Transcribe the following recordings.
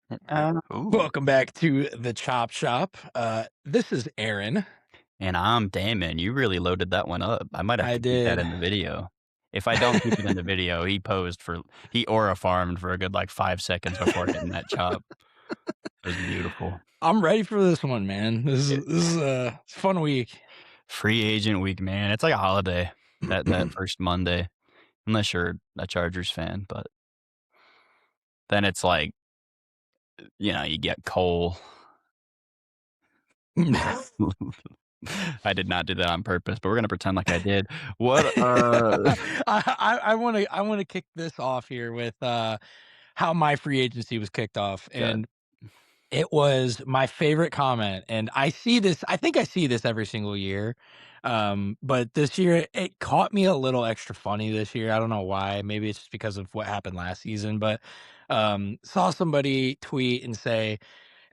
Ooh, Welcome back to the Chop Shop. This is Aaron. and I'm Damon. You really loaded that one up. I might have I to keep that did. in the video. If I don't keep it in the video, he aura farmed for a good, like, 5 seconds before hitting that chop. It was beautiful. I'm ready for this one, man. This It is this is a fun week. Free agent week, man. It's like a holiday, that first Monday, unless you're a Chargers fan, but then it's like, you get Cole. I did not do that on purpose, but we're gonna pretend like I did. What, I want to kick this off here with how my free agency was kicked off, God. and it was my favorite comment, and I see this I think I see this every single year, but this year, it caught me a little extra funny this year, I don't know why, maybe it's just because of what happened last season, but, saw somebody tweet and say,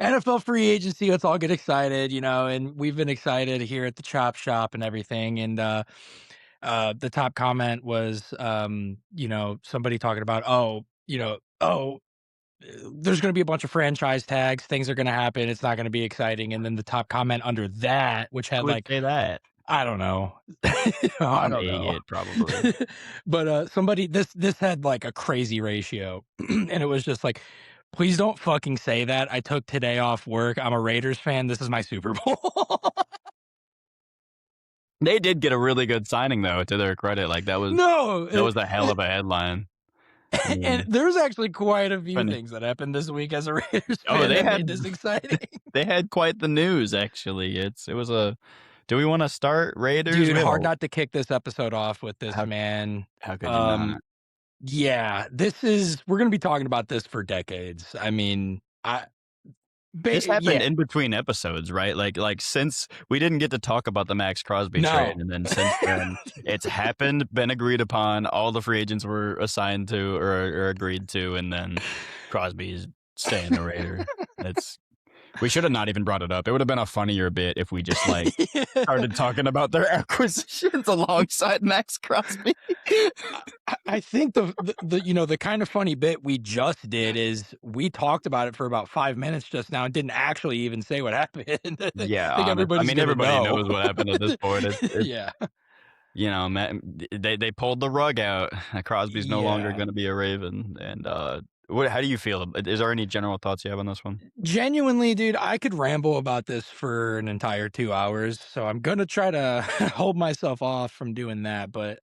"NFL free agency, let's all get excited," and we've been excited here at the Chop Shop and everything, and, the top comment was, somebody talking about, "Oh, there's going to be a bunch of franchise tags. Things are going to happen. It's not going to be exciting." And then the top comment under that, which Who had would like, say that? I don't know, I Some don't know, idiot, probably. but somebody this had like a crazy ratio, and it was just like, please don't fucking say that. I took today off work. I'm a Raiders fan. This is my Super Bowl. They did get a really good signing, though, to their credit, like, No, that was a hell of a headline. I and mean, there's actually quite a few funny. things that happened this week as a Raiders Oh, fan that made this exciting. they had quite the news, actually. It was a do we wanna start Raiders? Dude, We have hard a not to kick this episode off with this, how man. how could you Um, not? yeah, we're gonna be talking about this for decades. I mean, This happened yeah, in between episodes, right? Since we didn't get to talk about the Max Crosby trade, no. and then since then, it's happened, been agreed upon, all the free agents were assigned to or agreed to, and then Crosby's staying a Raider. It's We should have not even brought it up. It would have been a funnier bit if we just, like, Yeah. started talking about their acquisitions alongside Max Crosby. I think the kind of funny bit we just did is we talked about it for about 5 minutes just now and didn't actually even say what happened. I Yeah, think honest I everybody's mean, gonna everybody know. knows what happened at this point. It's Yeah. Matt they pulled the rug out. Crosby's no longer Yeah. gonna be a Raven, and, how do you feel? Is there any general thoughts you have on this one? Genuinely, dude, I could ramble about this for an entire 2 hours, so I'm gonna try to hold myself off from doing that, but,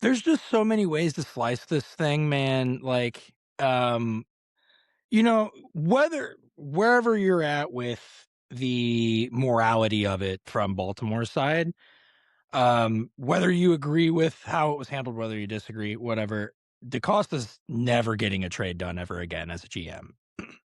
there's just so many ways to slice this thing, man, like, whether wherever you're at with the morality of it from Baltimore's side, whether you agree with how it was handled, whether you disagree, whatever, DeCosta's never getting a trade done ever again as a GM.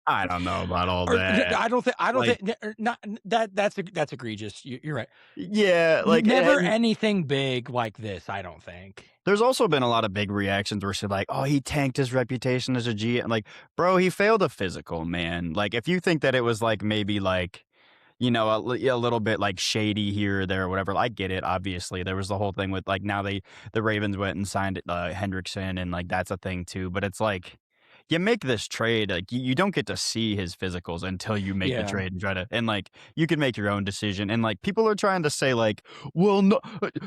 I don't know about all Or that. I don't Like, think not that's egregious. You're right. yeah, Never and anything big like this, I don't think. there's also been a lot of big reactions where she's like, "Oh, he tanked his reputation as a GM." Like, bro, he failed a physical, man. Like, if you think that it was, like, maybe, like, a little bit, like, shady here or there or whatever, I get it, obviously. There was the whole thing with, like, now the Ravens went and signed, Hendrickson, and, like, that's a thing too, but it's like, you make this trade, like, you don't get to see his physicals until you make the Yeah. trade and like, you can make your own decision, and, like, people are trying to say, like, "Well, no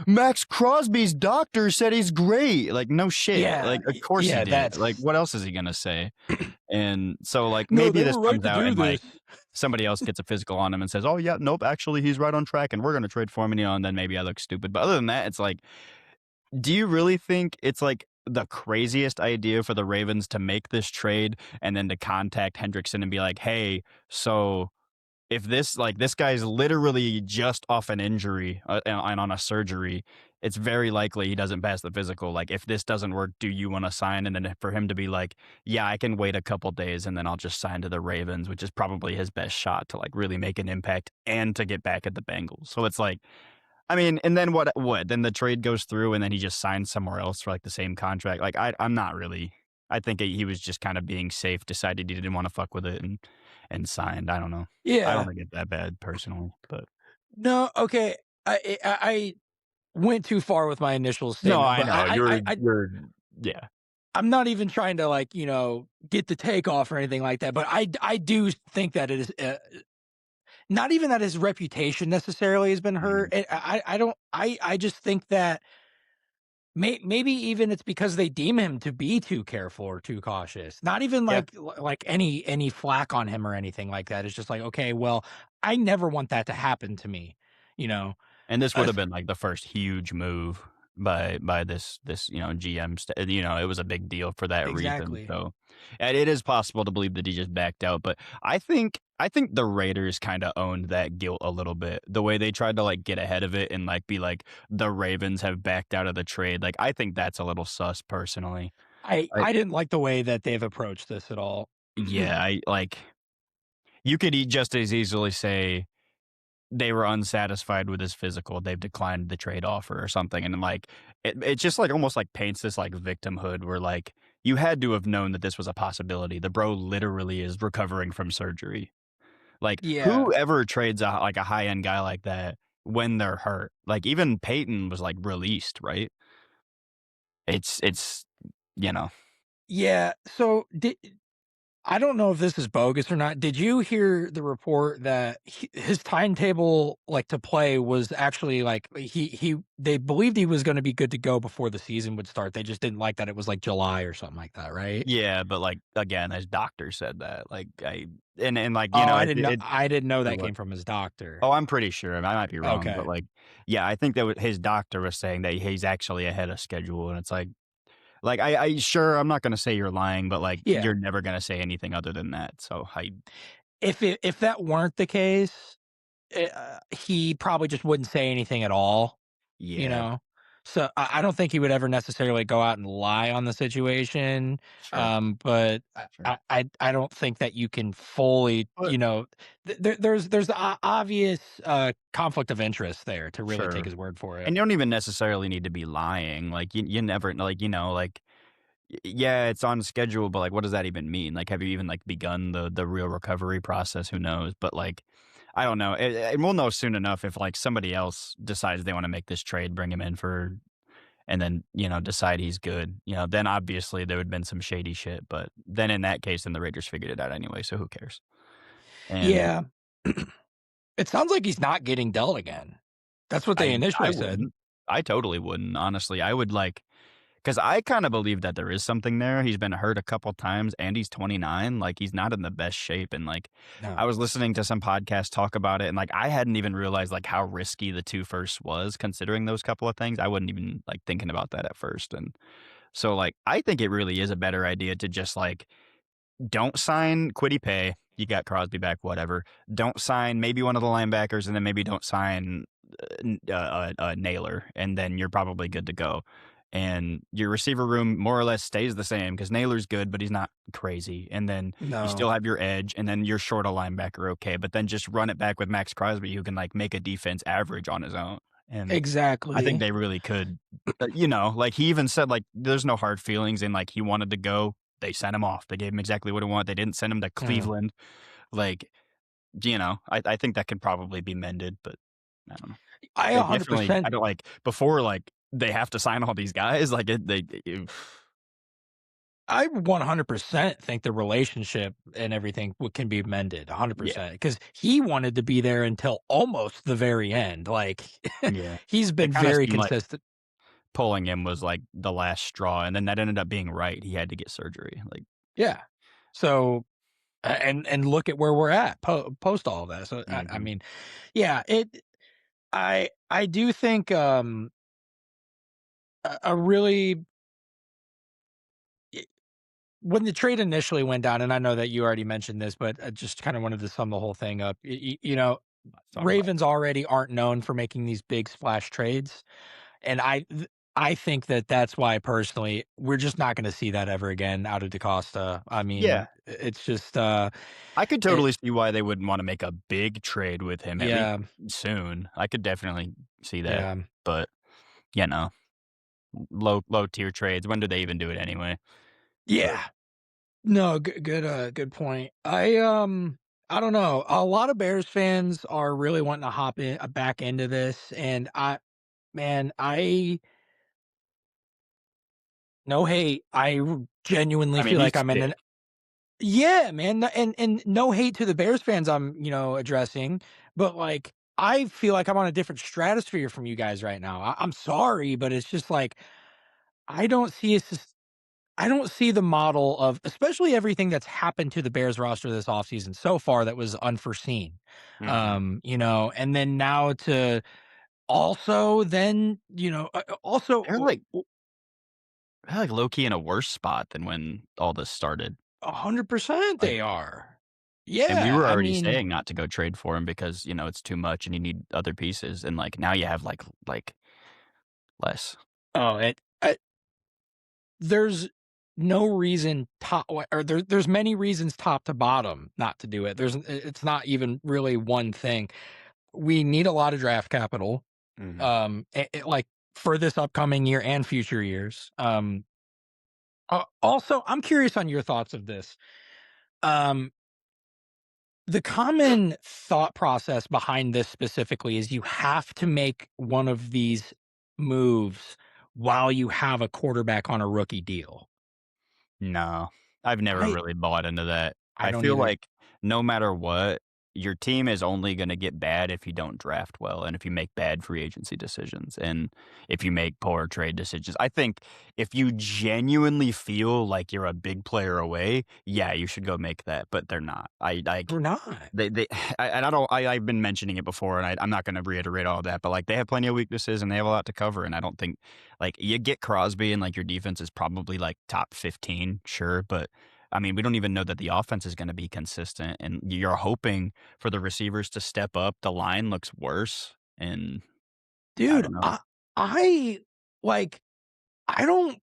Max Crosby's doctor said he's great." Like, no shit. Yeah. Like, of course he Yeah, did. Like, that's what else is he gonna say? And so, like, no, maybe they this were right comes to out do and, like, this. somebody else gets a physical on him and says, "Oh, yeah, nope, actually, he's right on track, and we're gonna trade for him," and then maybe I look stupid, but other than that, it's like, do you really think it's, like, the craziest idea for the Ravens to make this trade and then to contact Hendrickson and be like, "Hey, so if this guy's literally just off an injury, and on a surgery, it's very likely he doesn't pass the physical. Like, if this doesn't work, do you wanna sign?" And then for him to be like, "Yeah, I can wait a couple days, and then I'll just sign to the Ravens," which is probably his best shot to, like, really make an impact and to get back at the Bengals. So it's like, I mean, and then what? Then the trade goes through, and then he just signs somewhere else for, like, the same contract. Like, I'm not really. I think he was just kinda being safe, decided he didn't wanna fuck with it, and signed. I don't know. I don't Yeah. think it's that bad personally, but No, okay. I went too far with my initial no, statement, I but know. You're I you're yeah. I'm not even trying to like, get the take off or anything like that, but I do think that it is not even that his reputation necessarily has been Mhm. hurt. I don't I just think that maybe even it's because they deem him to be too careful or too cautious. Not even Yeah. like any flack on him or anything like that. It's just like, okay, well, I never want that to happen to me, you know. And this would Uh, have been, like, the first huge move by this, GM it was a big deal for that reason, exactly. so and it is possible to believe that he just backed out, but I think the Raiders kinda owned that guilt a little bit. The way they tried to, like, get ahead of it and, like, be like, "The Ravens have backed out of the trade," like, I think that's a little sus personally. I I didn't like the way that they've approached this at all. Yeah, I like, you could just as easily say they were unsatisfied with his physical, they've declined the trade offer or something, and then, like, it just, like, almost, like, paints this, like, victimhood where, like, you had to have known that this was a possibility. The bro literally is recovering from surgery. Like, Yeah. whoever trades a high-end guy like that when they're hurt? Like, even Peyton was, like, released, right? It's you know? Yeah. So I don't know if this is bogus or not. Did you hear the report that his timetable, like to play, was actually like they believed he was going to be good to go before the season would start. They just didn't like that it was like July or something like that, right? Yeah, but, like, again, his doctor said that, like, like, Oh, it I didn't know or that what? came from his doctor. Oh, I'm pretty sure, I might be wrong, but, Okay. like, yeah, I think that his doctor was saying that he's actually ahead of schedule, and it's like, sure, I'm not gonna say you're lying, but, like, Yeah. you're never gonna say anything other than that, so If that weren't the case, he probably just wouldn't say anything at all. You yeah, know? So, I don't think he would ever necessarily go out and lie on the situation, sure, but sure, I don't think that you can fully, but there's obvious, conflict of interest there to really take sure, his word for it. and you don't even necessarily need to be lying, like, you never like, like, yeah, it's on schedule, but, like, what does that even mean? Like, have you even, like, begun the real recovery process? Who knows? But, like, I don't know, and we'll know soon enough if, like, somebody else decides they wanna make this trade, bring him in for and then, decide he's good, then obviously there would've been some shady shit, but then in that case, then the Raiders figured it out anyway, so who cares? And Yeah. It sounds like he's not getting dealt again. That's what they I initially said. wouldn't. I totally wouldn't, honestly. I would, like, 'cause I kinda believe that there is something there. He's been hurt a couple times, and he's 29, like, he's not in the best shape, and, like, I No. was listening to some podcasts talk about it, and, like, I hadn't even realized, like, how risky the 2 firsts was considering those couple of things. I wasn't even, like, thinking about that at first, and so, like, I think it really is a better idea to just, like, don't sign Quiddy Pay. You got Crosby back, whatever. Don't sign maybe one of the linebackers, and then maybe don't sign Naylor, and then you're probably good to go. And your receiver room more or less stays the same because Naylor's good, but he's not crazy. And then you No. still have your edge, and then you're short a linebacker, okay. But then just run it back with Max Crosby, who can like make a defense average on his own. And I think Exactly. they really could, like he even said, like there's no hard feelings, and like he wanted to go. They sent him off. They gave him exactly what he wanted. They didn't send him to Yeah. Cleveland. Like, I think that can probably be mended, but I don't know. I They definitely I 100%. don't like before, like, they have to sign all these guys, like, I 100% think the relationship and everything can be mended yeah, 100% because he wanted to be there until almost the very end. Like yeah. he's It been kinda very seemed like consistent. pulling him was, like, the last straw, and then that ended up being right. He had to get surgery, like Yeah. So and look at where we're at post all of that. So I mhm. mean, yeah, I do think a really when the trade initially went down, and I know that you already mentioned this, but I just kind of wanted to sum the whole thing up. Let's talk about Ravens already aren't known for making these big splash trades, and I think that that's why personally we're just not going to see that ever again out of DaCosta. I yeah. mean, it's just I could it, totally see why they wouldn't wanna make a big trade with him, at least yeah, soon. I could definitely see that, yeah, but, you know, low tier trades, when do they even do it anyway? But yeah. No, good point. I don't know. A lot of Bears fans are really wanting to hop in back into this, and man, no hate. Genuinely I mean, feel he like I'm in an stick. yeah, man, and no hate to the Bears fans I'm, addressing, but, like, I feel like I'm on a different stratosphere from you guys right now. I'm sorry, but it's just like, I don't see a sus I don't see the model of especially everything that's happened to the Bears roster this offseason so far that was unforeseen. Mhm. And then now to also then, also They're like they're like low key in a worse spot than when all this started. 100% Like, they are. and we Yeah, were I already mean, saying not to go trade for him because, it's too much and you need other pieces, and, like, now you have, like, less. oh, there's no reason there's many reasons top to bottom not to do it. It's not even really one thing. We need a lot of draft capital, Mhm. like for this upcoming year and future years. Also, I'm curious on your thoughts of this. Um, the common thought process behind this specifically is you have to make one of these moves while you have a quarterback on a rookie deal. No, I've never I really bought into that. I I don't feel either. like no matter what, your team is only gonna get bad if you don't draft well and if you make bad free agency decisions and if you make poor trade decisions. I think if you genuinely feel like you're a big player away, yeah, you should go make that, but they're not. I like We're not. they I don't I've been mentioning it before, and I'm not gonna reiterate all that, but, like, they have plenty of weaknesses, and they have a lot to cover, and I don't think like, you get Crosby and, like, your defense is probably, like, top 15, sure, but, I mean, we don't even know that the offense is gonna be consistent, and you're hoping for the receivers to step up. The line looks worse, and I Dude, don't know. I like, I don't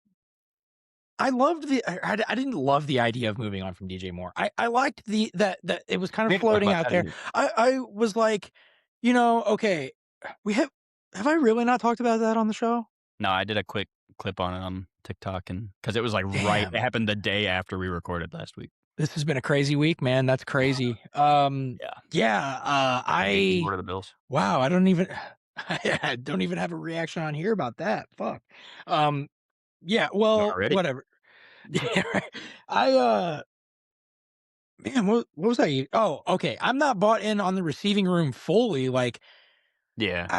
I loved I didn't love the idea of moving on from DJ Moore. I liked that it was kind of We didn't talk floating about out that there. either. I was like, okay, we have I really not talked about that on the show? No, I did a quick clip on it on TikTok and because it was, like, right it Damn, happened the day after we recorded last week. this has been a crazy week, man. That's crazy. Yeah, Yeah, the DJ Moore to the Bills. wow, I don't even have a reaction on here about that. Fuck. Um, yeah, You well, already? whatever. Yeah, right. I, Man, what was oh, okay. I'm not bought in on the receiving room fully. Like, Yeah,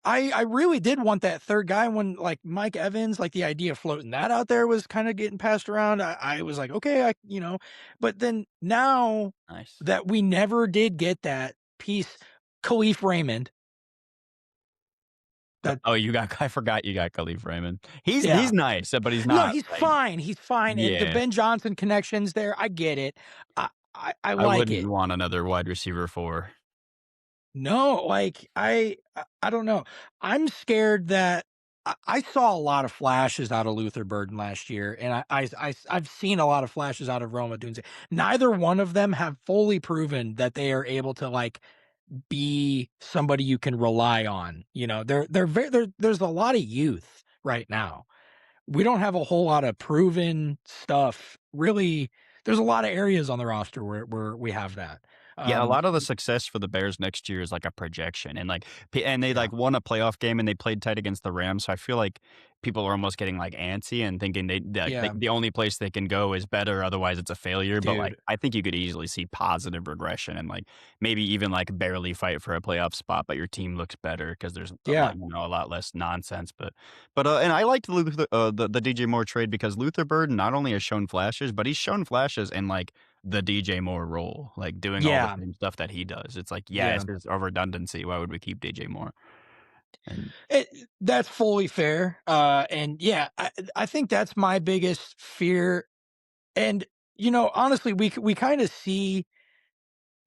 I really did want that third guy when like Mike Evans, like the idea of floating that out there was kind of getting passed around. I was like, okay, but then now nice. that we never did get that piece, Khalif Raymond, that Oh, you got I forgot you got Khalif Raymond. He's yeah, nice, but he's no, not he's like fine. He's fine. And the yeah. Ben Johnson connections there, I get it. I I like wouldn't it. want another wide receiver 4. No, like, I don't know. I'm scared that I saw a lot of flashes out of Luther Burden last year, and I've seen a lot of flashes out of Roma Dunze. Neither one of them have fully proven that they are able to, like, be somebody you can rely on. There's a lot of youth right now. We don't have a whole lot of proven stuff. Really, there's a lot of areas on the roster where we have that. Yeah, a Um, lot of the success for the Bears next year is like a projection, and like, and they yeah. like won a playoff game and they played tight against the Rams. So I feel like people are almost getting like antsy and thinking Yeah, the only place they can go is better, otherwise it's a failure. But like, dude. I think you could easily see positive regression and like maybe even like barely fight for a playoff spot, but your team looks better because there's a lot, Yeah. a lot less nonsense. But and I liked the DJ Moore trade because Luther Burden not only has shown flashes, but he's shown flashes in like the DJ Moore role, like, doing all the Yeah. same stuff that he does. It's like, yeah, Yeah. it's just a redundancy. Why would we keep DJ Moore? And It That's fully fair, and yeah, I think that's my biggest fear, and, honestly, we kinda see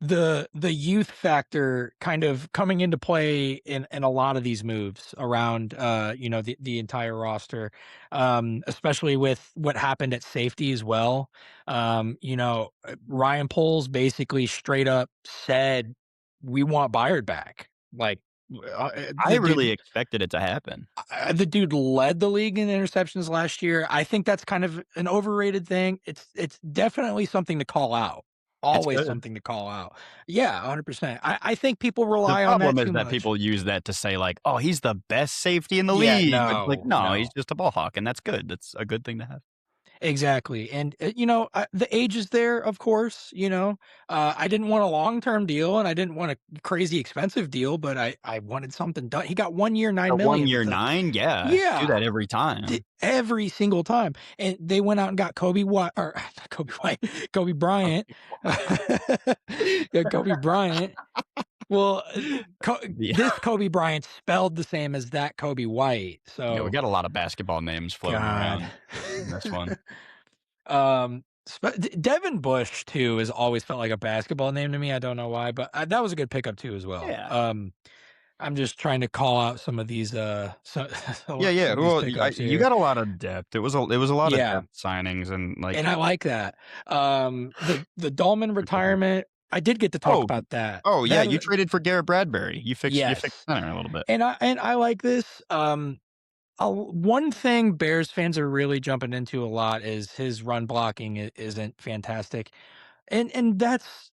the youth factor kind of coming into play in a lot of these moves around, the entire roster, especially with what happened at safety as well. Ryan Poles basically straight up said, "We want Byard back." Like, I really expected it to happen. the dude led the league in interceptions last year. I think that's kind of an overrated thing. It's definitely something to call out. That's always good. something to call out. Yeah, 100%. I think people The rely on that problem is too that much. people use that to say like, "Oh, he's the best safety in the Yeah, league," but, like, no, no, he's no. just a ball hawk, and that's good. That's a good thing to have. Exactly, and, the age is there, of course, I didn't want a long-term deal, and I didn't want a crazy expensive deal, but I wanted something done. He got 1 year, A 9,000,000 one-year with a 9? Yeah, do yeah, that every d time. every single time, and they went out and got Kobe White or not Kobe White, Kobe Bryant. Yeah, Kobe Bryant. Well, Yeah. this Kobe Bryant spelled the same as that Kobe White, Yeah, we so got a lot of basketball names floating God. around in this one. Devin Bush too has always felt like a basketball name to me. I don't know why, but that was a good pickup too as well. Yeah. I'm just trying to call out some of these Yeah, yeah, some of these well, pickups you here. got a lot of depth. It was a lot of Yeah, depth signings and, like, and I like that. The Dolman for sure. retirement, I did get to talk Oh, about that. oh, yeah, That you traded for Garrett Bradbury. You fixed yes, center a little bit. and I like this. One thing Bears fans are really jumping into a lot is his run blocking isn't fantastic, and that's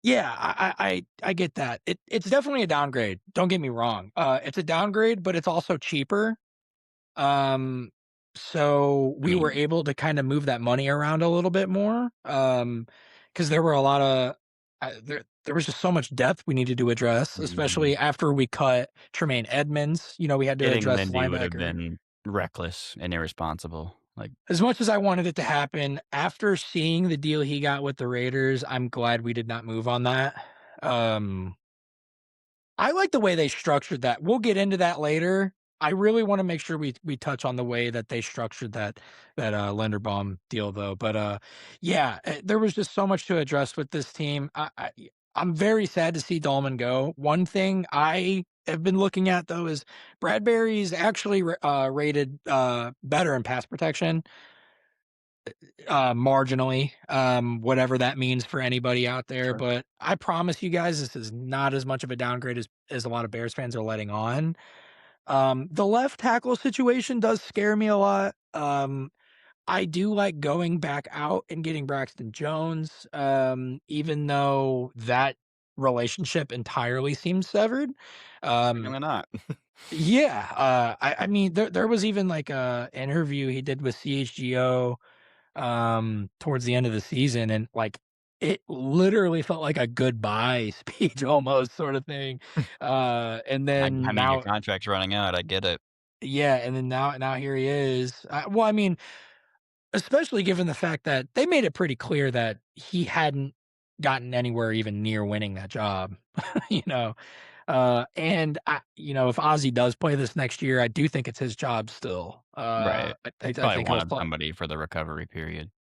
yeah, I get that. It's definitely a downgrade. Don't get me wrong. It's a downgrade, but it's also cheaper. Um, so I we were mean, able to kind of move that money around a little bit more. Because there were a lot of there was just so much depth we needed to address, mhm. especially after we cut Tremaine Edmonds. We had to Getting address Lindy would have linebacker. been reckless and irresponsible, like, As much as I wanted it to happen, after seeing the deal he got with the Raiders, I'm glad we did not move on that. Um, I like the way they structured that. We'll get into that later. I really wanna make sure we touch on the way that they structured that Linderbaum deal, though, but, yeah, there was just so much to address with this team. I'm very sad to see Dahlman go. One thing I have been looking at, though, is Bradbury's actually rated, better in pass protection, marginally, whatever that means for anybody out there. sure. But I promise you guys, this is not as much of a downgrade as a lot of Bears fans are letting on. The left tackle situation does scare me a lot. I do like going back out and getting Braxton Jones, even though that relationship entirely seems severed. Um, Apparently not. yeah, I mean, there was even like a interview he did with CHGO towards the end of the season, and, like, it literally felt like a goodbye speech almost sort of thing. And I then mean, your now contract's running out, I get it. yeah, and then now here he is. Well, I mean, especially given the fact that they made it pretty clear that he hadn't gotten anywhere even near winning that job, you know? And if Ozzy does play this next year, I do think it's his job still. Right. I He probably think he'll wanted play. somebody for the recovery period.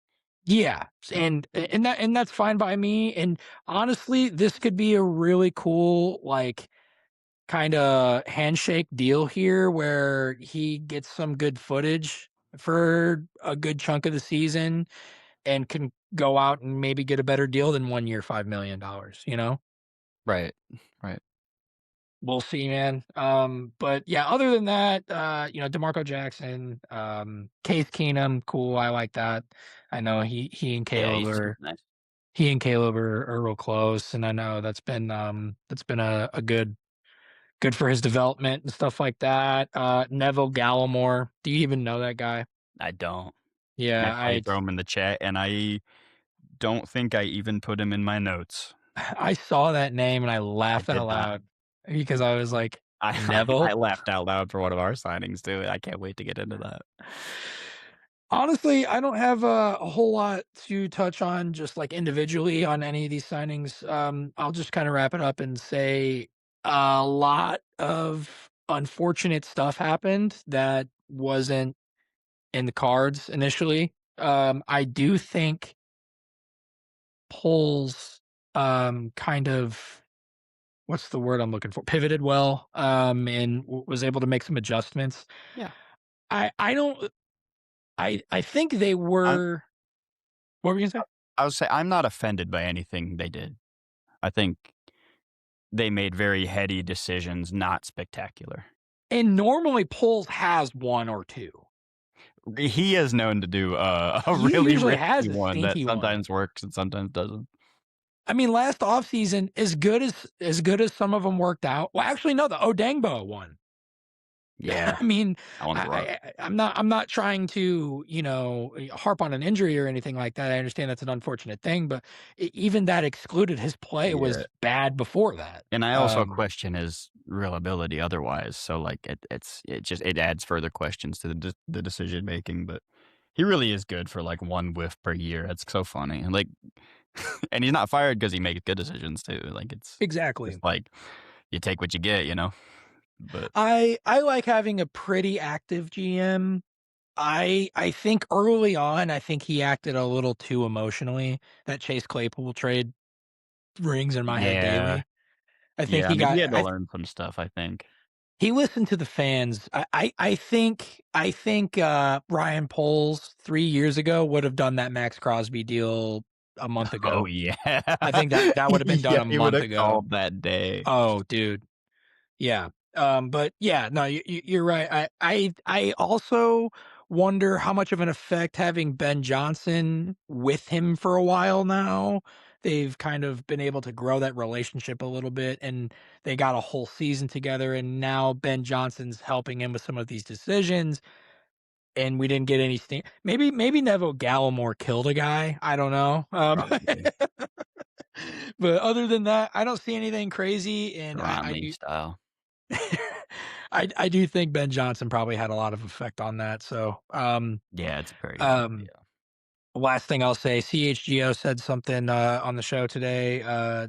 Yeah, and that's fine by me, and honestly, this could be a really cool, like, kinda handshake deal here where he gets some good footage for a good chunk of the season and can go out and maybe get a better deal than 1 year, $5,000,000, you know? Right. Right. We'll see, man. But yeah, other than that, DeMarco Jackson, Case Keenum, cool, I like that. I know Yeah, he's nice. he and Caleb are real close, and I know that's been a good for his development and stuff like that. Neville Gallimore, do you even know that guy? I don't. I Yeah, saw you throw him in the chat, and I don't think I even put him in my notes. I saw that name and I I laughed did out not. loud because I was like, I "Neville?" laughed out loud for one of our signings too. I can't wait to get into that. Honestly, I don't have a whole lot to touch on just like individually on any of these signings. I'll just kind of wrap it up and say a lot of unfortunate stuff happened that wasn't in the cards initially. I do think polls kind of what's the word I'm looking for? Pivoted well, and was able to make some adjustments. Yeah. I don't I think they I'm were what were you gonna say? I would say I'm not offended by anything they did. I think they made very heady decisions, not spectacular. And normally polls has 1 or 2. He is known to do, a He really usually has risky a one that stinky one. sometimes works and sometimes doesn't. I mean, last offseason, as good as some of them worked out, well, actually, no, the Odangbo one. Yeah, I mean, that one's rough. I'm not trying to, harp on an injury or anything like that. I understand that's an unfortunate thing, but even that excluded his play Yeah, was bad before that. and I also Um, question his real ability otherwise, so, like, it adds further questions to the decision making, but he really is good for, like, 1 whiff per year. That's so funny, and, like and he's not fired because he makes good decisions too, like, it's just, exactly. like, you take what you get, you know? But I like having a pretty active GM. I think early on, I think he acted a little too emotionally. That Chase Claypool trade rings in my head yeah. daily. I think Yeah, I he mean, he got had to learn some stuff, I think. he listened to the fans. I think Ryan Poles 3 years ago would have done that Max Crosby deal a month Oh, ago. yeah. I think that would have been done Yeah, a he month would've ago. called that day. Oh, dude. Yeah. But yeah, no, you're right. I also wonder how much of an effect having Ben Johnson with him for a while now. They've kind of been able to grow that relationship a little bit, and they got a whole season together, and now Ben Johnson's helping him with some of these decisions, and we didn't get any maybe Neville Gallimore killed a guy. I don't know. Probably. But other than that, I don't see anything crazy, and I Ronley do style. I do think Ben Johnson probably had a lot of effect on that. So, Yeah, it's a very good um, idea. last thing I'll say, CHGO said something on the show today. A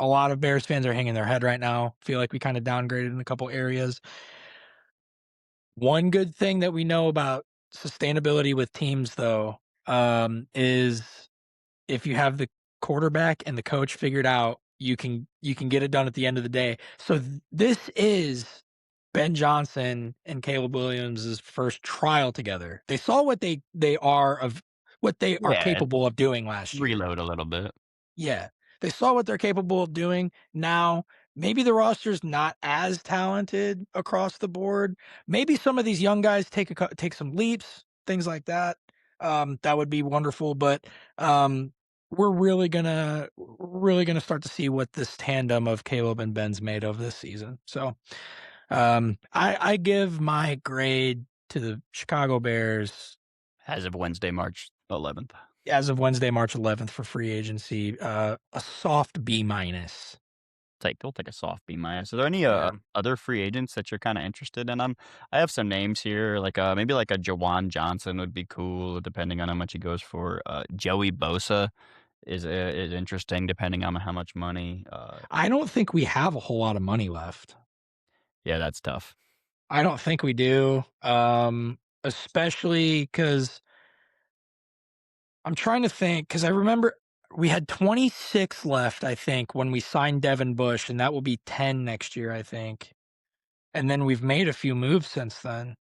lot of Bears fans are hanging their head right now. Feel like we kind of downgraded in a couple areas. One good thing that we know about sustainability with teams, though, is if you have the quarterback and the coach figured out, you can get it done at the end of the day. So this is Ben Johnson and Caleb Williams' first trial together. They saw what they are Yeah, capable of doing last year. reload a little bit. Yeah. They saw what they're capable of doing. Now, maybe the roster's not as talented across the board. Maybe some of these young guys take some leaps, things like that. That would be wonderful, but um, we're really gonna start to see what this tandem of Caleb and Ben's made of this season. So, I give my grade to the Chicago Bears As of Wednesday, March 11th. as of Wednesday, March 11th for free agency, a soft B minus. We'll take a soft B minus. Are there any, Yeah. other free agents that you're kinda interested in? I have some names here, like, maybe like a Jawan Johnson would be cool depending on how much he goes for. Joey Bosa is interesting depending on how much money. I don't think we have a whole lot of money left. Yeah, that's tough. I don't think we do. Especially because I'm trying to think because I remember we had 26 left, I think, when we signed Devin Bush, and that will be 10 next year, I think. And then we've made a few moves since then.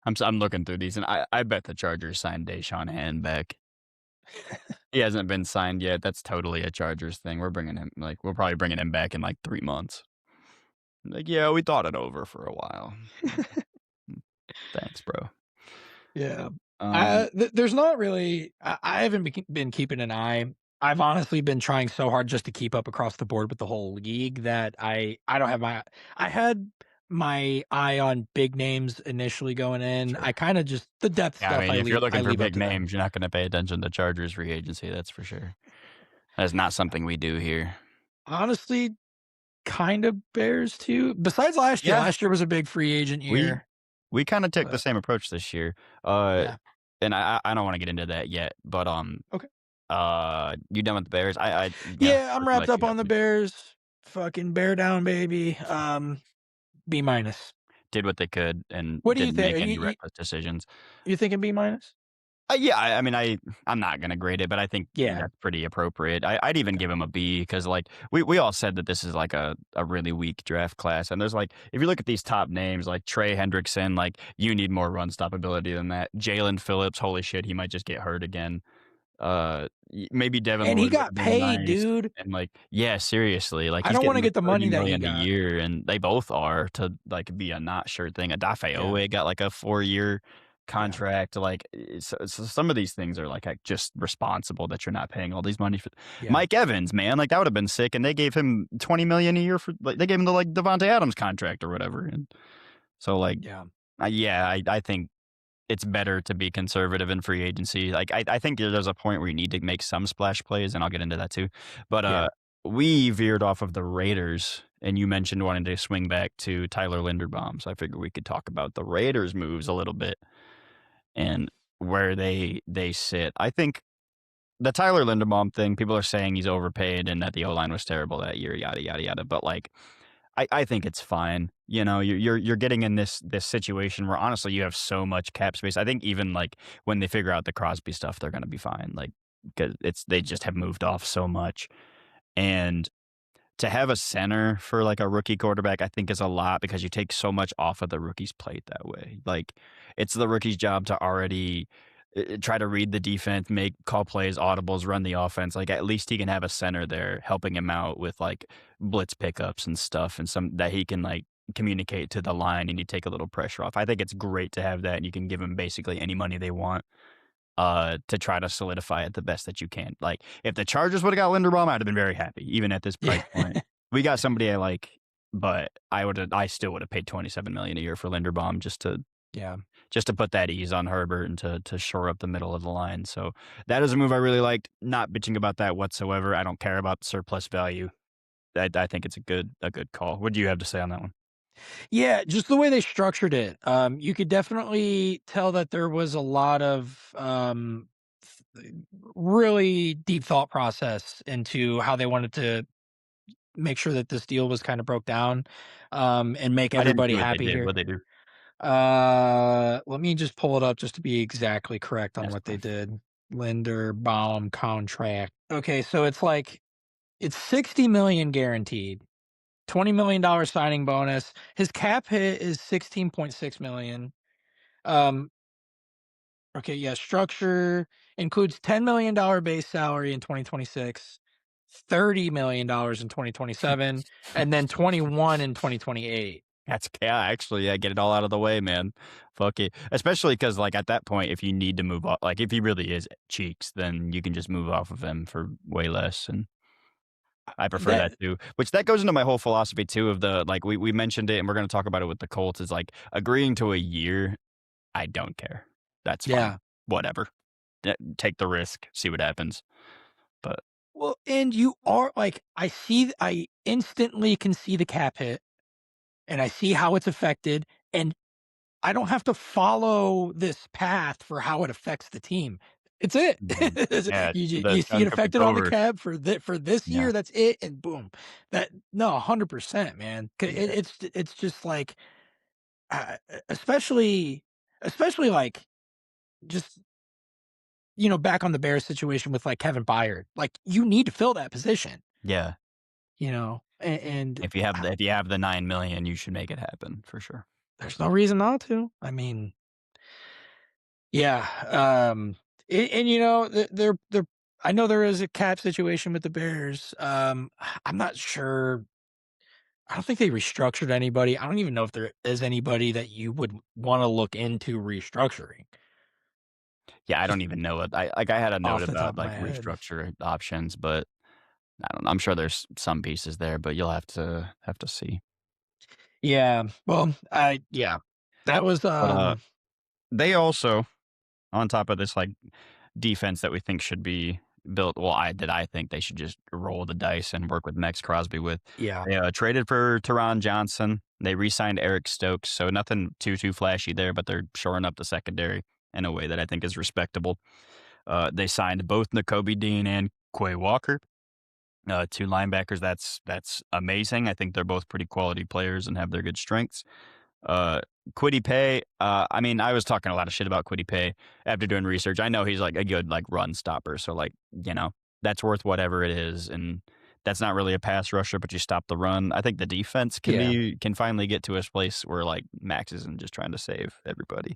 I'm looking through these, and I bet the Chargers signed Deshaun Hand back. He hasn't been signed yet. That's totally a Chargers thing. We're probably bringing him back in, like, 3 months. Like, "Yeah, we thought it over for a while." Mm, thanks, bro. Yeah. Um, There's not really. I haven't been keeping an eye. I've honestly been trying so hard just to keep up across the board with the whole league that I don't have my. I had my eye on big names initially going in. sure. I kind of just the depth Yeah, I stuff. mean, I if you're leave. I looking for leave up big to them. names, you're not gonna pay attention to Chargers free agency, that's for sure. That's not something we do here. Honestly, kind of Bears too. Besides last year. Yeah, Last year was a big free agent we year. we kinda took the But same approach this year, uh, yeah. and I don't wanna get into that yet, but, Okay. you done with the Bears? Yeah, Yeah, I'm we can wrapped let up you on the have it. Bears. Fucking bear down, baby. B minus. Did what they could and What do you didn't think? make any reckless decisions. You thinking B minus? Yeah, I mean, I'm not gonna grade it, but I think Yeah. that's pretty appropriate. I'd even Okay. give him a B because, like, we all said that this is, like, a really weak draft class, and there's, like if you look at these top names, like Trey Hendrickson, like, you need more run stoppability than that. Jalen Phillips, holy shit, he might just get hurt again. Maybe Devin And he Lloyd would got have been paid, nice, dude. and, like yeah, seriously, like, I he's don't getting, wanna like, get the money that he $30,000,000 a got. year, and they both are to, like, be a not sure thing. Yeah. Adafe got, like, a 4-year. Yeah. contract, like, so some of these things are, like, just responsible that you're not paying all these money for Yeah. Mike Evans, man, like, that would've been sick, and they gave him $20 million a year for like, they gave him the, like, Devontae Adams contract or whatever, and so, like, Yeah. yeah, I think it's better to be conservative in free agency. Like, I think there's a point where you need to make some splash plays, and I'll get into that too. But Yeah. we veered off of the Raiders, and you mentioned wanting to swing back to Tyler Linderbaum, so I figured we could talk about the Raiders' moves a little bit and where they sit. I think the Tyler Linderbaum thing, people are saying he's overpaid and that the O line was terrible that year, yada yada yada. But like, I think it's fine. You know, you're getting in this situation where honestly you have so much cap space. I think even like when they figure out the Crosby stuff, they're gonna be fine. Like because it's they just have moved off so much. And to have a center for like a rookie quarterback, I think is a lot because you take so much off of the rookie's plate that way. Like it's the rookie's job to already try to read the defense, make call plays, audibles, run the offense. Like at least he can have a center there helping him out with like blitz pickups and stuff, and some that he can like communicate to the line and you take a little pressure off. I think it's great to have that, and you can give him basically any money they want to try to solidify it the best that you can. Like, if the Chargers would've got Linderbaum, I'd have been very happy, even at this price Yeah. point. We got somebody I like, but I still would've paid $27 million a year for Linderbaum Yeah. just to put that ease on Herbert and to shore up the middle of the line. So, that is a move I really liked. Not bitching about that whatsoever. I don't care about surplus value. I think it's a good call. What do you have to say on that one? Yeah, just the way they structured it. You could definitely tell that there was a lot of really deep thought process into how they wanted to make sure that this deal was kind of broke down, and make I didn't everybody see what they happy did. here. What'd they do? Let me just pull it up just to be exactly correct on That's what they fine. did. Linderbaum contract. Okay, so it's 60 million guaranteed. $20 million signing bonus. His cap hit is 16.6 million. Um, okay, yeah, structure includes $10 million base salary in 2026, $30 million in 2027, and then 21 in 2028. That's yeah, actually, yeah, get it all out of the way, man. Fuck it. Especially because, like, at that point, if you need to move off like, if he really is cheeks, then you can just move off of him for way less, and I prefer that That too. Which that goes into my whole philosophy too of the like, we mentioned it, and we're gonna talk about it with the Colts, is, like, agreeing to a year, I don't care. That's fine. yeah. Whatever. Take the risk, see what happens. But Well, and you are like I instantly can see the cap hit and I see how it's affected, and I don't have to follow this path for how it affects the team. It's it. mhm. Yeah, the You see it done cooking affected on the over. cap for this Yeah. year. That's it, and boom. That no, 100%, man. Yeah. It's just like, especially like just back on the Bears situation with like Kevin Byard. Like you need to fill that position. Yeah. And If you have the 9 million, you should make it happen for sure. there's no reason not to. I mean, yeah, and they're I know there is a cap situation with the Bears. I'm not sure. I don't think they restructured anybody. I don't even know if there is anybody that you would want to look into restructuring. Yeah, I don't Just even know what I had a note off the top about, of my like, head. restructure options, but I don't know. I'm sure there's some pieces there, but you'll have to see. Yeah. Well, yeah. That was But, they also, on top of this, like, defense that we think should be built well, I think they should just roll the dice and work with Max Crosby with. yeah. They, traded for Teron Johnson. They re-signed Eric Stokes, so nothing too flashy there, but they're shoring up the secondary in a way that I think is respectable. They signed both Nakobe Dean and Quay Walker, two linebackers. That's amazing. I think they're both pretty quality players and have their good strengths. Uh, Kwity Paye, I mean, I was talking a lot of shit about Kwity Paye after doing research. I know he's like a good like run stopper, so like that's worth whatever it is, and that's not really a pass rusher, but you stop the run. I think the defense Yeah. can finally get to a place where like Max isn't just trying to save everybody,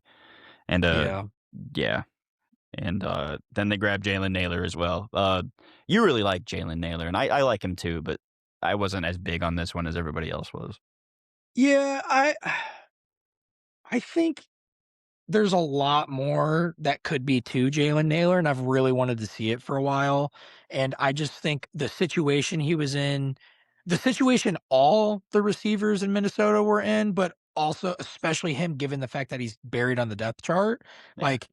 and Yeah. yeah, and then they grabbed Jalen Naylor as well. You really like Jalen Naylor, and I like him too, but I wasn't as big on this one as everybody else was. Yeah. I think. there's a lot more that could be to Jalen Naylor, and I've really wanted to see it for a while. And I just think the situation he was in, the situation all the receivers in Minnesota were in, but also especially him, given the fact that he's buried on the depth chart, Yeah, like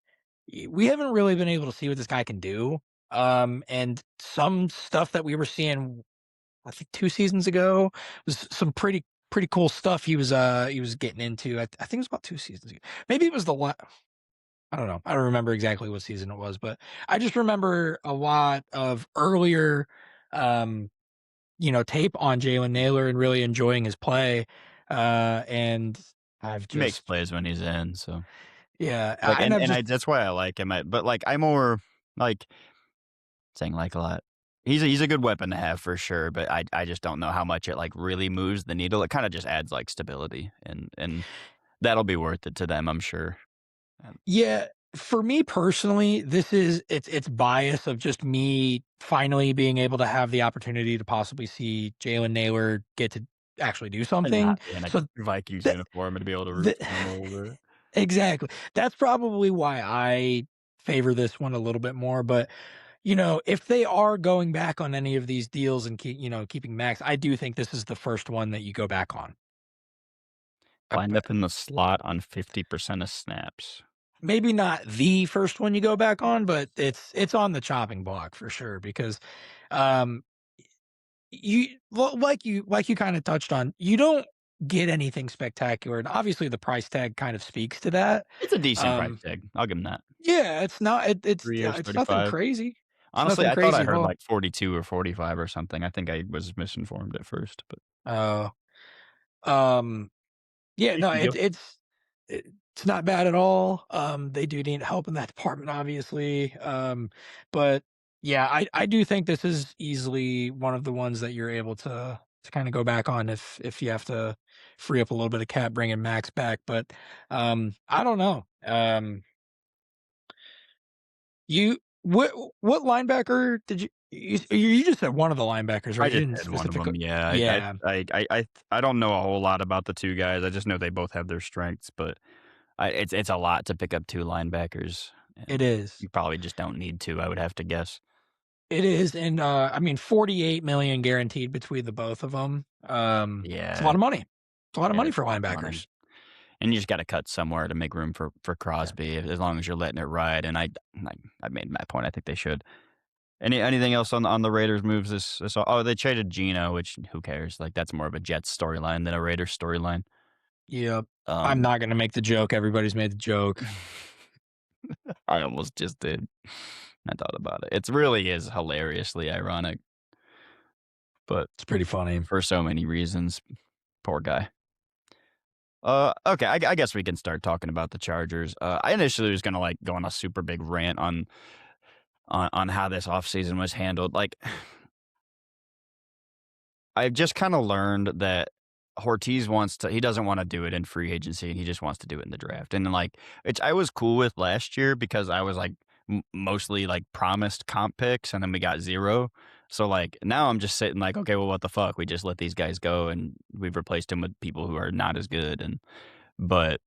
we haven't really been able to see what this guy can do. And some stuff that we were seeing, I think 2 seasons ago was some pretty cool stuff he was getting into. I think it was about 2 seasons ago. Maybe it was I don't know. I don't remember exactly what season it was, but I just remember a lot of earlier, um, tape on Jalen Naylor and really enjoying his play. And I've he makes just plays when he's in, so, like, and I've and just I that's why I like him, but, like, I more like saying like a lot. He's a good weapon to have for sure, but I just don't know how much it, like, really moves the needle. It kinda just adds, like, stability, and that'll be worth it to them, I'm sure. And yeah, for me personally, it's bias of just me finally being able to have the opportunity to possibly see Jalen Naylor get to actually do and not something. be in a So Vikings that uniform and to be able to root the for him a little bit. exactly. That's probably why I favor this one a little bit more, but, if they are going back on any of these deals and keeping Max, I do think this is the first one that you go back on. Wind up in the slot on 50% of snaps. Maybe not the first one you go back on, but it's on the chopping block for sure because, um, like you kinda touched on, you don't get anything spectacular, and obviously the price tag kind of speaks to that. It's a decent price Um, tag. I'll give him that. yeah, it's not it's 3 yeah, years, it's nothing 35. crazy. It's Honestly, nothing I thought I crazy at heard, all. like, 42 or 45 or something. I think I was misinformed at first, but Uh, um Yeah, you no, can go. it's not bad at all. They do need help in that department, obviously. But yeah, I do think this is easily one of the ones that you're able to kind of go back on if you have to free up a little bit of cap bringing Max back. But I don't know. You what linebacker did you just said one of the linebackers, I right? You just didn't had one of them. specifically. Yeah, Yeah, I don't know a whole lot about the 2 guys. I just know they both have their strengths, but it's a lot to pick up 2 linebackers, it and is. you probably just don't need to, I would have to guess. It is, and, I mean, 48,000,000 guaranteed between the both of them. It's a Yeah, lot of money. It's a lot of yeah, money it's for a lot of money, linebackers. and you just gotta cut somewhere to make room for Yeah. Crosby as long as you're letting it ride, and I made my point. I think they should. Anything else on the Raiders moves this oh, they traded Geno, which who cares? Like, that's more of a Jets storyline than a Raiders storyline. Yep. I'm Um, not gonna make the joke, everybody's made the joke. I almost just did. I thought about it. It really is hilariously ironic, but It's pretty funny. for so many reasons. Poor guy. Okay, I guess we can start talking about the Chargers. I initially was gonna, like, go on a super big rant on how this offseason was handled. Like, I've just kinda learned that Ortiz he doesn't wanna do it in free agency, and he just wants to do it in the draft, and, like, which I was cool with last year because I was, like, mostly, like, promised comp picks, and then we got 0. So, like, now I'm just sitting like, "Okay, well, what the fuck? We just let these guys go, and we've replaced them with people who are not as good," and but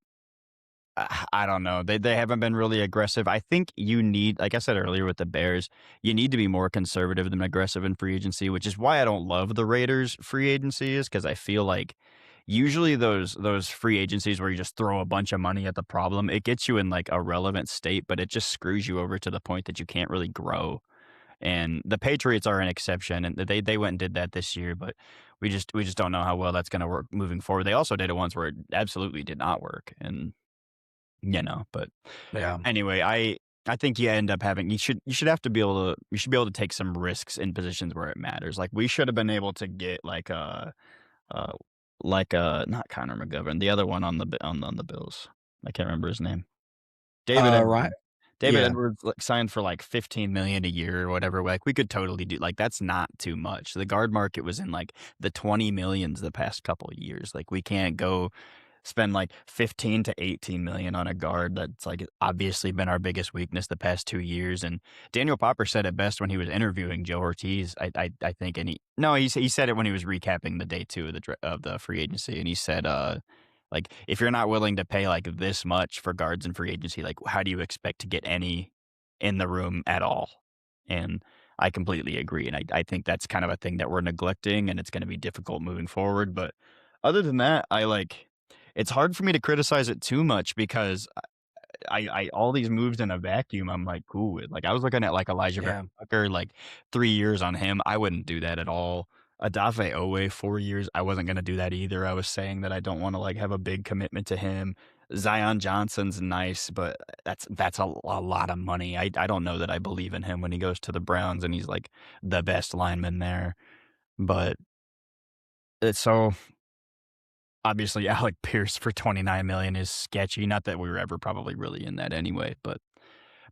I don't know. They haven't been really aggressive. I think you need, like I said earlier with the Bears, you need to be more conservative than aggressive in free agency, which is why I don't love the Raiders free agency is because I feel like usually those free agencies where you just throw a bunch of money at the problem, it gets you in like a relevant state, but it just screws you over to the point that you can't really grow. And the Patriots are an exception, and they went and did that this year, but we just don't know how well that's going to work moving forward. They also did it once where it absolutely did not work, and but Yeah. anyway, I think you end up having you should have to be able to you should be able to take some risks in positions where it matters. Like we should have been able to get uh not Connor McGovern, the other one on the Bills. I can't remember his name. David Right. Edwards. David Yeah. Edwards like, signed for like 15 million a year or whatever. Like we could totally do like that's not too much. The guard market was in like the 20 millions the past couple of years. Like we can't go spend like 15 to 18 million on a guard that's like obviously been our biggest weakness the past 2 years. And Daniel Popper said it best when he was interviewing Joe Ortiz. I think, and he no, he said it when he was recapping the day 2 of the free agency, and he said Like, if you're not willing to pay, like, this much for guards in free agency, like, how do you expect to get any in the room at all? And I completely agree, and I think that's kind of a thing that we're neglecting, and it's gonna be difficult moving forward, but other than that, it's hard for me to criticize it too much because I all these moves in a vacuum, I'm like, "Ooh," like, I was looking at, like, Elijah Vera Yeah. Tucker, like, 3 years on him, I wouldn't do that at all. Adafe Owe, 4 years, I wasn't gonna do that either, I was saying that I don't wanna, like, have a big commitment to him. Zion Johnson's nice, but that's a lot of money. I don't know that I believe in him when he goes to the Browns and he's, like, the best lineman there, but it's so obviously, Alec Pierce for 29 million is sketchy, not that we were ever probably really in that anyway, but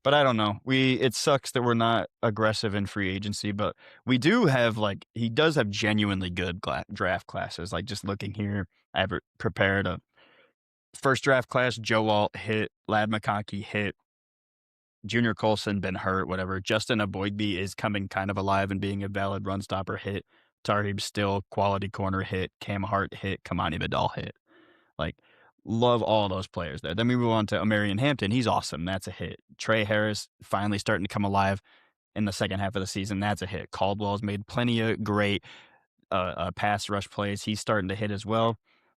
I don't know. It sucks that we're not aggressive in free agency, but we do have, like he does have genuinely good draft classes, like, just looking here, I have it prepared a first draft class, Joe Alt hit, Lad McConkey hit, Junior Colson been hurt, whatever. Justin Aboigbe is coming kind of alive and being a valid run stopper hit. Tarheeb still quality corner hit, Cam Hart hit, Kamani Vidal hit. Like, love all those players there. Then we move on to Omarion Hampton. He's awesome. That's a hit. Trey Harris finally starting to come alive in the second half of the season. That's a hit. Caldwell's made plenty of great pass rush plays. He's starting to hit as well.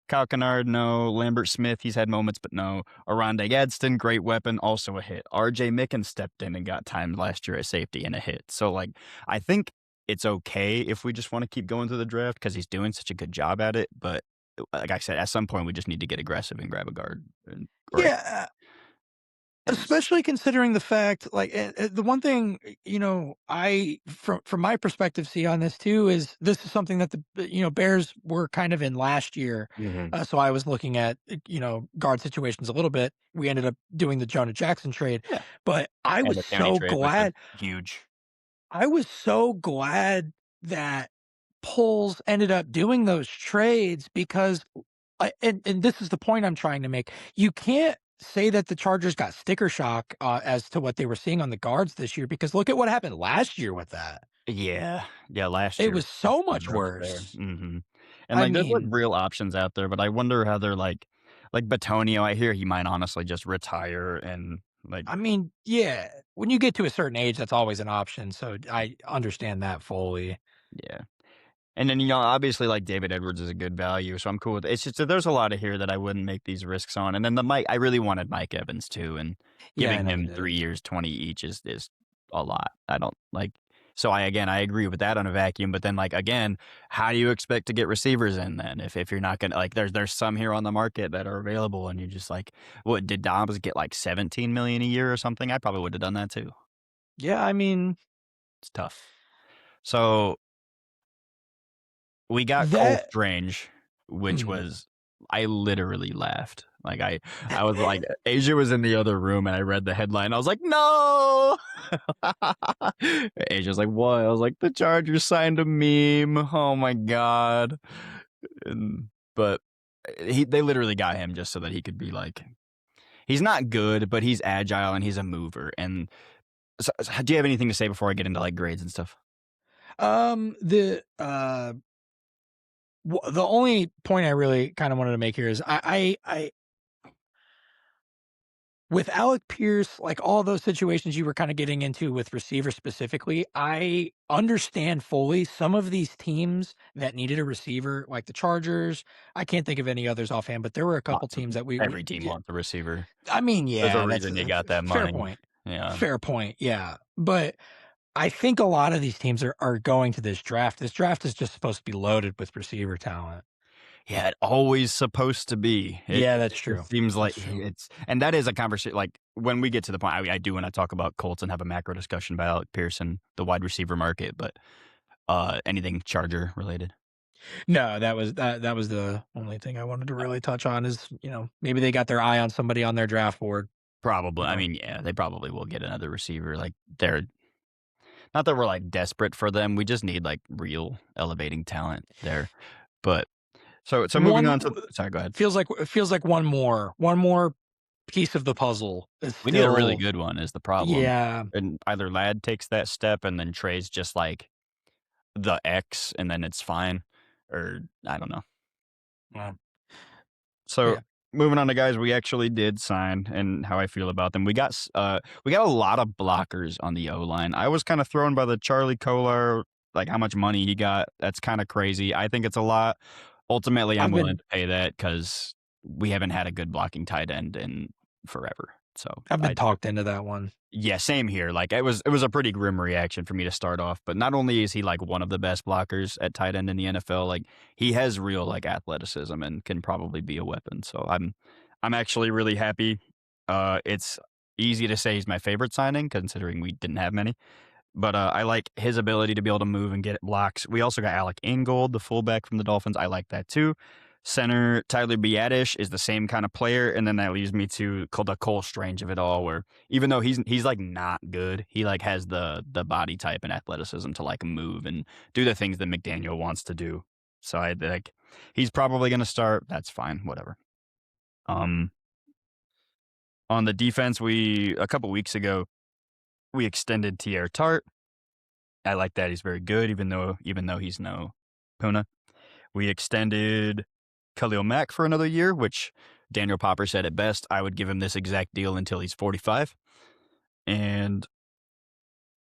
Kyle Kennard, no. Lambert Smith, he's had moments, but no. Aronde Gadsden, great weapon, also a hit. RJ Mickens stepped in and got time last year at safety and a hit. So, like, I think it's okay if we just want to keep going through the draft because he's doing such a good job at it. But like I said, at some point we just need to get aggressive and grab a guard. Or Yeah, and it's especially considering the fact, like, the one thing, I from my perspective see on this too is this is something that the Bears were kind of in last year. Mhm. So I was looking at guard situations a little bit. We ended up doing the Jonah Jackson trade, Yeah. but I And was the County so trade, which was glad. huge. I was so glad that Poles ended up doing those trades because and this is the point I'm trying to make. You can't say that the Chargers got sticker shock, as to what they were seeing on the guards this year because look at what happened last year with that. Yeah. Yeah, last It year was was so much rough there. worse. Mhm. And, I like, there's, like, mean real options out there, but I wonder how they're like Batonio, I hear he might honestly just retire and, like I mean, yeah, when you get to a certain age, that's always an option, so I understand that fully. yeah. And then, obviously, like, David Edwards is a good value, so I'm cool with it. It's just that there's a lot of here that I wouldn't make these risks on, and then the Mike I really wanted Mike Evans too, and Yeah, I giving know you him did. 3 years, 20 each is a lot. I don't like so I agree with that on a vacuum, but then, like, again, how do you expect to get receivers in then if you're not gonna like, there's some here on the market that are available, and you're just like, "What, did Dobbs get, like, 17 million a year or something?" I probably would've done that too. Yeah, I mean, It's tough. So we got Cole that Strange, which mm. was I literally laughed. Like, I was like Asia was in the other room, and I read the headline, I was like, "No!" Asia's like, "What?" I was like, "The Chargers signed a meme. Oh my god." And but they literally got him just so that he could be like he's not good, but he's agile and he's a mover, and do you have anything to say before I get into, like, grades and stuff? The the only point I really kind of wanted to make here is I with Alec Pierce, like all those situations you were kind of getting into with receiver specifically, I understand fully some of these teams that needed a receiver, like the Chargers. I can't think of any others offhand, but there were a couple Lots of teams that we every team yeah, wants a receiver. I mean, There's a yeah, that's reason you a got that fair money. point. Yeah. Fair point. Yeah. But I think a lot of these teams are going to this draft. This draft is just supposed to be loaded with receiver talent. Yeah, it always supposed to be. Yeah, that's It true. just seems like That's true. it's and that is a conversation like, when we get to the point I do wanna talk about Colts and have a macro discussion about Alec Pearson, the wide receiver market, but, anything Charger related? No, that was the only thing I wanted to really touch on is, maybe they got their eye on somebody on their draft board, Probably. you I know? mean, yeah, they probably will get another receiver, like, they're not that we're, like, desperate for them, we just need, like, real elevating talent there, but so moving One on to sorry, go ahead. feels like one more piece of the puzzle is We need a really still. good one is the problem, Yeah. and either Ladd takes that step and then Trey's just like the X and then it's fine, or I don't know. Well, So Yeah. moving on to guys we actually did sign and how I feel about them. We got a lot of blockers on the O line. I was kind of thrown by the Charlie Kolar, like how much money he got. That's kind of crazy. I think it's a lot. Ultimately, I'm I've willing been to pay that because we haven't had a good blocking tight end in forever. So I've been I talked into that one. yeah, same here. Like it was a pretty grim reaction for me to start off, but not only is he like one of the best blockers at tight end in the NFL, like he has real like athleticism and can probably be a weapon. So I'm actually really happy. It's easy to say he's my favorite signing considering we didn't have many. But, I like his ability to be able to move and get blocks. We also got Alec Ingold, the fullback from the Dolphins. I like that too. Center Tyler Biadasz is the same kind of player, and then that leads me to the Cole Strange of it all, where even though he's like not good, he like has the body type and athleticism to like move and do the things that McDaniel wants to do. So I like he's probably gonna start. That's fine, whatever. Um, on the defense, we a couple weeks ago we extended Tier Tart. I like that. He's very good, even though he's no Puna. We extended Khalil Mack for another year, which Daniel Popper said it best. I would give him this exact deal until he's 45. And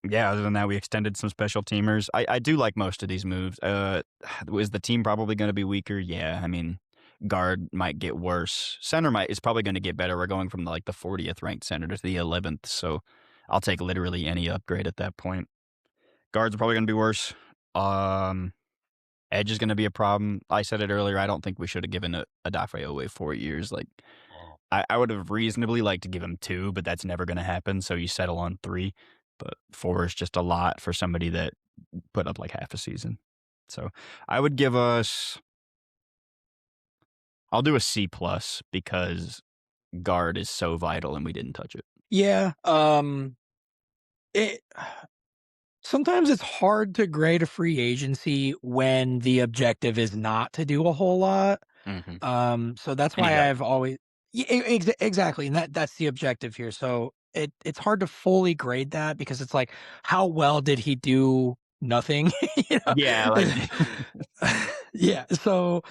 yeah, other than that, we extended some special teamers. I do like most of these moves. Is the team probably going to be weaker? Yeah, I mean, guard might get worse. Center might is probably going to get better. We're going from like the 40th ranked center to the 11th, so I'll take literally any upgrade at that point. Guards are probably going to be worse. Um, Edge is going to be a problem. I said it earlier. I don't think we should have given Adafe away 4 years. Like I would have reasonably liked to give him 2, but that's never going to happen. So you settle on 3. But 4 is just a lot for somebody that put up like half a season. So I would give us. I'll do a C plus because guard is so vital and we didn't touch it. Yeah, it sometimes it's hard to grade a free agency when the objective is not to do a whole lot. Hmm. So that's And you why got I've always exactly, and that's the objective here. So it's hard to fully grade that because it's like, how well did he do nothing? You know? yeah, like Yeah. So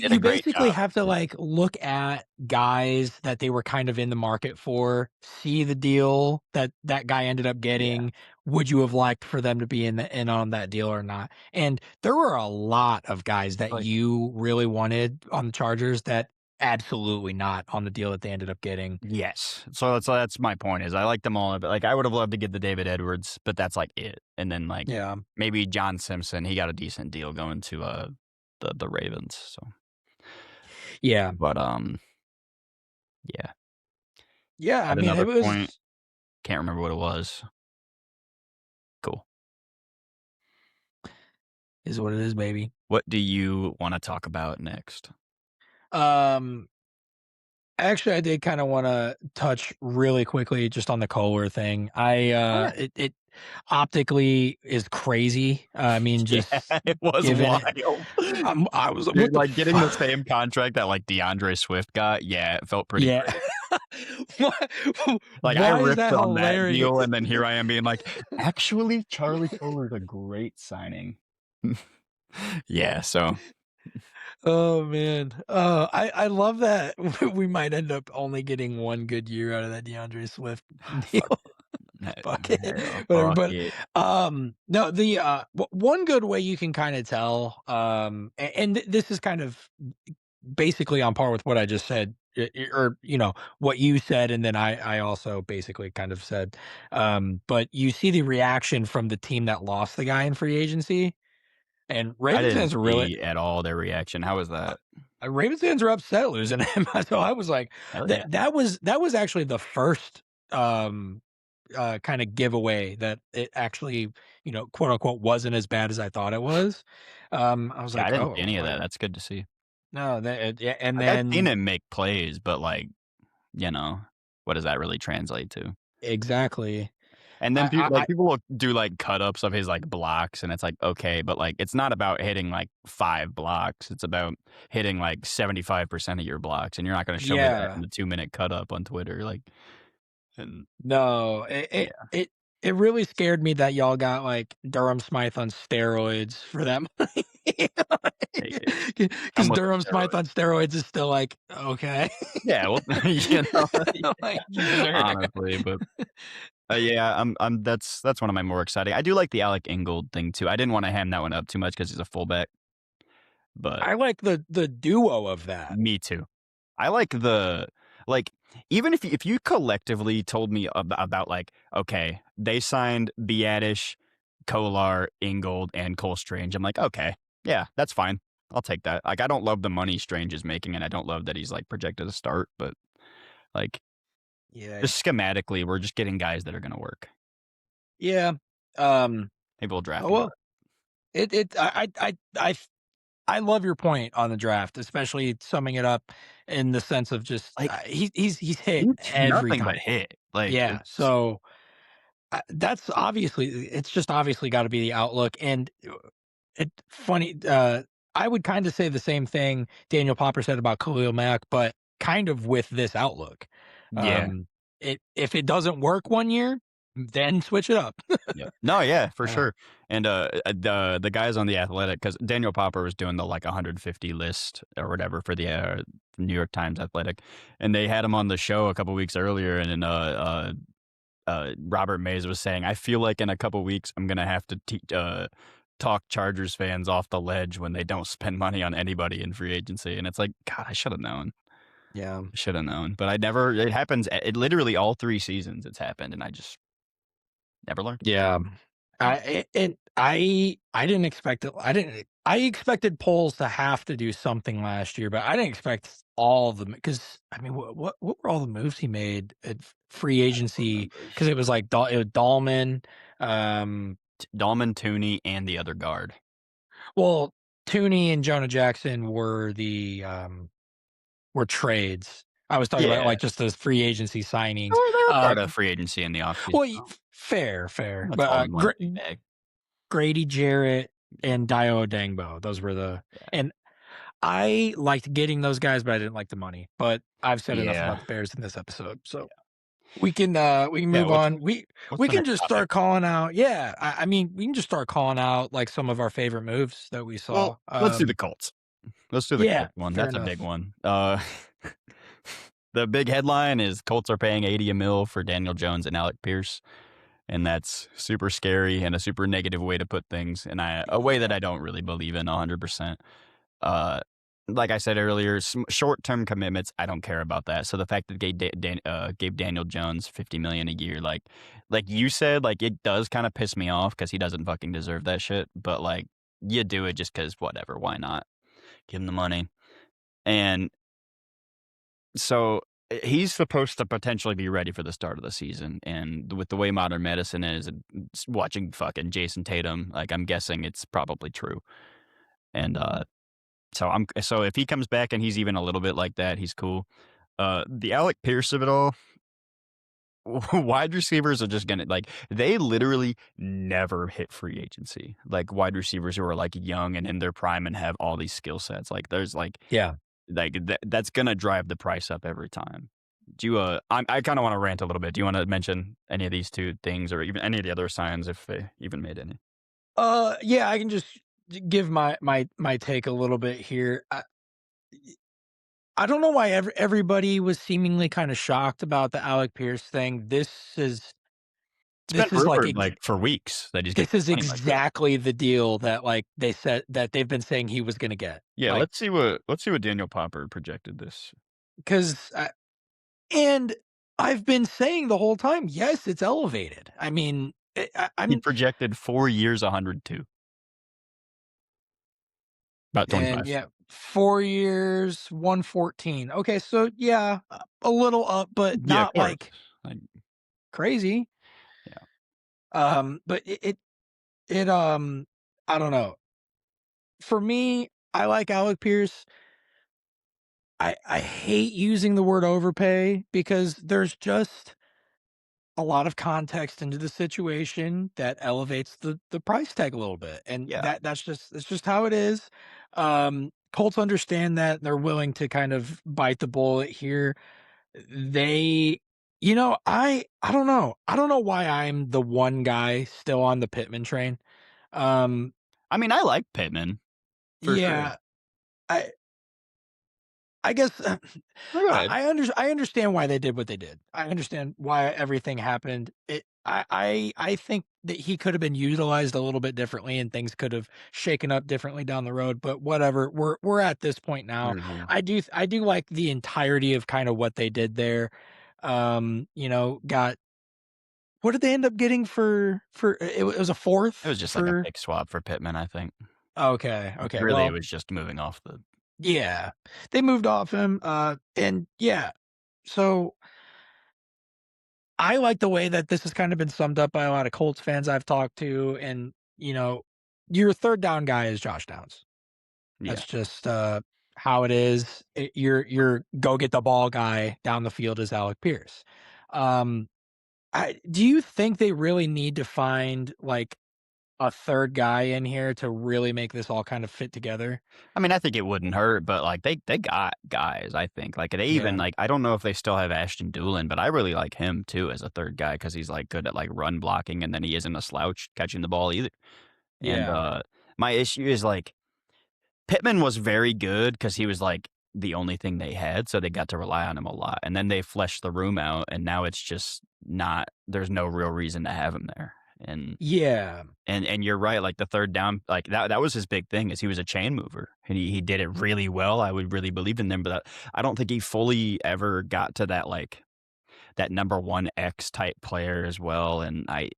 did a you great basically job. have to like look at guys that they were kind of in the market for, see the deal that that guy ended up Yeah, getting. Would you have liked for them to be in on that deal or not? And there were a lot of guys that like you really wanted on the Chargers that absolutely not on the deal that they ended up getting. yes. So that's my point is I like them all, but like I would have loved to get the David Edwards, but that's like it. And then like Yeah. maybe John Simpson, he got a decent deal going to the Ravens. So Yeah. but yeah. Yeah. I At mean, it another point, was can't remember what it was. Cool. is what it is, baby. What do you want to talk about next? Um, Actually, I did kinda wanna touch really quickly just on the Kohler thing. Oh yeah. It optically is crazy. I mean, Yeah, just it was given it wild. I was like, Dude, "What the like getting the fuck?" same contract that like DeAndre Swift got, yeah, it felt pretty Yeah. great. Why Like, I why is ripped that on that hilarious? deal, and then here I am being like, "Actually, Charlie Kohler's a great signing." Yeah, so Oh, man. I love that we might end up only getting 1 good year out of that DeAndre Swift fuck deal. it. Fuck it, Yeah, whatever. fuck But it. no, the one good way you can kind of tell, and this is kind of basically on par with what I just said, or what you said, and then I also basically kind of said, but you see the reaction from the team that lost the guy in free agency, and I Ravens didn't fans are really. see at all their reaction. How was that? Ravens fans are upset losing him. So I was like, Hell yeah. that was actually the first um kind of giveaway that it actually, quote unquote, wasn't as bad as I thought it was. I was Yeah, I like, didn't see oh, any of like that. That's good to see. no, that yeah, and Like, I've seen then him make plays, but, like, you know, what does that really translate to? exactly. And then I people will do, like, cut-ups of his, like, blocks, and it's like, okay, but, like, it's not about hitting, like, 5 blocks. It's about hitting, like, 75% of your blocks, and you're not gonna show me that in yeah, the 2-minute cut-up on Twitter, like and no, yeah. it really scared me that y'all got like Durham Smythe on steroids for that money. Take it. I'm Because with the Durham Smythe steroids. on steroids is still like, okay. Yeah, well, you know, Like, sure. honestly, but yeah, that's one of my more exciting. I do like the Alec Ingold thing too. I didn't want to ham that one up too much because he's a fullback, but I like the duo of that. me too. I like like even if you collectively told me about like okay, they signed Biadish, Kolar, Ingold, and Cole Strange. I'm like okay, yeah, that's fine. I'll take that. Like I don't love the money Strange is making, and I don't love that he's like projected to start, but like Yeah. just schematically, we're just getting guys that are gonna work. Yeah. Um, Maybe we'll draft oh, a guard. well, I love your point on the draft, especially summing it up in the sense of just, Like he's hit it's every nothing but time. hit. Like Yeah, it's so, that's obviously it's just obviously gotta be the outlook, and, it funny, I would kinda say the same thing Daniel Popper said about Khalil Mack, but kind of with this outlook. yeah. Um, if it doesn't work one year, then switch it up. Yeah. No, yeah, for Uh, sure. And the guys on the Athletic, because Daniel Popper was doing the like 150 list or whatever for the New York Times Athletic, and they had him on the show a couple weeks earlier, and then Robert Mays was saying, I feel like in a couple weeks I'm gonna have to talk Chargers fans off the ledge when they don't spend money on anybody in free agency, and it's like, God, I should have known. yeah. I should have known, but I never. It happens. It literally all 3 seasons it's happened, and I just never learned. Yeah. I didn't expect it. I expected polls to have to do something last year, but I didn't expect all of them because I mean, what were all the moves he made at free agency? Remember. Because it was like it was Dahlman, um, Dalman, Tooney, and the other guard. well, Tooney and Jonah Jackson were trades. I was talking about Yeah. like just those free agency signings. They're Uh, part of free agency in the offseason, well, though. fair, It's but all in one big bag. Grady Jarrett and Dio Dangbo. Those were the Yeah. and I liked getting those guys, but I didn't like the money. But I've said enough Yeah. about the Bears in this episode, so Yeah. we can Yeah, move on. what's We the can next just topic? start calling out. Yeah, I mean, we can just start calling out like some of our favorite moves that we saw. Well, let's do the Colts. Let's do the Yeah, Colts one. fair That's a big enough. one. The big headline is Colts are paying 80 a mil for Daniel Jones and Alec Pierce, and that's super scary and a super negative way to put things, and a way that Yeah, I don't really believe in 100%. Uh, like I said earlier, short-term commitments, I don't care about that. So the fact that gave Daniel Jones 50 million a year, like you said, like it does kind of piss me off because he doesn't fucking deserve that shit. But like you do it just because whatever, why not? Give him the money. And so he's supposed to potentially be ready for the start of the season. And with the way modern medicine is, and watching fucking Jason Tatum, like I'm guessing it's probably true. And so if he comes back and he's even a little bit like that, he's cool. The Alec Pierce of it all, wide receivers are just gonna like they literally never hit free agency. Like wide receivers who are like young and in their prime and have all these skill sets. Like there's yeah. that's gonna drive the price up every time. Do you I kind of want to rant a little bit. Do you want to mention any of these two things or even any of the other signs if they even made any? Yeah. I can just give my take a little bit here. I don't know why everybody was seemingly kind of shocked about the Alec Pierce thing. It's been This is like rumored like for weeks that he's getting this is money like this. exactly the deal that, like, they said that they've been saying he was gonna get. Yeah, Like, let's see what Daniel Popper projected this. 'cause and I've been saying the whole time, yes, it's elevated. I mean, He I'm projected 4 years, 102, about and 25. yeah, 4 years, 114. Okay, so yeah, a little up, but Yeah, of not, course. like, Like, crazy. yeah. But I don't know. For me, I like Alec Pierce. I hate using the word overpay because there's just a lot of context into the situation that elevates the price tag a little bit, and Yeah. that's just how it is. Colts understand that, they're willing to kind of bite the bullet here. They I don't know. I don't know why I'm the one guy still on the Pittman train. Um, I mean, I like Pittman. for sure. Yeah, I I guess No, go ahead. I understand why they did what they did. I understand why everything happened. I think that he could have been utilized a little bit differently and things could have shaken up differently down the road, but whatever. We're at this point now. Mhm. I do like the entirety of kind of what they did there. Got what did they end up getting for it was a It fourth was just like a for pick swap for Pittman, I think. okay, Like, okay. really, it Well, was just moving off the yeah. They moved off him and yeah. So I like the way that this has kind of been summed up by a lot of Colts fans I've talked to, and your third down guy is Josh Downs. yeah. That's just how it is. Your go get the ball guy down the field is Alec Pierce. Um, do you think they really need to find like a third guy in here to really make this all kind of fit together? I mean, I think it wouldn't hurt, but, like, they got guys, I think. Like, they even, Yeah, like I don't know if they still have Ashton Dulin, but I really like him too as a 3rd guy because he's, like, good at, like, run blocking, and then he isn't a slouch catching the ball either. And, yeah, my issue is, like, Pittman was very good because he was, like, the only thing they had, so they got to rely on him a lot, and then they fleshed the room out, and now it's just not there's no real reason to have him there. yeah, And you're right, like, the 3rd down, like, that was his big thing is he was a chain mover, and he did it really well, I would really believe in him, but I don't think he fully ever got to that, like, that number 1 X type player as well, and I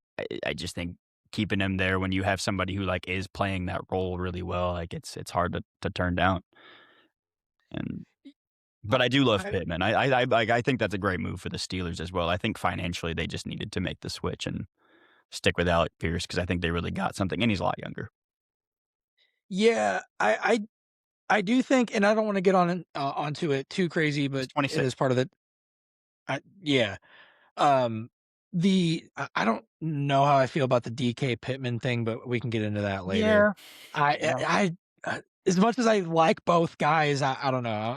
just think keeping him there when you have somebody who, like, is playing that role really well, like, it's hard to turn down, and I, but I do love I Pittman. I think that's a great move for the Steelers as well. I think financially, they just needed to make the switch and stick with Alec Pierce because I think they really got something, and he's a lot younger. yeah, I do think, and I don't want to get onto it too crazy, He's but it 26. is part of it. Yeah. Um, I don't know how I feel about the DK Pittman thing, but we can get into that later. Yeah. Yeah. As much as I like both guys, I don't know.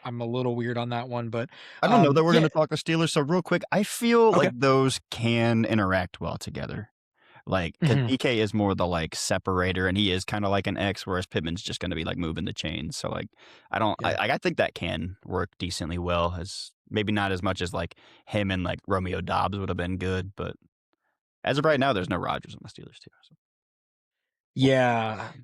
I'm a little weird on that one, but I don't know that we're yeah, gonna talk the Steelers, so real quick, I feel like okay. those can interact well together. Like, because Mhm. DK is more the, like, separator, and he is kinda like an X, whereas Pittman's just gonna be, like, moving the chains, so, like, I don't Yeah. I think that can work decently well as maybe not as much as, like, him and, like, Romeo Dobbs would have been good, but as of right now, there's no Rodgers on the Steelers too, so we'll Yeah. see.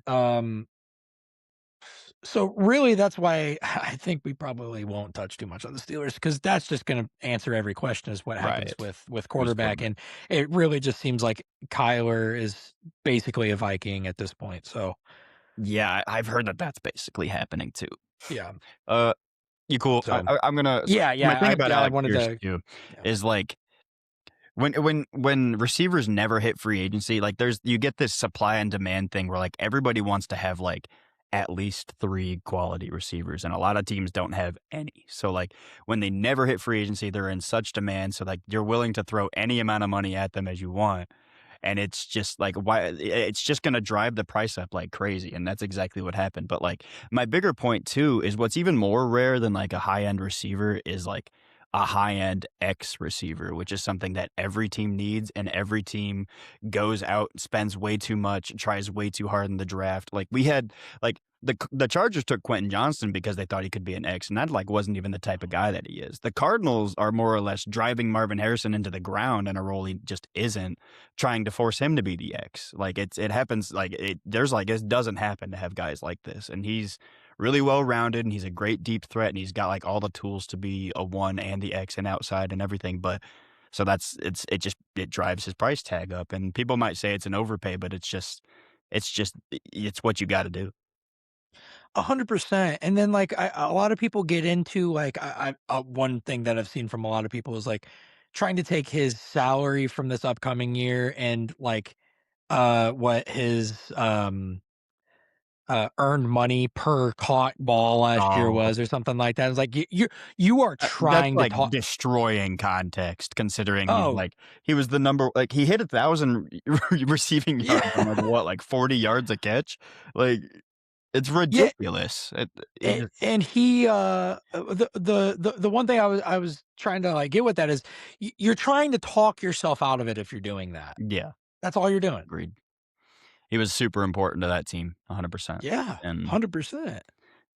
So really that's why I think we probably won't touch too much on the Steelers because that's just going to answer every question is what happens Right. with Who's the quarterback. quarterback? And it really just seems like Kyler is basically a Viking at this point. So Yeah, I've heard that that's basically happening too. yeah. Uh, you cool. So I'm gonna so yeah, my thing about I Alec wanted Pierce to too yeah. is, like, when receivers never hit free agency, like, you get this supply and demand thing where, like, everybody wants to have, like, at least 3 quality receivers, and a lot of teams don't have any. So, like, when they never hit free agency, they're in such demand, so, like, you're willing to throw any amount of money at them as you want, and it's just, like, why it's just gonna drive the price up like crazy, and that's exactly what happened, but, like, my bigger point too is what's even more rare than, like, a high-end receiver is, like, a high-end X receiver, which is something that every team needs, and every team goes out, spends way too much, tries way too hard in the draft. Like, we had like, the Chargers took Quentin Johnston because they thought he could be an X, and that, like, wasn't even the type of guy that he is. The Cardinals are more or less driving Marvin Harrison into the ground in a role he just isn't, trying to force him to be the X. Like, it happens, like, there's, like, it doesn't happen to have guys like this, and he's really well rounded and he's a great deep threat and he's got like all the tools to be a one and the X and outside and everything. But so it drives his price tag up. And people might say it's an overpay, but it's what you got to do. 100%. And then like a lot of people get into like one thing that I've seen from a lot of people is like trying to take his salary from this upcoming year and like what his earned money per caught ball last year Oh, was or something like that. It's like you are that's trying to like talk. destroying context considering Oh, he was the number, like he hit 1,000 receiving yards on like yeah. what, like 40 yards a catch? Like, it's Yeah, ridiculous. It just, and he the one thing I was trying to like get with that is you're trying to talk yourself out of it if you're doing that. yeah, That's all you're doing. agreed. He was super important to that team, 100%. Yeah, And 100%.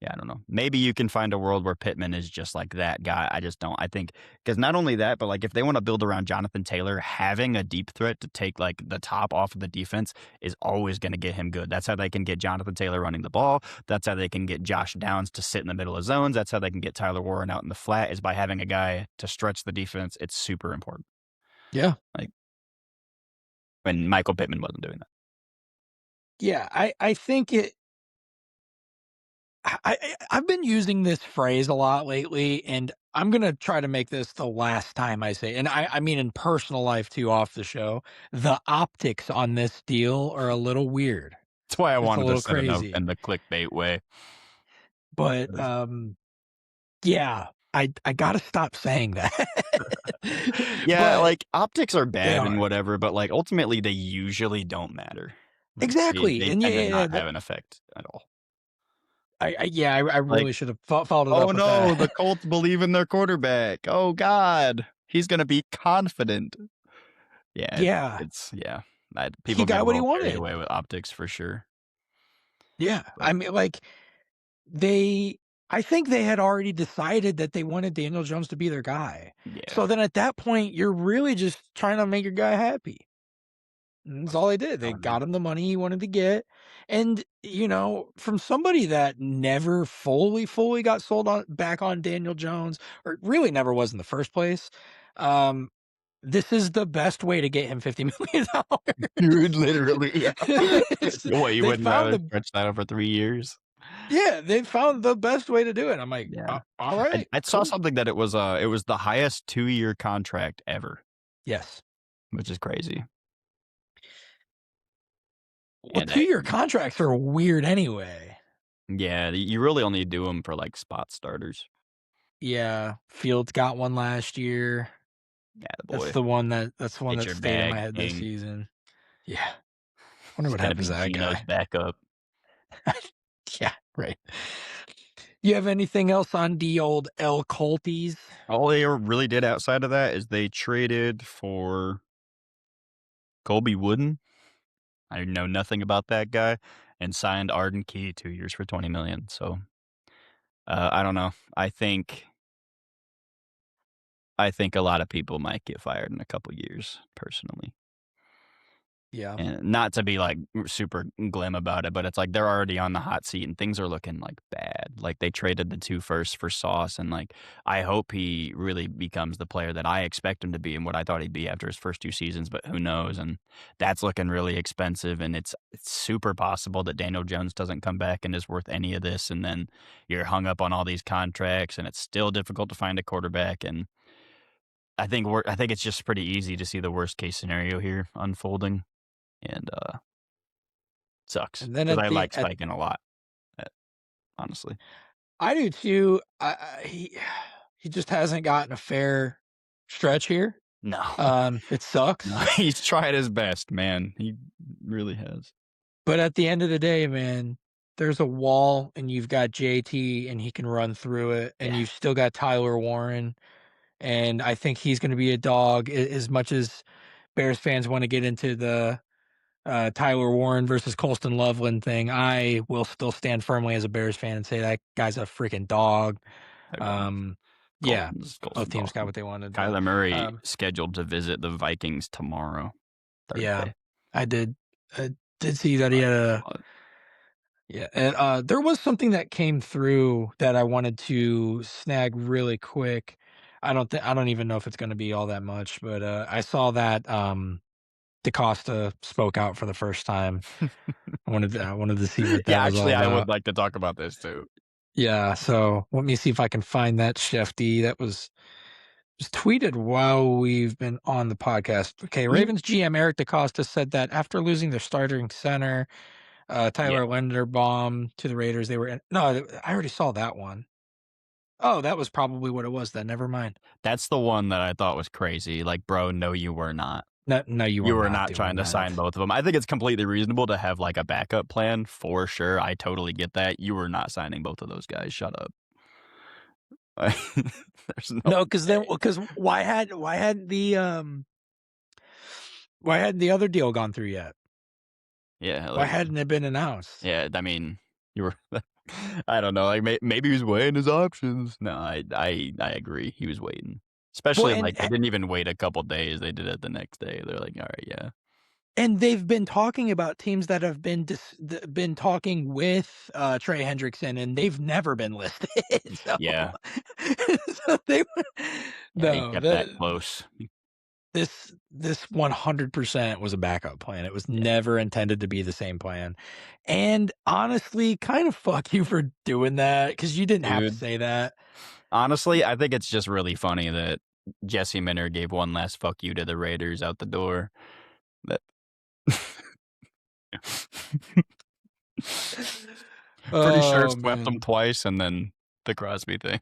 yeah, I don't know. Maybe you can find a world where Pittman is just like that guy. I just don't. I think because not only that, but like if they want to build around Jonathan Taylor, having a deep threat to take like the top off of the defense is always going to get him good. That's how they can get Jonathan Taylor running the ball. That's how they can get Josh Downs to sit in the middle of zones. That's how they can get Tyler Warren out in the flat is by having a guy to stretch the defense. It's super important. Yeah. Like when Michael Pittman wasn't doing that. Yeah, I think it I've been using this phrase a lot lately, and I'm gonna try to make this the last time I say, and I mean in personal life too, off the show. The optics on this deal are a little weird. That's why I It's a wanted to little set it up crazy, in the clickbait way. but 'Cause yeah, I gotta stop saying that. yeah, But like, optics are they bad and are whatever, but, like, ultimately, they usually don't matter. Like, they exactly, they and yeah, tend to yeah, yeah. not have an effect at all. Yeah, I Like, really should have followed it "Oh, up with no, the that. Colts believe in their quarterback. Oh god, he's gonna be confident." Yeah, Yeah, yeah, he people get got a what he little carried wanted. away with optics for sure, Yeah, but I mean, like They I think they had already decided that they wanted Daniel Jones to be their guy. yeah, So then at that point, you're really just trying to make your guy happy. And that's all they did. They telling you. got him the money he wanted to get. And, from somebody that never fully got sold on back on Daniel Jones, or really never was in the first place, um, this is the best way to get him $50 million. Dude, literally, yeah. What, you They wouldn't found rather the stretch that over 3 years? Yeah, they found the best way to do it. I'm like, Yeah. all I right, I saw cool. something that it was the highest two-year contract ever, Yes. which is crazy, Well, and I 2-year contracts are weird anyway. yeah, you really only do them for, like, spot starters. Yeah, Fields got one last year. Attaboy. That's the one Get that your stayed in my bag, head this king. season. Yeah. Wonder He's what gonna happens be to that Gino's guy. backup. Yeah, right. You have anything else on the old El Colties? All they ever really did outside of that is they traded for Colby Wooden. I know nothing about that guy, and signed Arden Key 2 years for $20,000,000, so, I don't know. I think a lot of people might get fired in a couple years, personally. Yeah. And not to be, like, super glim about it, but it's like they're already on the hot seat and things are looking, like, bad. Like, they traded the 2 firsts for Sauce, and, like, I hope he really becomes the player that I expect him to be and what I thought he'd be after his first 2 seasons, but who knows, and that's looking really expensive, and it's super possible that Daniel Jones doesn't come back and is worth any of this, and then you're hung up on all these contracts, and it's still difficult to find a quarterback, and I think it's just pretty easy to see the worst case scenario here unfolding, and, sucks And then because at I the like at Spiken a lot, honestly. I do too. He just hasn't gotten a fair stretch here. No, It no, sucks. he's tried his best, man. He really has. But at the end of the day, man, there's a wall and you've got JT and he can run through it, and Yeah, you've still got Tyler Warren, and I think he's gonna be a dog as much as Bears fans wanna get into the, Tyler Warren versus Colston Loveland thing. I will still stand firmly as a Bears fan and say that guy's a freaking dog. everyone Um, yeah, Colton's both teams got awesome. what they wanted, but, Kyler Murray um, scheduled to visit the Vikings tomorrow, yeah, Thursday. I did I did see that he I had a saw it. Yeah, and, there was something that came through that I wanted to snag really quick. I don't even know if it's gonna be all that much, but, I saw that, DaCosta spoke out for the first time. I wanted to see what that Yeah, was all actually, I would about. like to talk about this too. Yeah, so let me see if I can find that Shefty. That was tweeted while we've been on the podcast. Okay, We Ravens GM Eric DaCosta said that after losing their starting center, Yeah, Tyler Linderbaum to the Raiders, they were in no, I already saw that one. Oh, that was probably what it was then, never mind. that's the one that I thought was crazy, like, "Bro, no, you were not. No, no, you You are were not not doing trying to sign that. both of them." I think it's completely reasonable to have, like, a backup plan for sure, I totally get that. You were not signing both of those guys, shut up. There's no No, way. because why hadn't the other deal gone through yet? Yeah, Why like hadn't it been announced? yeah, I mean, you were I don't know, like, maybe he was weighing his options. No, I agree, he was waiting. Well, Especially, like, they didn't even wait a couple days, they did it the next day. They're like, "Alright, yeah." and they've been talking about teams that have been talking with, Trey Hendrickson, and they've never been listed. So Yeah. so they Yeah, he no, kept that close. this 100% was a backup plan. It was Yeah. never intended to be the same plan. And honestly, kind of fuck you for doing that because you didn't have to Dude, say that. honestly, I think it's just really funny that Jesse Minter gave one last "fuck you" to the Raiders out the door. That Pretty sure it Oh, swept them man. twice and then the Crosby thing.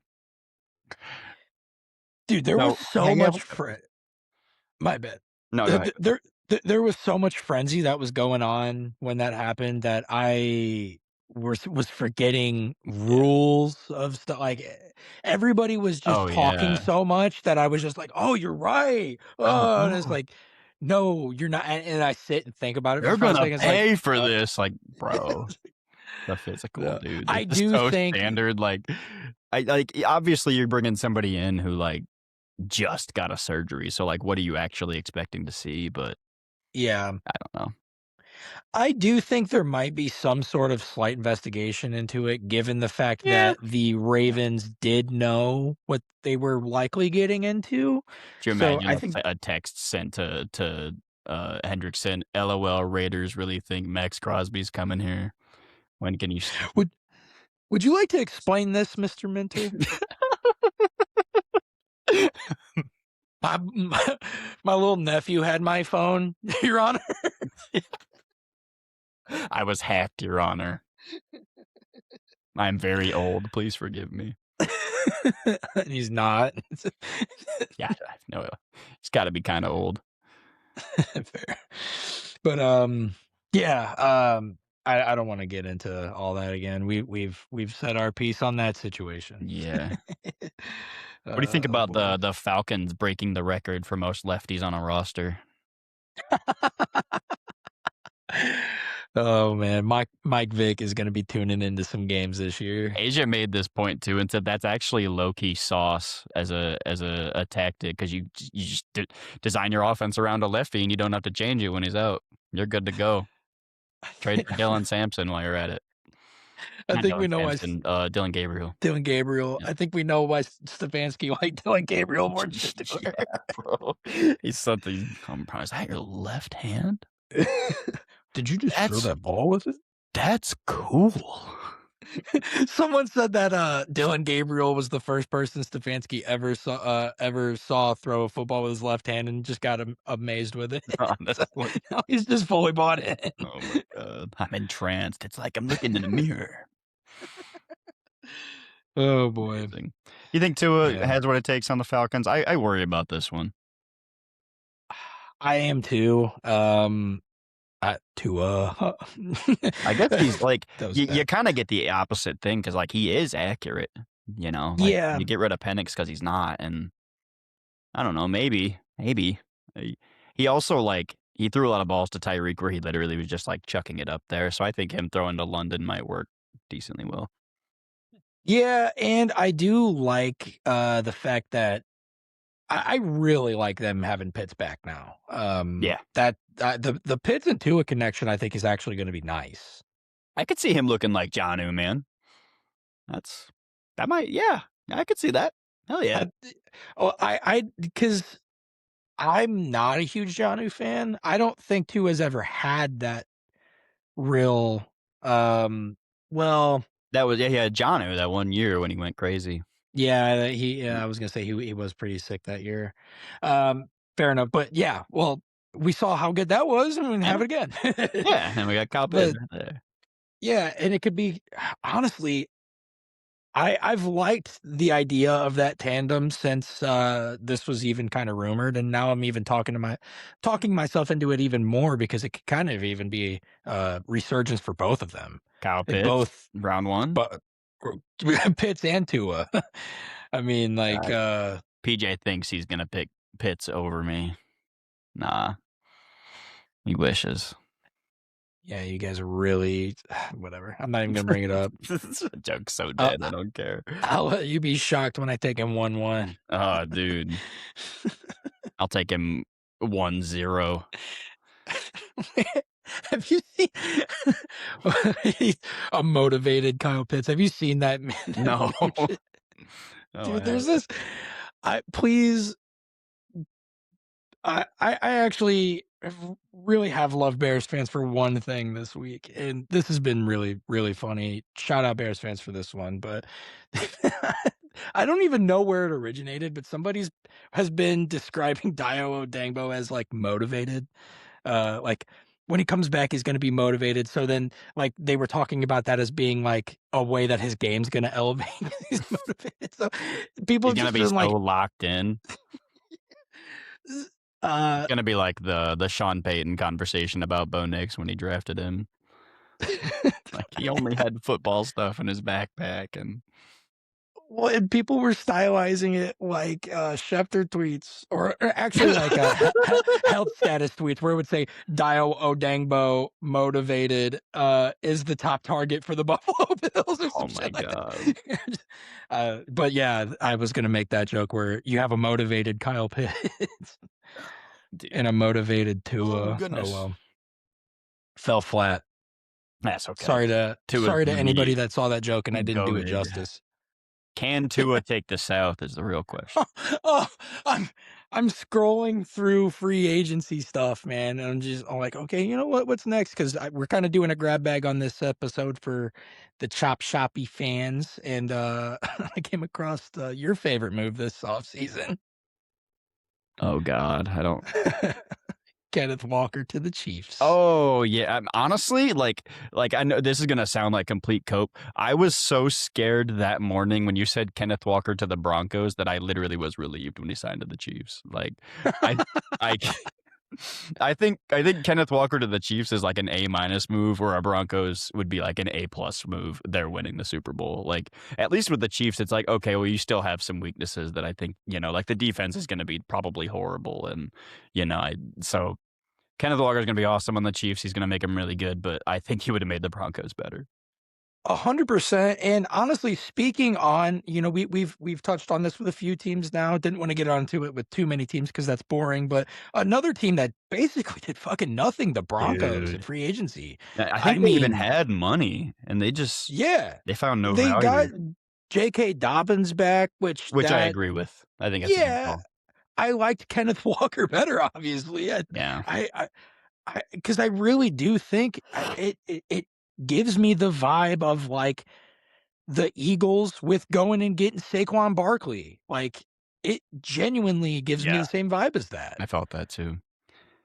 Dude, there was So, so hang much out my bad. No, go Th ahead, th go ahead. there was so much frenzy that was going on when that happened that I was forgetting Yeah. rules of stuff. Like, everybody was just Oh, talking yeah. so much that I was just like, "Oh, you're right. Oh, Oh," and it's no. like, "No, you're not," and I sit and think about it for They're 5 gonna seconds like, pay for "No." this, like, bro, the physical, No. dude. This I is do so think standard, like, obviously, you're bringing somebody in who, like, just got a surgery, so, like, what are you actually expecting to see? But yeah. I don't know. I do think there might be some sort of slight investigation into it, given the fact Yeah. that the Ravens did know what they were likely getting into. Could you So imagine I think a text sent to Hendrickson, "LOL, Raiders really think Max Crosby's coming here. When can you start?" would would you like to explain this, Mr. Minter? My, my little nephew had my phone, Your Honor. "I was hacked, Your Honor. I'm very old, please forgive me." And he's not. Yeah, I know he's gotta be kinda old. Fair. But, yeah, I don't wanna get into all that again. We've said our piece on that situation. Yeah. What do you think Oh, about boy. the Falcons breaking the record for most lefties on a roster? Oh, man, Mike Vick is gonna be tuning into some games this year. Asia made this point too and said that's actually low key sauce as a tactic because you just design your offense around a lefty and you don't have to change it when he's out. You're good to go. I Trade think for Dylan Sampson while you're at it. I Not think we Dylan know why Sampson, Dylan Gabriel. Dylan Gabriel. Yeah. I think we know why Stefanski liked Dylan Gabriel more than Yeah, Shador. bro. He's something bro, is that your left hand? Did you just throw That's that ball with it? that's cool. Someone said that, Dylan Gabriel was the first person Stefanski ever saw throw a football with his left hand and just got amazed with it. So, Honestly. now he's just fully bought in. Oh my god. I'm entranced. It's like I'm looking in a mirror. Oh, boy. Amazing. You think Tua Yeah. has what it takes on the Falcons? I worry about this one. I am too. Tua. I guess he's like That was you bad. kinda get the opposite thing because like, he is accurate, you know? Like, Yeah. you get rid of Penix because he's not, and I don't know, maybe. He also, like he threw a lot of balls to Tyreek where he literally was just, like, chucking it up there, so I think him throwing to London might work decently well. Yeah, and I do like, the fact that I really like them having Pitts back now. Yeah. That the Pitts and Tua connection, I think, is actually gonna be nice. I could see him looking like Jonnu, man. That's that might yeah, I could see that. Hell yeah. I oh, I because I'm not a huge Jonnu fan. I don't think Tua's ever had that real, um well, That was yeah, he had Jonnu that one year when he went crazy. yeah, I was gonna say he was pretty sick that year. Um, Fair enough, but yeah, well, we saw how good that was, and we can Yeah, have it again. yeah, and we got Kyle Pitts But right there. yeah, and it could be honestly, I've liked the idea of that tandem since, this was even kinda rumored, and now I'm even talking myself into it even more because it could kind of even be a resurgence for both of them. Kyle They Pitts, both round 1. but Pitts and Tua. I mean, like, Uh, PJ thinks he's gonna pick Pitts over me. Nah, he wishes. Yeah, you guys are really whatever. I'm not even gonna bring it up. This joke's so I'll dead, I don't care. I'll let you be shocked when I take him 1-1. Oh, dude. I'll take him 1-0. Have you seen he's a motivated Kyle Pitts? Have you seen that meme that No. meme shit? No, I Dude, there's haven't. this I please I actually really have loved Bears fans for one thing this week, and this has been really, really funny. Shout out Bears fans for this one, but I don't even know where it originated, but somebody's has been describing Dio Dangbo as like motivated. Like when he comes back, he's going to be motivated. So then, like they were talking about that as being like a way that his game's going to elevate. He's motivated. So people He's have gonna just be been so like, locked in. It's uh, gonna be like the Sean Payton conversation about Bo Nix when he drafted him. Like, he only had football stuff in his backpack, and well, and people were stylizing it like, Schefter tweets or actually like, health status tweets where it would say, "Dio Odangbo motivated, is the top target for the Buffalo Bills," or oh some my shit like god. that. But yeah, I was gonna make that joke where you have a motivated Kyle Pitts Dude. and a motivated Oh, Tua. Oh, goodness. well. Fell flat. That's okay. Sorry Tua's to gonna anybody be that saw that joke and I didn't do it goated. justice. Can Tua take the South is the real question. Oh, I'm I'm scrolling through free agency stuff, man, and I'm like, okay, you know what? What's next? Because we're kind of doing a grab bag on this episode for the Chop Shoppy fans, and I came across your favorite move this offseason. Oh god, I don't. Kenneth Walker to the Chiefs. Oh, yeah, honestly, I know this is gonna sound like complete cope. I was so scared that morning when you said Kenneth Walker to the Broncos that I literally was relieved when he signed to the Chiefs. Like, I I I think Kenneth Walker to the Chiefs is like an A-minus move, where a Broncos would be like an A-plus move. They're winning the Super Bowl. Like, at least with the Chiefs, it's like, okay, well, you still have some weaknesses that I think, like the defense is gonna be probably horrible, and, so Kenneth Walker is going to be awesome on the Chiefs. He's going to make them really good, but I think he would have made the Broncos better. 100%. And honestly, speaking on, we've touched on this with a few teams now. Didn't want to get onto it with too many teams because that's boring. But another team that basically did fucking nothing, the Broncos in Dude. free agency. I I think they even mean, had money, and yeah, they found no they got value, J.K. Dobbins back, which which I that agree with. I think that's a good yeah, call. I liked Kenneth Walker better. Obviously, Yeah. because I really do think it gives me the vibe of like the Eagles with going and getting Saquon Barkley. Like, it genuinely gives me Yeah. the same vibe as that. I felt that too.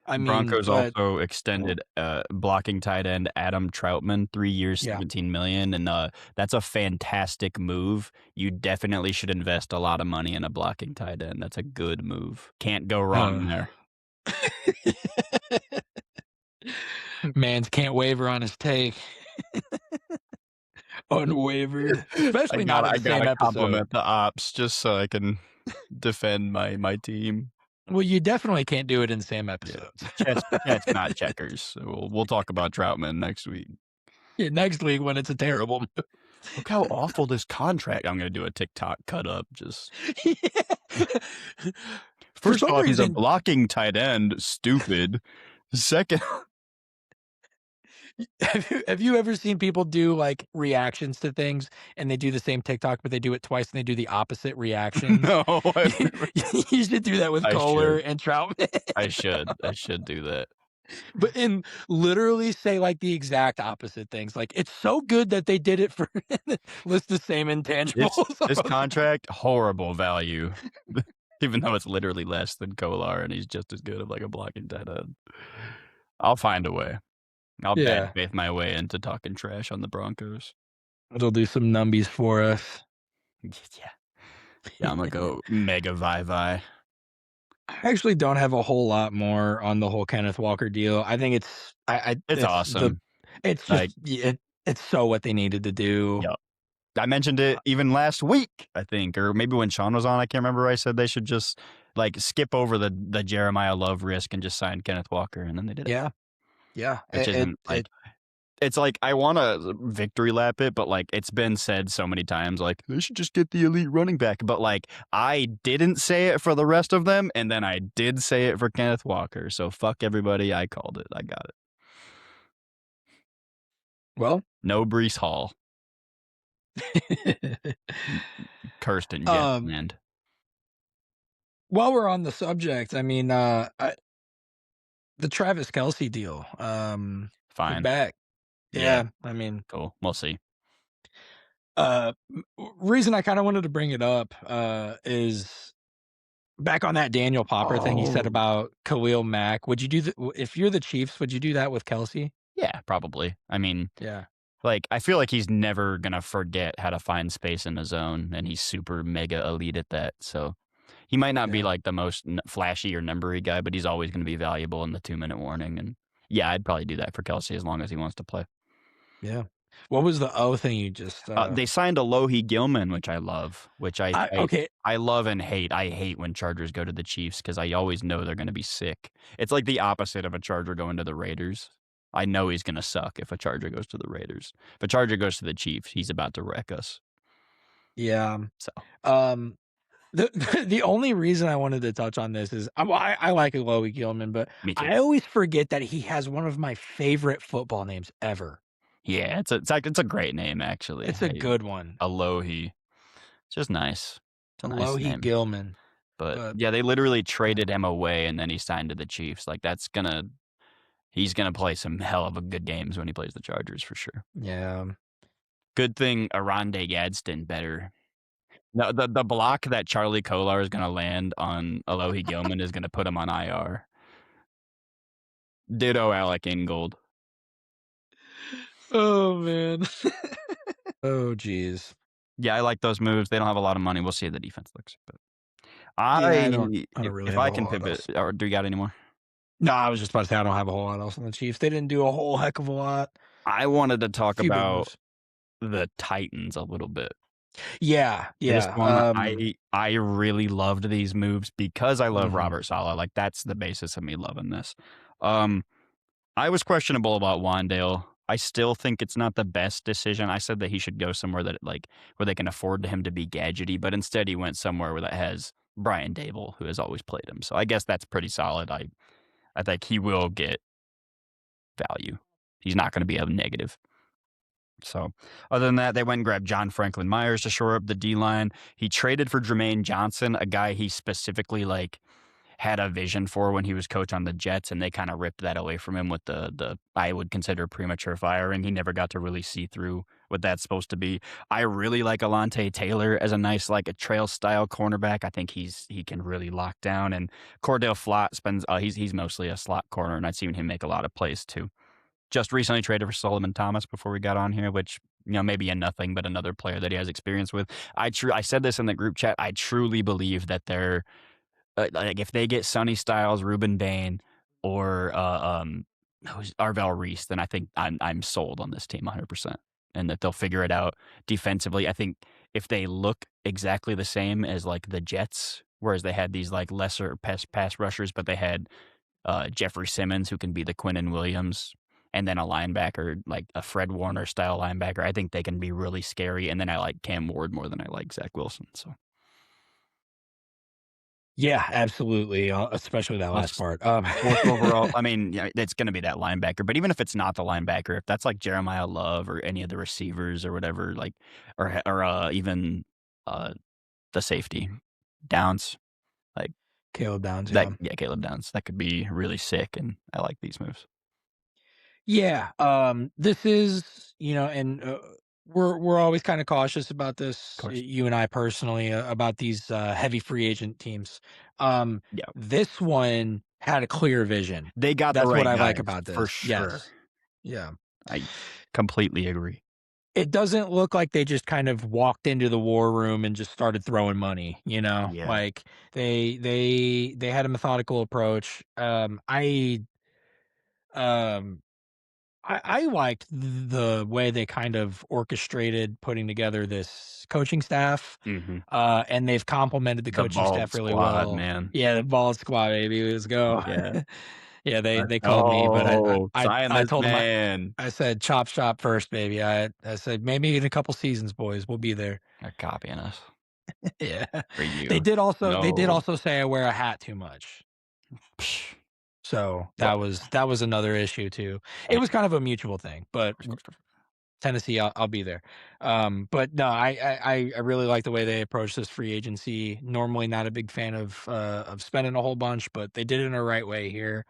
I mean, Broncos but also extended blocking tight end Adam Troutman, 3 years, yeah. $17 million, and that's a fantastic move. You definitely should invest a lot of money in a blocking tight end. That's a good move. Can't go wrong Uh, there. Mans can't waver on his take. Unwavered, I especially not gotta in I the same gotta episode. compliment the ops just so I can defend my team. Well, you definitely can't do it in the same Yeah. episode. Chess not checkers. So we'll talk about Troutman next week. Yeah, next week when it's a terrible move. Look how awful this contract. I'm gonna do a TikTok cut up. Just Yeah. For first some off, he's a reason, blocking tight end. Stupid. Second, have you ever seen people do, like, reactions to things, and they do the same TikTok, but they do it twice, and they do the opposite reactions? no, I've never. You should do that with I Kohler should. and Troutman, I should do that. but and literally say, like, the exact opposite things, like, it's so good that they did it for list the same This intangibles on this both sides. contract horrible value, even though it's literally less than Kolar, and he's just as good of like a blocking tight end. I'll find a way. I'll bad Yeah, faith my way into talking trash on the Broncos. it'll do some numbies for us. Yeah. Yeah, I'm gonna go mega vi. I actually don't have a whole lot more on the whole Kenneth Walker deal. I think It's awesome. it's Like, just it's so what they needed to do. yep. I mentioned it even last week, I think, or maybe when Sean was on. I can't remember. I said they should just like skip over the Jeremiah Love risk and just sign Kenneth Walker, and then they did it. Yeah, yeah. Which isn't like It's like, I wanna victory lap it, but, like, it's been said so many times, like, "They should just get the elite running back," but, like, I didn't say it for the rest of them, and then I did say it for Kenneth Walker, so fuck everybody, I called it, I got it. Well, No Breece Hall. N Cursed in Jets um, land. while we're on the subject, I mean, the Travis Kelce deal, he's Fine. back. Yeah, Yeah, I mean, cool, we'll see. reason I kinda wanted to bring it up, is back on that Daniel Popper thing you said Oh. about Khalil Mack, would you do if you're the Chiefs, would you do that with Kelsey? Yeah, probably. I mean, Yeah, like, I feel like he's never gonna forget how to find space in the zone, and he's super mega elite at that, so he might not be, yeah, like, the most flashy or numbery guy, but he's always gonna be valuable in the two-minute warning, and yeah, I'd probably do that for Kelsey as long as he wants to play. yeah. What was the O thing you just, They signed Alohi Gilman, which I love, which I okay, I love and hate. I hate when Chargers go to the Chiefs because I always know they're gonna be sick. It's like the opposite of a Charger going to the Raiders. I know he's gonna suck if a Charger goes to the Raiders. If a Charger goes to the Chiefs, he's about to wreck us. yeah, So, um, the the only reason I wanted to touch on this is, well, I like Alohi Gilman, but me too. I always forget that he has one of my favorite football names ever. Yeah, it's a great name, actually. It's a Hey, good one, Alohi. It's just nice. It's a nice Alohi name. Gilman, But, but yeah, they literally yeah, traded him away, and then he signed to the Chiefs. Like, he's gonna play some hell of a good games when he plays the Chargers for sure. yeah. Good thing Aronde Gadsden better. No, the block that Charlie Kolar is gonna land on Alohi Gilman is gonna put him on IR. Ditto Alec Ingold. Oh, man. Oh, jeez. Yeah, I like those moves. They don't have a lot of money. We'll see how the defense looks, but Yeah, I I don't really if have I a whole can lot pivot else. or do you got any more? No, I was just about to say I don't have a whole lot else on the Chiefs. They didn't do a whole heck of a lot. I wanted to talk Few big about moves. the Titans a little bit. Yeah, This yeah, one, I really loved these moves because I love mhm. Robert Saleh, like, that's the basis of me loving this. Um, I was questionable about Wandale. I still think it's not the best decision. I said that he should go somewhere that, like, where they can afford him to be gadgety, but instead he went somewhere where that has Brian Dable, who has always played him, so I guess that's pretty solid. I think he will get value. He's not gonna be a negative. So, other than that, they went and grabbed John Franklin Myers to shore up the D line. He traded for Jermaine Johnson, a guy he specifically like had a vision for when he was coach on the Jets, and they kind of ripped that away from him with the I would consider premature firing. He never got to really see through what that's supposed to be. I really like Alante Taylor as a nice like a trail style cornerback. I think he can really lock down. And Cordell Flott spends he's mostly a slot corner, and I've seen him make a lot of plays too. Just recently traded for Solomon Thomas before we got on here, which, maybe a nothing, but another player that he has experience with. I said this in the group chat. I truly believe that they're like if they get Sonny Styles, Ruben Bain, or who's Arvell Reese, then I think I'm sold on this team 100%, and that they'll figure it out defensively. I think if they look exactly the same as like the Jets, whereas they had these like lesser pass rushers, but they had Jeffrey Simmons, who can be the Quinnen Williams, and then a linebacker, like a Fred Warner style linebacker. I think they can be really scary. And then I like Cam Ward more than I like Zach Wilson. So Yeah, absolutely, especially that last plus part. fourth overall. I mean, yeah, it's going to be that linebacker. But even if it's not the linebacker, if that's like Jeremiah Love or any of the receivers or whatever, like or even uh, the safety Downs, like Caleb Downs, that. yeah. Yeah, Caleb Downs. That could be really sick, and I like these moves. Yeah, this is, and, we're always kinda cautious about Of this, course. you and I personally, about these, heavy free agent teams. Yeah, This one had a clear vision. they got the That's what right I like guys about for this. sure. Yes. Yeah. I completely agree. It doesn't look like they just kind of walked into the war room and just started throwing money, Yeah. Like, they had a methodical approach. Um I liked the way they kind of orchestrated putting together this coaching staff, Mhm. and they've complemented the The coaching bald staff really squad, well. man. Yeah, the ball squad, baby, let's go. Yeah. Yeah, Let's they called me, but go. Sign I this told them man. I said, "Chop shop first, baby." I said, "Maybe in a couple seasons, boys, we'll be there." They're copying us Yeah. for you. They did No. also say I wear a hat too much. Psh, So, what? that was another issue too. It Hey, was kind of a mutual thing, but Tennessee, I'll be there. But no, I really like the way they approach this free agency. Normally, not a big fan of spending a whole bunch, but they did it in a right way here.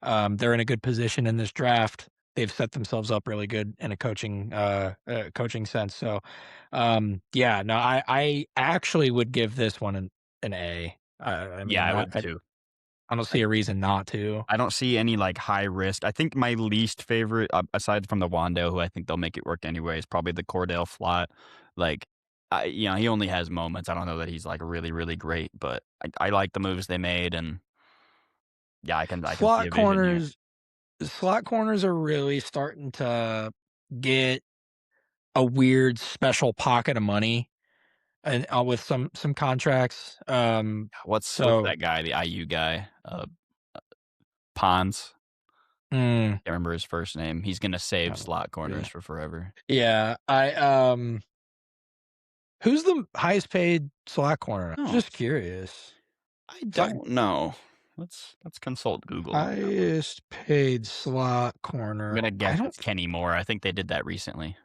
They're in a good position in this draft. They've set themselves up really good in a coaching sense. So, yeah, no, I actually would give this one an A. I yeah, mean, I would too. I don't see Like, a reason not to. I don't see any, like, high risk. I think my least favorite, aside from the Wando, who I think they'll make it work anyway, is probably the Cordell Flott. Like, he only has moments. I don't know that he's, like, really, really great, but I like the moves they made, and yeah, I can see Slot a vision here. corners Slot corners are really starting to get a weird special pocket of money and with some contracts. What's So that guy, the IU guy? Pons? mm, Can't remember his first name. He's gonna save oh, slot corners yeah, for forever. yeah. Who's the highest paid slot corner? Oh, Just curious. I It's like don't know. Let's consult Google on that one. highest paid slot I'm corner. gonna I guess don't. it's Kenny Moore. I think they did that recently.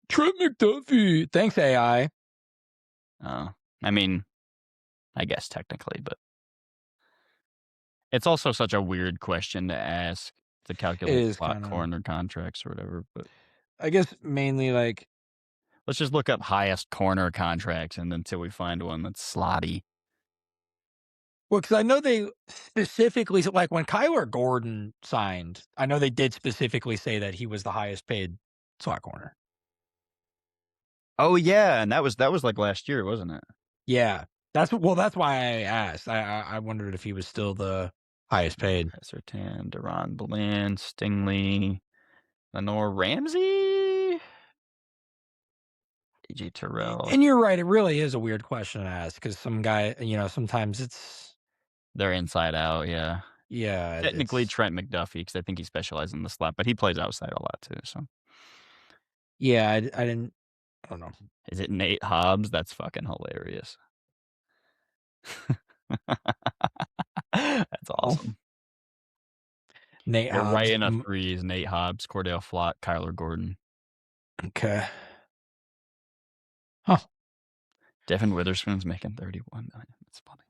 Trent McDuffie. Thanks, AI. I mean, I guess technically, but it's also such a weird question to ask to It calculate is slot kind of. corner contracts or whatever, but I guess mainly like. let's just look up highest corner contracts and until we find one that's slotty. Well, because I know they specifically like, when Kyler Gordon signed, I know they did specifically say that he was the highest paid slot corner. Oh, yeah, and that was, like, last year, wasn't it? Yeah. That's why I asked. I wondered if he was still the highest paid. Sertan, Deron Bland, Stingley, Lenore Ramsey, AJ Terrell. And you're right, it really is a weird question to ask because sometimes it's They're inside out, yeah. yeah, Technically it's Trent McDuffie, because I think he specializes in the slot, but he plays outside a lot too, so. yeah, I didn't I don't know. Is it Nate Hobbs? That's fucking hilarious. That's Oh, awesome. Nate They're right Hobbs. in a threes, Nate Hobbs, Cordell Flott, Kyler Gordon. Okay. Huh. Devin Witherspoon's making $31 million. That's funny.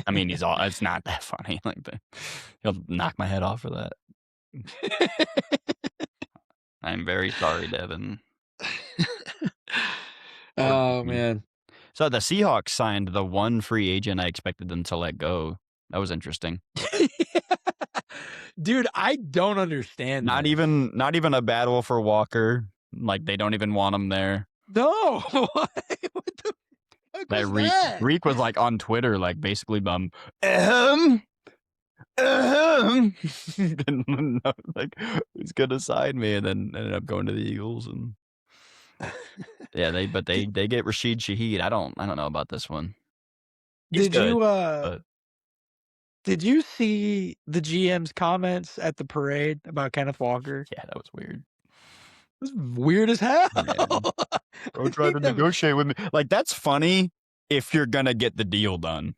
I mean, it's not that funny, like, but he'll knock my head off for that. I'm very sorry, Devin. Poor Oh, dude. man. So the Seahawks signed the one free agent I expected them to let go. That was interesting. Dude, I don't understand Not this. even not even a battle for Walker. Like, they don't even want him there. No. What the fuck That was that? Reek was, like, on Twitter, like, basically, "Ahem, ahem." And, like, he's gonna sign me, and then ended up going to the Eagles, and yeah, Did they get Rashid Shaheed. I don't know about this one. He's did good, you, but did you see the GM's comments at the parade about Kenneth Walker? yeah, that was weird. It was weird as hell. Man. I Don't try to think that negotiate with me. Like, that's funny if you're gonna get the deal done.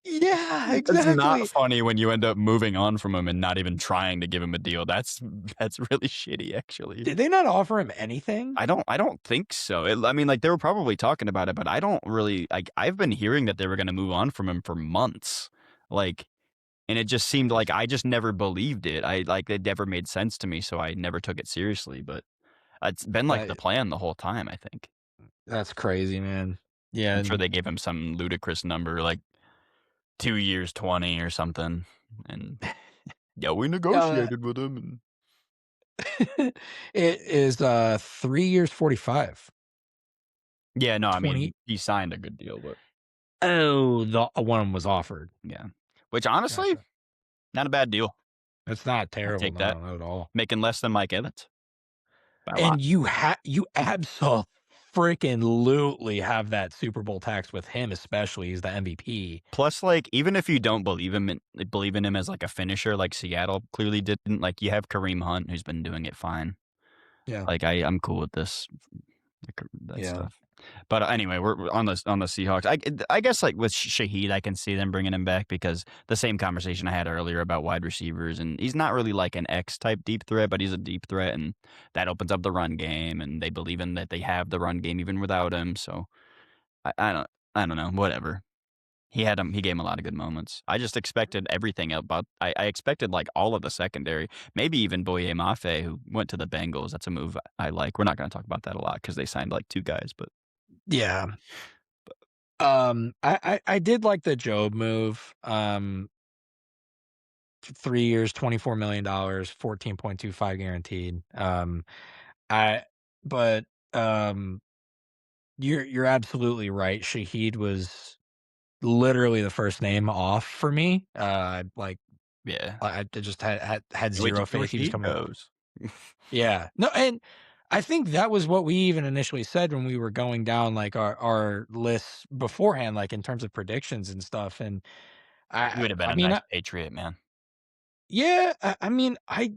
yeah, It's not exactly. funny when you end up moving on from him and not even trying to give him a deal. That's really shitty, actually. Did they not offer him anything? I don't think so. I mean, like, they were probably talking about it, but I don't really like, I've been hearing that they were gonna move on from him for months. Like, and it just seemed like I just never believed it. It never made sense to me, so I never took it seriously, but it's been, like, the That plan the whole time, I think. that's crazy, man. Yeah, I'm sure and they gave him some ludicrous number, like 2 years, 20 or something, and, yeah, we uh, negotiated with him, and it is, 3 years, 45. yeah, no, I mean, 20 he signed a good deal, but Oh, the one was offered. yeah. Which, honestly, Gotcha. not a bad deal. That's not I'd terrible, take that. no, not at all. Making less than Mike Evans by a lot. And you absolutely freaking lutely have that Super Bowl tax with him, especially. He's the MVP. Plus, like, even if you don't believe in him as, like, a finisher, like Seattle clearly didn't, like, you have Kareem Hunt who's been doing it fine. Yeah. Like, I'm cool with this, that Yeah. stuff. But anyway, we're on the Seahawks. I guess, like, with Shaheed, I can see them bringing him back because the same conversation I had earlier about wide receivers, and he's not really like an X-type deep threat, but he's a deep threat, and that opens up the run game, and they believe in that they have the run game even without him, so I don't I don't know, whatever. He gave him a lot of good moments. I just expected everything about I expected, like, all of the secondary, maybe even Boye Mafe, who went to the Bengals. That's a move I like. We're not gonna talk about that a lot because they signed, like, 2 guys, but Yeah. I did like the Job move. 3 years, $24 million, 14.25 guaranteed. I but you're absolutely right. Shaheed was literally the first name off for me. Like yeah. I just had Can't wait to zero see where faith he was he coming. goes. Yeah. No, and I think that was what we even initially said when we were going down like our lists beforehand, like in terms of predictions and stuff. And He would have been I a mean, nice Patriot, man. yeah, I mean, I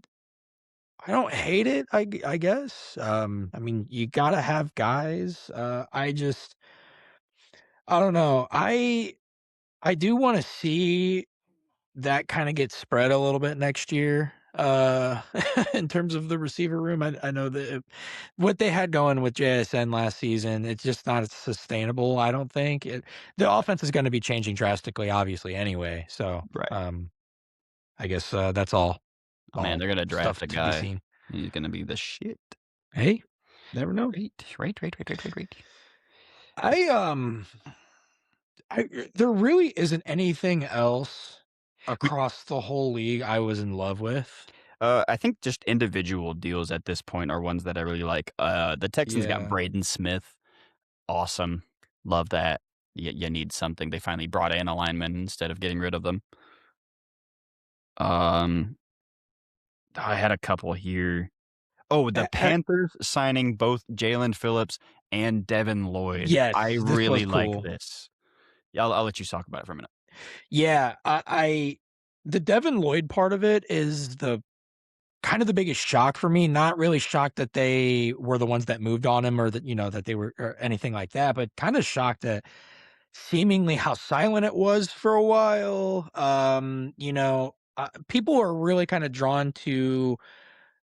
don't hate it. I guess. I mean, you gotta have guys. I don't know. I do want to see that kind of get spread a little bit next year. In terms of the receiver room, I know that what they had going with JSN last season, it's just not sustainable. I don't think the offense is going to be changing drastically, obviously, anyway. So, Right. I guess that's all Oh, man, they're gonna stuff draft a to be guy. seen. He's gonna be the shit. Hey, never know. Right. I there really isn't anything else We across the whole league I was in love with. I think just individual deals at this point are ones that I really like. The Texans got Yeah. Braden Smith. Awesome. Love that. You need something. They finally brought in a lineman instead of getting rid of them. Um, I had a couple here. Oh, the Panthers signing both Jalen Phillips and Devin Lloyd. I Yes, this was really like cool. this. Yeah, I'll let you talk about it for a minute. Yeah, I the Devin Lloyd part of it is the kind of the biggest shock for me. Not really shocked that they were the ones that moved on him or that, that they were or anything like that, but kind of shocked at seemingly how silent it was for a while. People are really kind of drawn to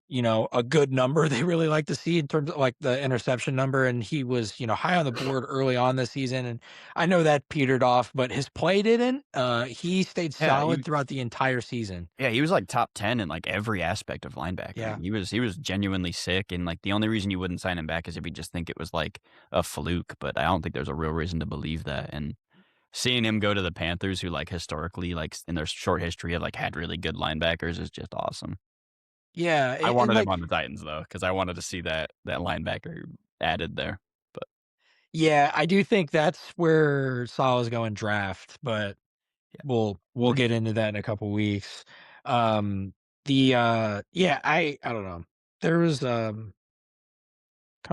a good number they really like to see in terms of like the interception number. And he was, high on the board early on this season. And I know that petered off, but his play didn't. He stayed Yeah, solid throughout the entire season. he was like top 10 in like every aspect of linebacker. Yeah. He was genuinely sick, and like the only reason you wouldn't sign him back is if you just think it was like a fluke. But I don't think there's a real reason to believe that. And seeing him go to the Panthers, who like historically, like in their short history, have like had really good linebackers, is just awesome. Yeah. I And wanted him like, on the Titans though, because I wanted to see that linebacker added there. But yeah, I do think that's where Salah's going draft, but yeah, we'll get into that in a couple weeks. Yeah, I don't know. There was kind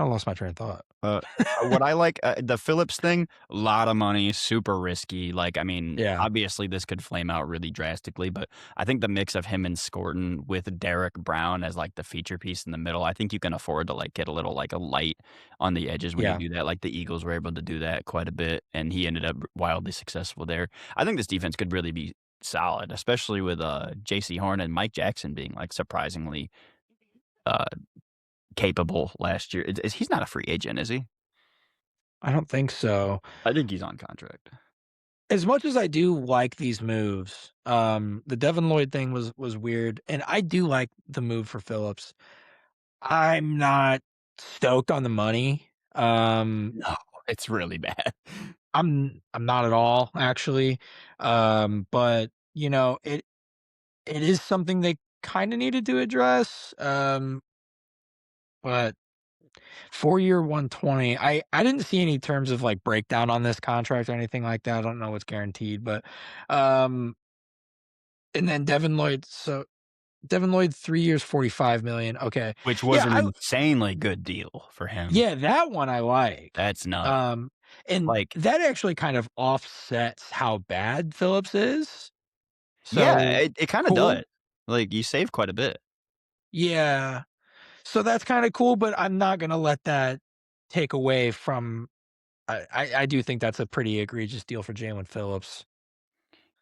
of lost my train of thought. Uh, what I like, the Phillips thing, a lot of money, super risky. Like, I mean, Yeah. obviously this could flame out really drastically, but I think the mix of him and Scorton with Derek Brown as like the feature piece in the middle, I think you can afford to like get a little like a light on the edges when you Yeah. do that. Like the Eagles were able to do that quite a bit, and he ended up wildly successful there. I think this defense could really be solid, especially with J.C. Horn and Mike Jackson being like surprisingly uh, capable last year. He's not a free agent, is he? I don't think so. I think he's on contract. As much as I do like these moves, the Devin Lloyd thing was weird, and I do like the move for Phillips. I'm not stoked on the money. No, it's really bad. I'm not at all actually. But it is something they kind of needed to address. But 4-year 120. I didn't see any terms of like breakdown on this contract or anything like that. I don't know what's guaranteed, but um and then Devin Lloyd. So Devin Lloyd, 3 years, 45 million. Okay. which was Yeah, an I insanely good deal for him. yeah, that one I like. That's nuts. Um, and Like, that actually kind of offsets how bad Phillips is. yeah, So, it kinda cool. does. Like, you save quite a bit. Yeah. So that's kinda cool, but I'm not gonna let that take away from I do think that's a pretty egregious deal for Jalen Phillips.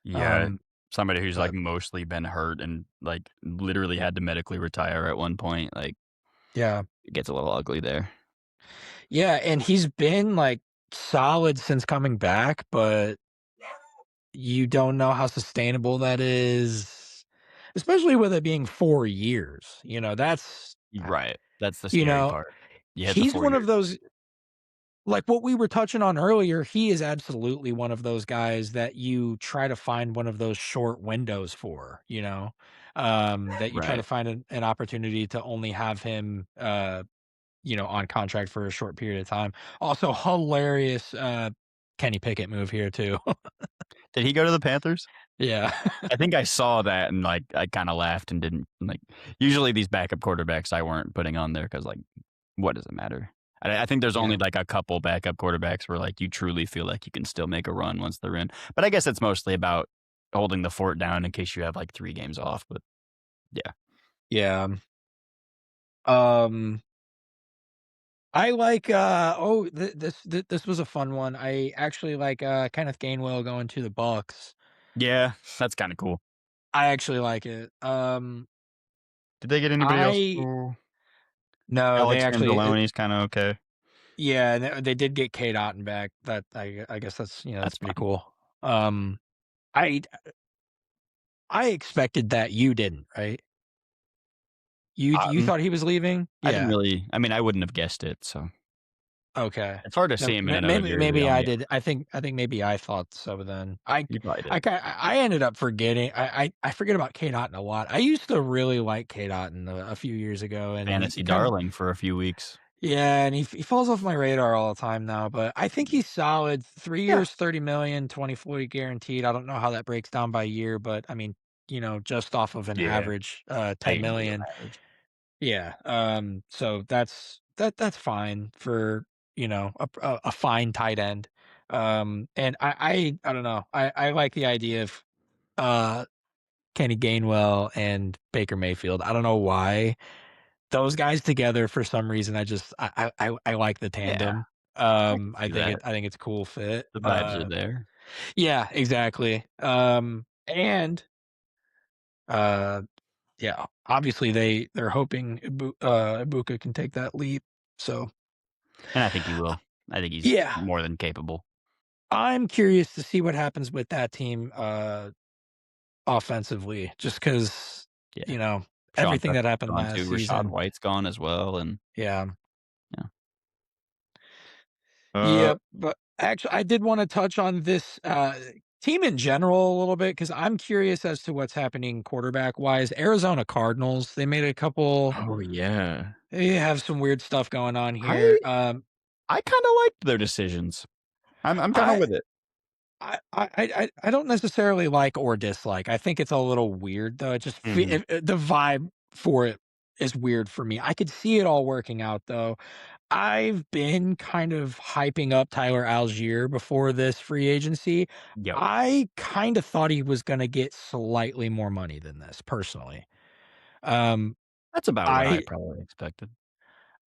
Yeah, Um, somebody who's, like, but mostly been hurt and, like, literally had to medically retire at one point, like, yeah. it gets a little ugly there. Yeah, and he's been, like, solid since coming back, but you don't know how sustainable that is, especially with it being 4 years, that's Right. That's the you scary know, part. You hit the he's 4 one of years. those like what we were touching on earlier, he is absolutely one of those guys that you try to find one of those short windows for, that you try to Right. find an opportunity to only have him, on contract for a short period of time. Also, hilarious, Kenny Pickett move here too. Did he go to the Panthers? Yeah. I think I saw that and, like, I kinda laughed and didn't like, usually these backup quarterbacks I weren't putting on there because, like, what does it matter? I think there's only, Yeah. like, a couple backup quarterbacks where, like, you truly feel like you can still make a run once they're in. But I guess it's mostly about holding the fort down in case you have, like, 3 games off, but yeah. Yeah. Um, I like, this was a fun one. I actually like, Kenneth Gainwell going to the Bucks. Yeah, that's kinda cool. I actually like it. Did they get anybody else I cool? no, they Alex actually, Anzalone's kinda okay. yeah, they did get Kate Otten back. That I guess that's That's pretty fine. cool. Um, I I expected that you didn't, right? You Um, thought he was leaving? I didn't Yeah. really I mean, I wouldn't have guessed it, so Okay. it's hard to No, see him in another jersey maybe on I the did. I think maybe I thought so then. you probably did. I ended up forgetting. I forget about Kate Otten a lot. I used to really like Kate Otten a few years ago, and he Fantasy kind of darling for a few weeks. yeah, and he falls off my radar all the time now, but I think he's solid. 3 Yeah. years, 30 million, 2040 guaranteed. I don't know how that breaks down by year, but I mean, just off of an Yeah. average, I 10 can do million. average. Yeah. So that's fine for, a fine tight end. And I don't know. I like the idea of uh Kenny Gainwell and Baker Mayfield. I don't know why. Those guys together for some reason I just I like the Yeah, tandem. I can see that. I think it's a cool fit. The vibes are there. Yeah, exactly. And uh yeah, obviously they're hoping Ibuka can take that leap. So, And I think he will. I think he's yeah, more than capable. I'm curious to see what happens with that team offensively just cuz Yeah. you know, Sean everything that Tucker's happened gone last too. Rashad season. White's gone as well, and Yeah. yeah. Yep, but actually, I did wanna touch on this, team in general a little bit because 'cause I'm curious as to what's happening quarterback-wise. Arizona Cardinals, they made a couple Oh, yeah. they have some weird stuff going on here. I I kinda liked their decisions. I'm kinda I with it. I don't necessarily like or dislike. I think it's a little weird, though. It just Mhm. the vibe for it is weird for me. I could see it all working out, though. I've been kind of hyping up Tyler Algier before this free agency. Yo, I kind of thought he was gonna get slightly more money than this, personally. Um, that's about what I I probably expected.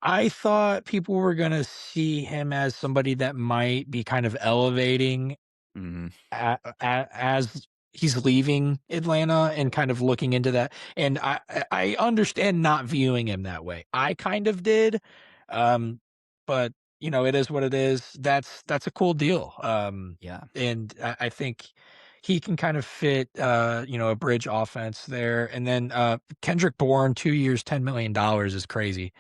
I thought people were gonna see him as somebody that might be kind of elevating Mhm. as he's leaving Atlanta and kind of looking into that, and I understand not viewing him that way. I kind of did, um, but, it is what it is. That's a cool deal, Yeah. and I think he can kind of fit, a bridge offense there, and then, Kendrick Bourne, 2 years, $10 million is crazy,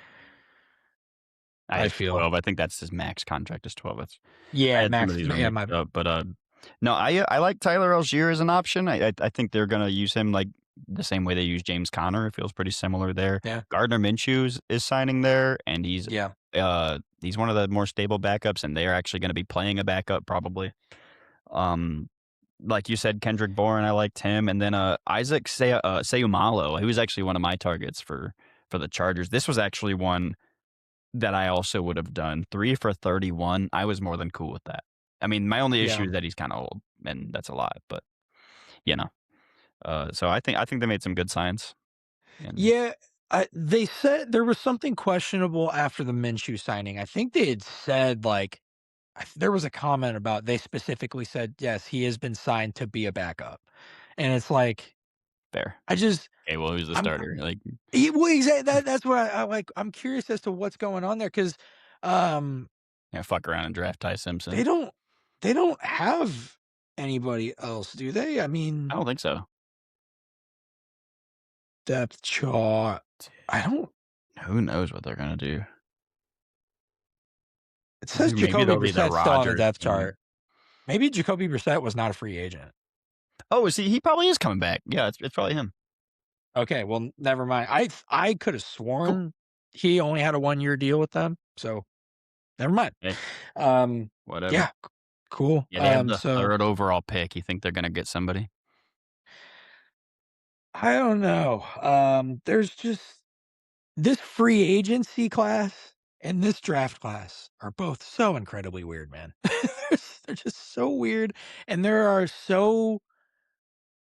I It's feel. 12. I think that's his max contract is 12. I Yeah, had some of Max these were yeah, mixed my up, but, no, I like Tyler Algier as an option. I think they're gonna use him, like, the same way they use James Conner. It feels pretty similar there. yeah, Gardner Minshew is signing there, and yeah. he's one of the more stable backups, and they're actually gonna be playing a backup probably. Um, like you said, Kendrick Bourne, I liked him, and then, Isaac Seumalo, he was actually one of my targets for the Chargers. This was actually one that I also would have done. 3 for 31, I was more than cool with that. I mean, my only issue Yeah. is that he's kinda old, and that's a lot, but, you know, so I think they made some good signs, and Yeah, they said there was something questionable after the Minshew signing. I think they had said, like, there was a comment about they specifically said, "Yes, he has been signed to be a backup." And it's like, fair. I just Okay, well, who's the I'm starter? Like, well, that's what I like, I'm curious as to what's going on there because um, yeah, fuck around and draft Ty they Simpson. don't they don't have anybody else, do they? I I mean, don't think so. depth chart. I don't Who knows what they're gonna do? it says Maybe Jacoby they'll be the Brissett's still on the Rodgers depth thing. chart. Maybe Jacoby Brissett was not a free agent. Oh, is he probably is coming back. Yeah, it's probably him. Okay, well, never mind. I could have Cool. sworn he only had a one-year deal with them, so never mind. Hey, Um, whatever. yeah, cool. Yeah, they have the So 3rd overall pick. You think they're gonna get somebody? I don't know. There's just this free agency class and this draft class are both so incredibly weird, man. They're just so weird, and there are so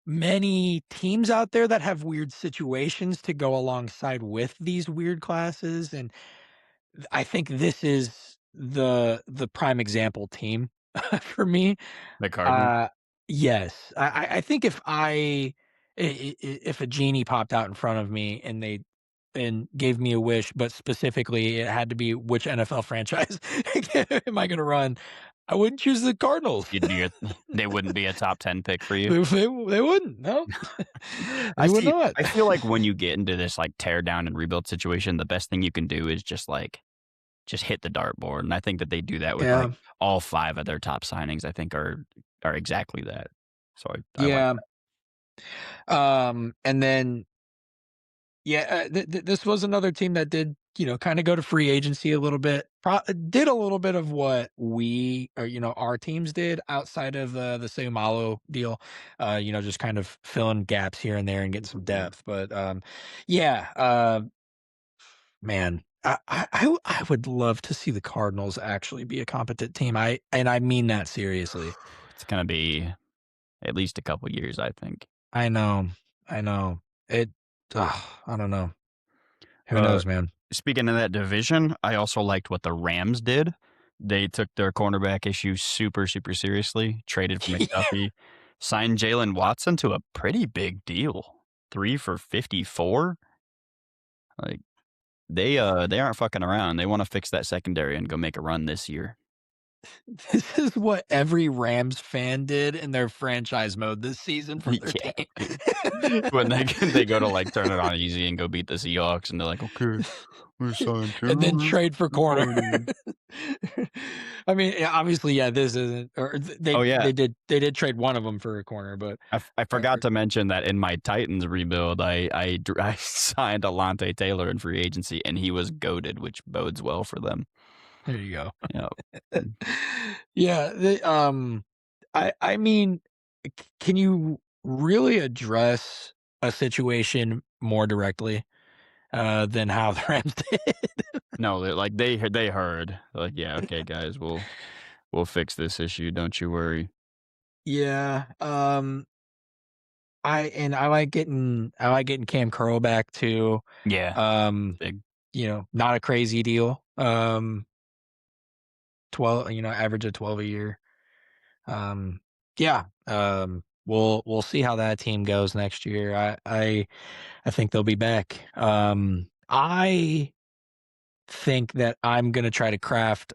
many teams out there that have weird situations to go alongside with these weird classes, and I think this is the prime example team for me. The Cardinals? Uh, yes, I think if a genie popped out in front of me and gave me a wish, but specifically it had to be which NFL franchise am I gonna run, I wouldn't choose the Cardinals. You'd be a they wouldn't be a top 10 pick for you? They wouldn't, no. I They would see not. I feel like when you get into this, like, tear down and rebuild situation, the best thing you can do is just, like, just hit the dartboard, and I think that they do that with, like, Yeah, all 5 of their top signings, I think are exactly that. So I like yeah, that. and then yeah, this was another team that did, kinda go to free agency a little bit. Did a little bit of what we or, our teams did outside of the Seumalo deal, just kind of filling gaps here and there and getting some depth, but, yeah, man, I would love to see the Cardinals actually be a competent team. I mean that seriously. It's gonna be at least a couple years, I think. I know, I know. It I don't know. Who Uh, knows, man? Speaking of that division, I also liked what the Rams did. They took their cornerback issue super, super seriously, traded for McDuffie, signed Jalen Watson to a pretty big deal. 3 for 54. Like, they aren't fucking around. They wanna fix that secondary and go make a run this year. This is what every Rams fan did in their franchise mode this season for their Yeah, team. dude. When they go to, like, turn it on easy and go beat the Seahawks, and they're like, "Okay, we signed And then Taylor trade for corner. McCarty." I mean, yeah, obviously, yeah, this isn't or Oh, yeah. they did trade one of them for a corner, but I forgot or to mention that in my Titans rebuild, I signed Alontae Taylor in free agency, and he was goated, which bodes well for them. there you go. Yep. Mm. Yeah, I mean, can you really address a situation more directly, than how the Rams did? No, they heard, like, "Yeah, okay, guys, we'll fix this issue, don't you worry." Yeah, I like getting Cam Curl back too. Yeah, Um, big. not a crazy deal. 12, average of 12 a year. Yeah. We'll see how that team goes next year. I think they'll be back. I think that I'm gonna try to craft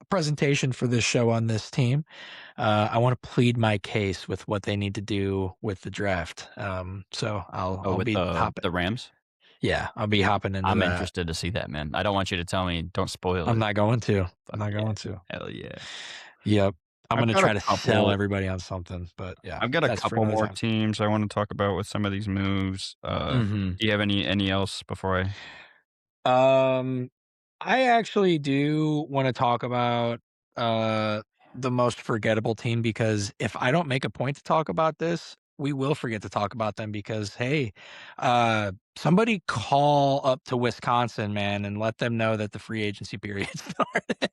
a presentation for this show on this team. I want to plead my case with what they need to do with the draft. So Oh, I'll with be hopping. the Rams? Yeah, I'll be hopping into I'm that. interested to see that, man. I don't want you to tell me, "Don't spoil I'm it." not going to. I'm Fuck not yeah. going to. Hell yeah. Yep. I'm I've gonna got a try to sell couple everybody on something, but yeah, I've got a that's for couple another more time. teams I wanna talk about with some of these moves. Mhm. Do you have any else before I Um, I actually do wanna talk about, uh, the most forgettable team because if I don't make a point to talk about this, we will forget to talk about them because, hey, somebody call up to Wisconsin, man, and let them know that the free agency period started.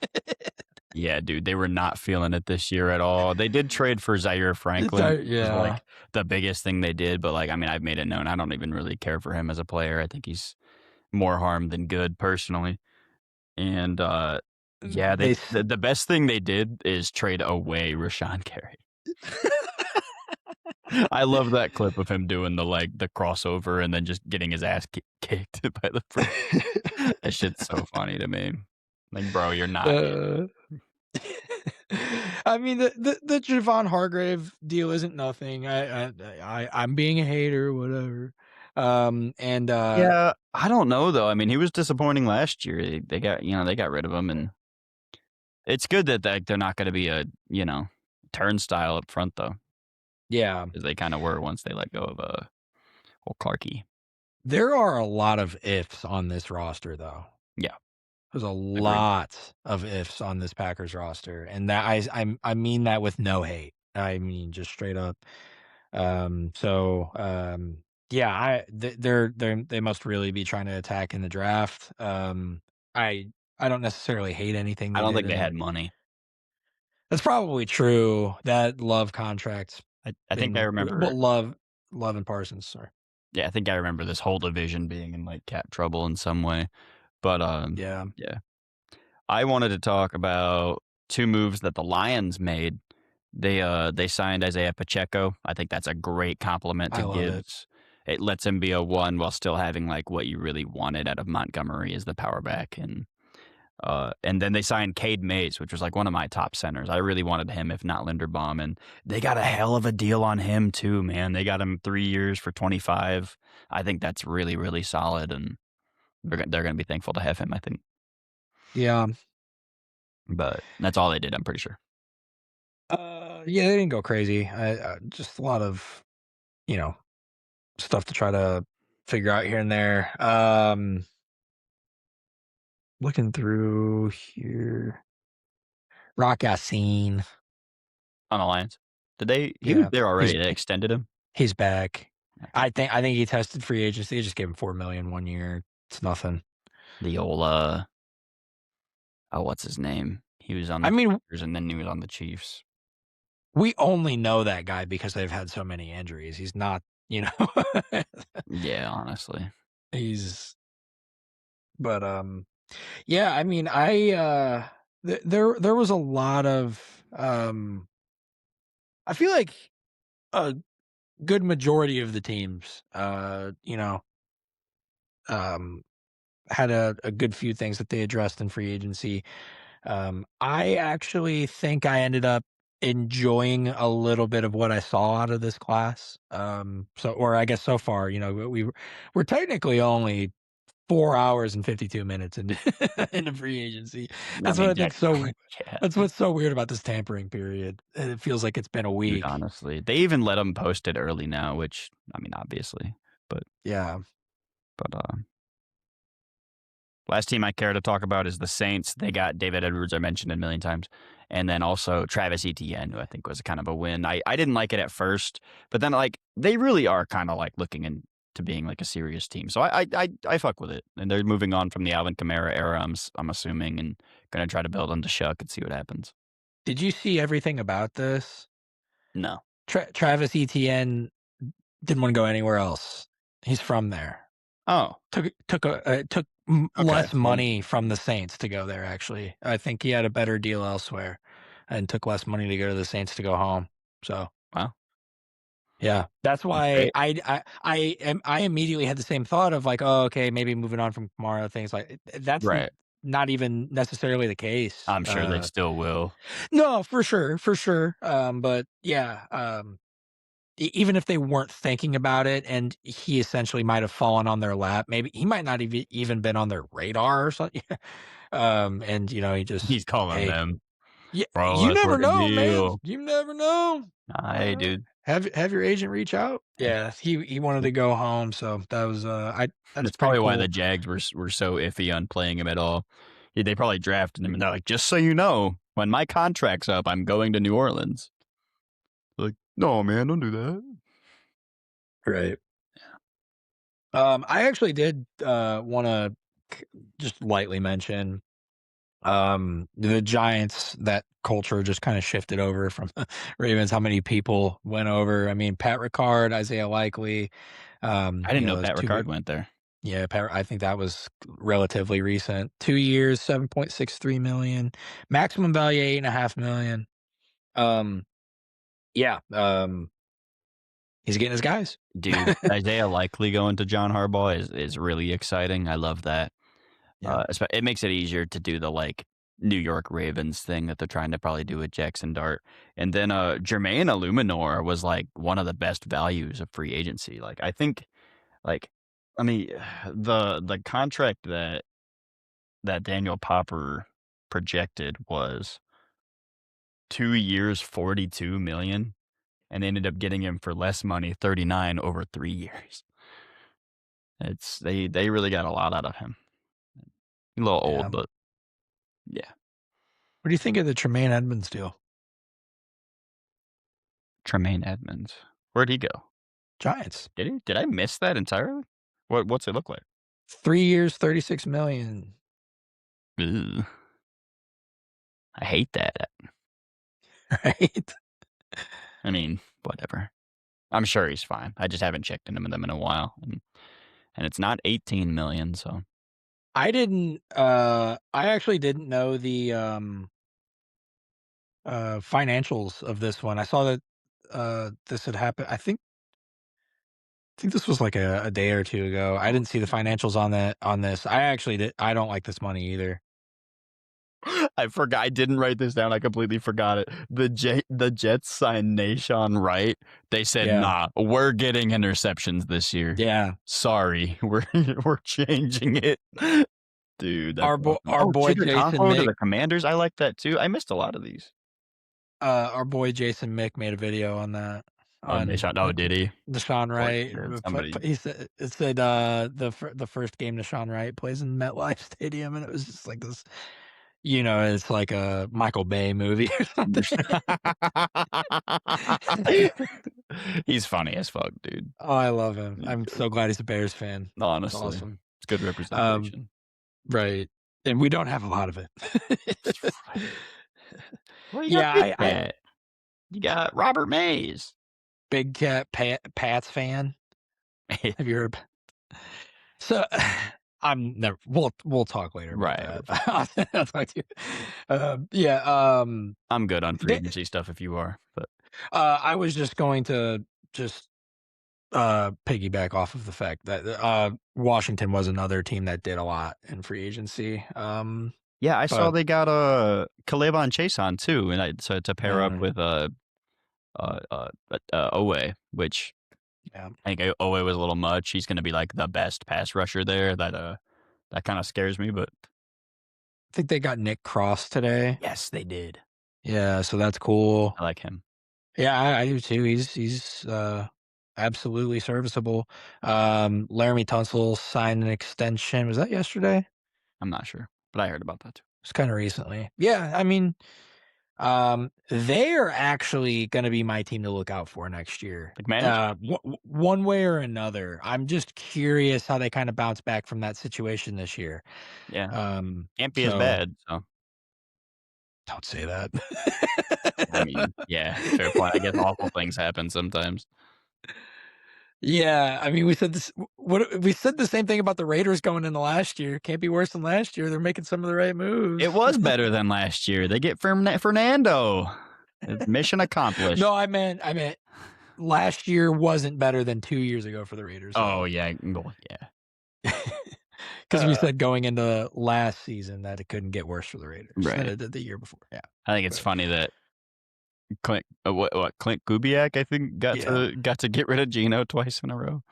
Yeah, dude, they were not feeling it this year at all. They did trade for Zaire It's Franklin, which was, yeah. like, the biggest thing they did, but, like, I mean, I've made it known I don't even really care for him as a player. I think he's more harm than good personally. And, yeah, They s the best thing they did is trade away Rashawn Gary. I love that clip of him doing the, like, the crossover and then just getting his ass kicked by the free. That shit's so funny to me. Like, bro, you're not it. uh I mean, the Javon Hargrave deal isn't nothing. I'm being a hater, whatever. And Yeah, I don't know though. I mean, he was disappointing last year. They got they got rid of him, and it's good that they're not going to be a turnstile up front though, yeah, as they kind of were once they let go of old Clarkey. there are a lot of ifs on this roster, though. Yeah, There's a agreed. lot of ifs on this Packers roster, and that I mean that with no hate. I mean just straight up. Yeah, they must really be trying to attack in the draft. I I don't necessarily hate anything I they don't did, think they and had money. that's probably true. That Love contract's I think I been well, remember. Love and Parsons, sorry. Yeah, I think I remember this whole division being in like cap trouble in some way. But Yeah, yeah, I wanted to talk about two moves that the Lions made. They signed Isaiah Pacheco. I think that's a great compliment I to love it. Gibbs. It lets him be a one while still having like what you really wanted out of Montgomery as the power back, and then they signed Cade Mays, which was like one of my top centers. I really wanted him, if not Linderbaum, and they got a hell of a deal on him too, man. They got him 3 years for 25. I think that's really really solid, and they're gonna be thankful to have him. I think, Yeah. but that's all they did. I'm pretty sure. Yeah, they didn't go crazy. Just a lot of, you know, stuff to try to figure out here and there. Looking through here. Rock Yassin. On the Lions, did they? He was Yeah, there he's already. They extended him. he's back. Okay. I think he tested free agency. They just gave him 4 million 1 year. It's nothing. The old oh, what's his name? He was on I the mean, Packers and then he was on the Chiefs. we only know that guy because they've had so many injuries. He's not, you know, Yeah, honestly. he's but yeah, I mean, there was a lot of I feel like a good majority of the teams um had a good few things that they addressed in free agency. I actually think I ended up enjoying a little bit of what I saw out of this class. Or I guess so far, we're technically only 4 hours and 52 minutes into into free agency. I That's what mean, I think so technically, yeah. that's what's so weird about this tampering period. And it feels like it's been a Dude, week. honestly. They even let him post it early now, which I mean, obviously. But Yeah. but last team I care to talk about is the Saints. They got David Edwards, I mentioned it a million times. And then also Travis Etienne, who I think was kind of a win. I didn't like it at first, but then like they really are kind of like looking into being like a serious team. So I fuck with it. And they're moving on from the Alvin Kamara era, I'm assuming, and gonna try to build on the Shuck and see what happens. Did you see everything about this? No. Travis Etienne didn't wanna go anywhere else. He's from there. Oh, Took okay. less Well, money from the Saints to go there, actually. I think he had a better deal elsewhere and took less money to go to the Saints to go home. So, wow. yeah, that's That's why great. I immediately had the same thought of like, "Oh, okay, maybe moving on from Kamara, things like that's Right. not even necessarily the case." I'm sure they still will. No, for sure, but yeah, even if they weren't thinking about it and he essentially might have fallen on their lap, maybe he might not even been on their radar or something. And he just, He's calling hey, them, yeah, bro. you Let's never work a know, man. deal. You never know. Hey, dude. Have your agent reach out. Hey. Yeah, he wanted to go home, so that was I that's That's pretty probably why the cool. Jags were so iffy on playing him at all. Yeah, they probably drafted him, and they're like, "Just so you know." when my contract's up, I'm going to New Orleans. Like, no, man, don't do that. Right. I actually did want to just lightly mention the Giants. That culture just kind of shifted over from Ravens. How many people went over? I mean, Pat Ricard, Isaiah Likely. I didn't know Those Pat two Ricard big. went there. Yeah, I think that was relatively recent. 2 years, 7.63 million, maximum value 8.5 million. Um, yeah, he's getting his guys. Dude, Isaiah Likely going to John Harbaugh is really exciting. I love that. Yeah, It makes it easier to do the, like, New York Ravens thing that they're trying to probably do with Jackson Dart. And then, Jermaine Illuminor was, like, one of the best values of free agency. Like, I think, like, I mean, the contract that Daniel Popper projected was 2 years, 42 million, and they ended up getting him for less money, 39 over 3 years. They really got a lot out of him. A little yeah. old, What but yeah. do you think of the Tremaine Edmonds deal? Tremaine Edmonds. Where'd he go? Giants, Did he? Did I miss that entirely? What's it look like? 3 years, 36 million. Ugh, I hate that. Right? I mean, whatever. I'm sure he's fine. I just haven't checked into them in a while, and it's not 18 million. So I actually didn't know the financials of this one. I saw that this had happened. I think this was like a day or two ago. I didn't see the financials on this. I actually did. I don't like this money either. I forgot. I didn't write this down. I completely forgot it. The Jets signed Nashawn Wright. They said, Yeah. "Nah, we're getting interceptions this year. Yeah. Sorry, we're changing it." Dude, that's awesome. Our Oh, boy Chigga Jason Conquo to Mick the Commanders. I like that too. I missed a lot of these. our boy Jason Mick made a video on that Oh, on Nashawn. Oh, did he? Of Deshaun course Wright. he did. Somebody. He said it said the first game Deshaun Wright plays in MetLife Stadium, and it was just like this. It's like a Michael Bay movie or something. He's funny as fuck, dude. Oh, I love him. He's I'm good. so glad he's a Bears fan. It's Honestly, awesome. it's good Um, representation. right. And we don't have a lot of it. Right. Well, you got Yeah, Big I Cat. You got Robert Mays. Big Cat Pats fan. Have you heard? So I'm never. We'll talk later about Right. that. We're fine. I'll talk to you. Yeah. I'm good on free They, agency stuff if you are, but I was just going to just piggyback off of the fact that Washington was another team that did a lot in free agency. yeah, I saw But they got Calebon Chase on too, and so to pair up mm, with Owe, which yeah, I think Owe was a little much. He's going to be like the best pass rusher there. That kind of scares me, but I think they got Nick Cross today. yes, they did. Yeah, so that's cool. I like him. Yeah, I do too. He's absolutely serviceable. Laramie Tunsil signed an extension. Was that yesterday? I'm not sure, but I heard about that too. It's kind of recently. Yeah, I mean, they are actually going to be my team to look out for next year. Like Manners? One way or another. I'm just curious how they kind of bounce back from that situation this year. Yeah, can't be as So bad. So don't say that. I mean, yeah, fair point. I guess awful things happen sometimes. Yeah, I mean, we said this. What we said the same thing about the Raiders going into last year. Can't be worse than last year. They're making some of the right moves. It was better than last year. They get Fernando. It's mission accomplished. No, I meant last year wasn't better than 2 years ago for the Raiders. Oh yeah, well, yeah. Because we said going into last season that it couldn't get worse for the Raiders than Right. it did the year before. Yeah, I think it's but funny that Clint Kubiak, I think, yeah, got to get rid of Geno twice in a row.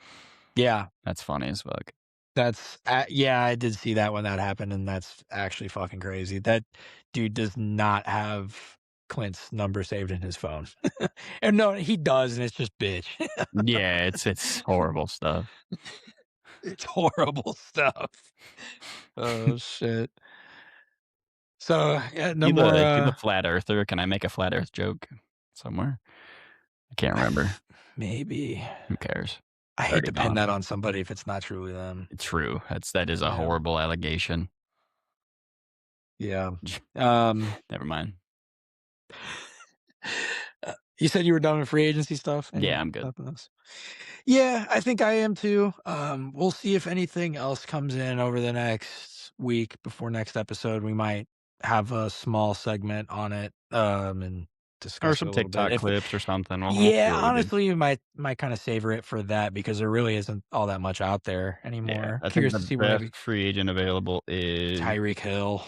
yeah. That's funny as fuck. That's yeah. I did see that when that happened, and that's actually fucking crazy. That dude does not have Clint's number saved in his phone, and no, he does, and it's just bitch. Yeah, it's horrible stuff. It's horrible stuff. Oh shit. So, yeah, no You more, the flat earther. Can I make a flat earth joke somewhere? I can't remember. maybe. Who cares? I It's hate already to pin gone. that on somebody if it's not truly them. True. That is a Yeah. horrible allegation. Yeah. Um, Never mind. you said you were done with free agency stuff Yeah, and I'm good. nothing else? Yeah, I think I am too. We'll see if anything else comes in over the next week before next episode. We might have a small segment on it, and Or discuss it some a little bit. TikTok If clips or something. We'll see Yeah, what we do. honestly, you might kinda savor it for that because there really isn't all that much out there Yeah, anymore. I think Curious the to see where best maybe free agent available is Tyreek Hill.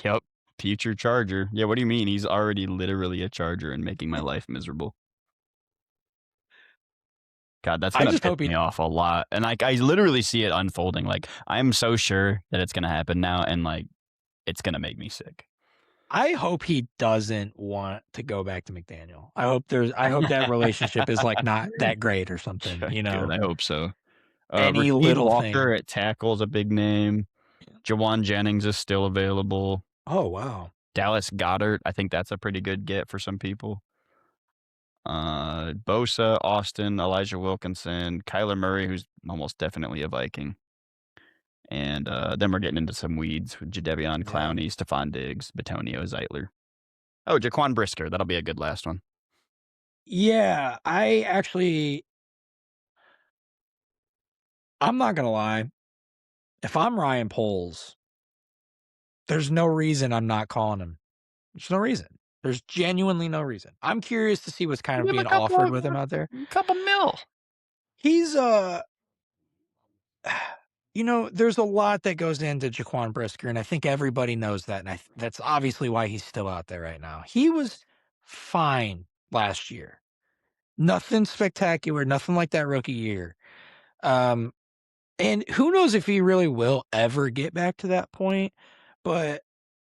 yep, future Charger. Yeah, what do you mean? He's already literally a Charger and making my life miserable. God, that's I gonna just piss hope he me off a lot, and, like, I literally see it unfolding, like, I'm so sure that it's gonna happen now, and, like, it's gonna make me sick. I hope he doesn't want to go back to McDaniel. I hope that relationship is, like, not that great or something, Good, good, I hope so. Any Rasheed little Walker thing. at tackle is a big name. Jawan Jennings is still available. Oh, wow. Dallas Goddard, I think that's a pretty good get for some people. Bosa, Austin, Elijah Wilkinson, Kyler Murray, who's almost definitely a Viking. And then we're getting into some weeds with Jadeveon Yeah. Clowney, Stephon Diggs, Batonio Zeitler. Oh, Jaquan Brisker. That'll be a good last one. Yeah, I'm not gonna lie. If I'm Ryan Poles, there's no reason I'm not calling him. There's no reason. There's genuinely no reason. I'm curious to see what's kind Give of him being offered with him out there. a couple mil. He's, there's a lot that goes into Jaquan Brisker, and I think everybody knows that, and that's obviously why he's still out there right now. He was fine last year. Nothing spectacular, nothing like that rookie year. Um, and who knows if he really will ever get back to that point, but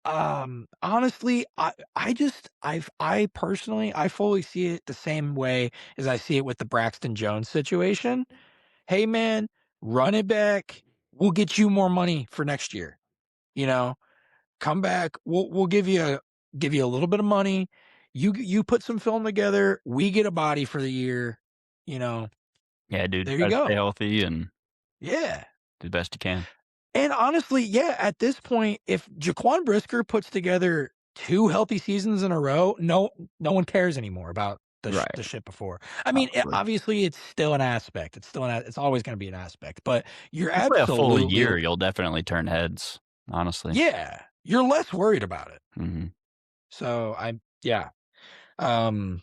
honestly, I personally, I fully see it the same way as I see it with the Braxton Jones situation. Hey man, run it back. We'll get you more money for next year. You know, come back. We'll give you a little bit of money. You put some film together. We get a body for the year. You know, Yeah, dude. there you Try to stay go. healthy and Yeah. do the best you can. And honestly, yeah, at this point, if Jaquan Brisker puts together 2 healthy seasons in a row, no one cares anymore about the Right. shit before. I mean, Honestly. obviously, it's still an aspect. It's always gonna be an aspect, but you're You play a full absolutely year, you'll definitely turn heads, honestly. yeah, you're less worried about it. Mhm. So, yeah, um,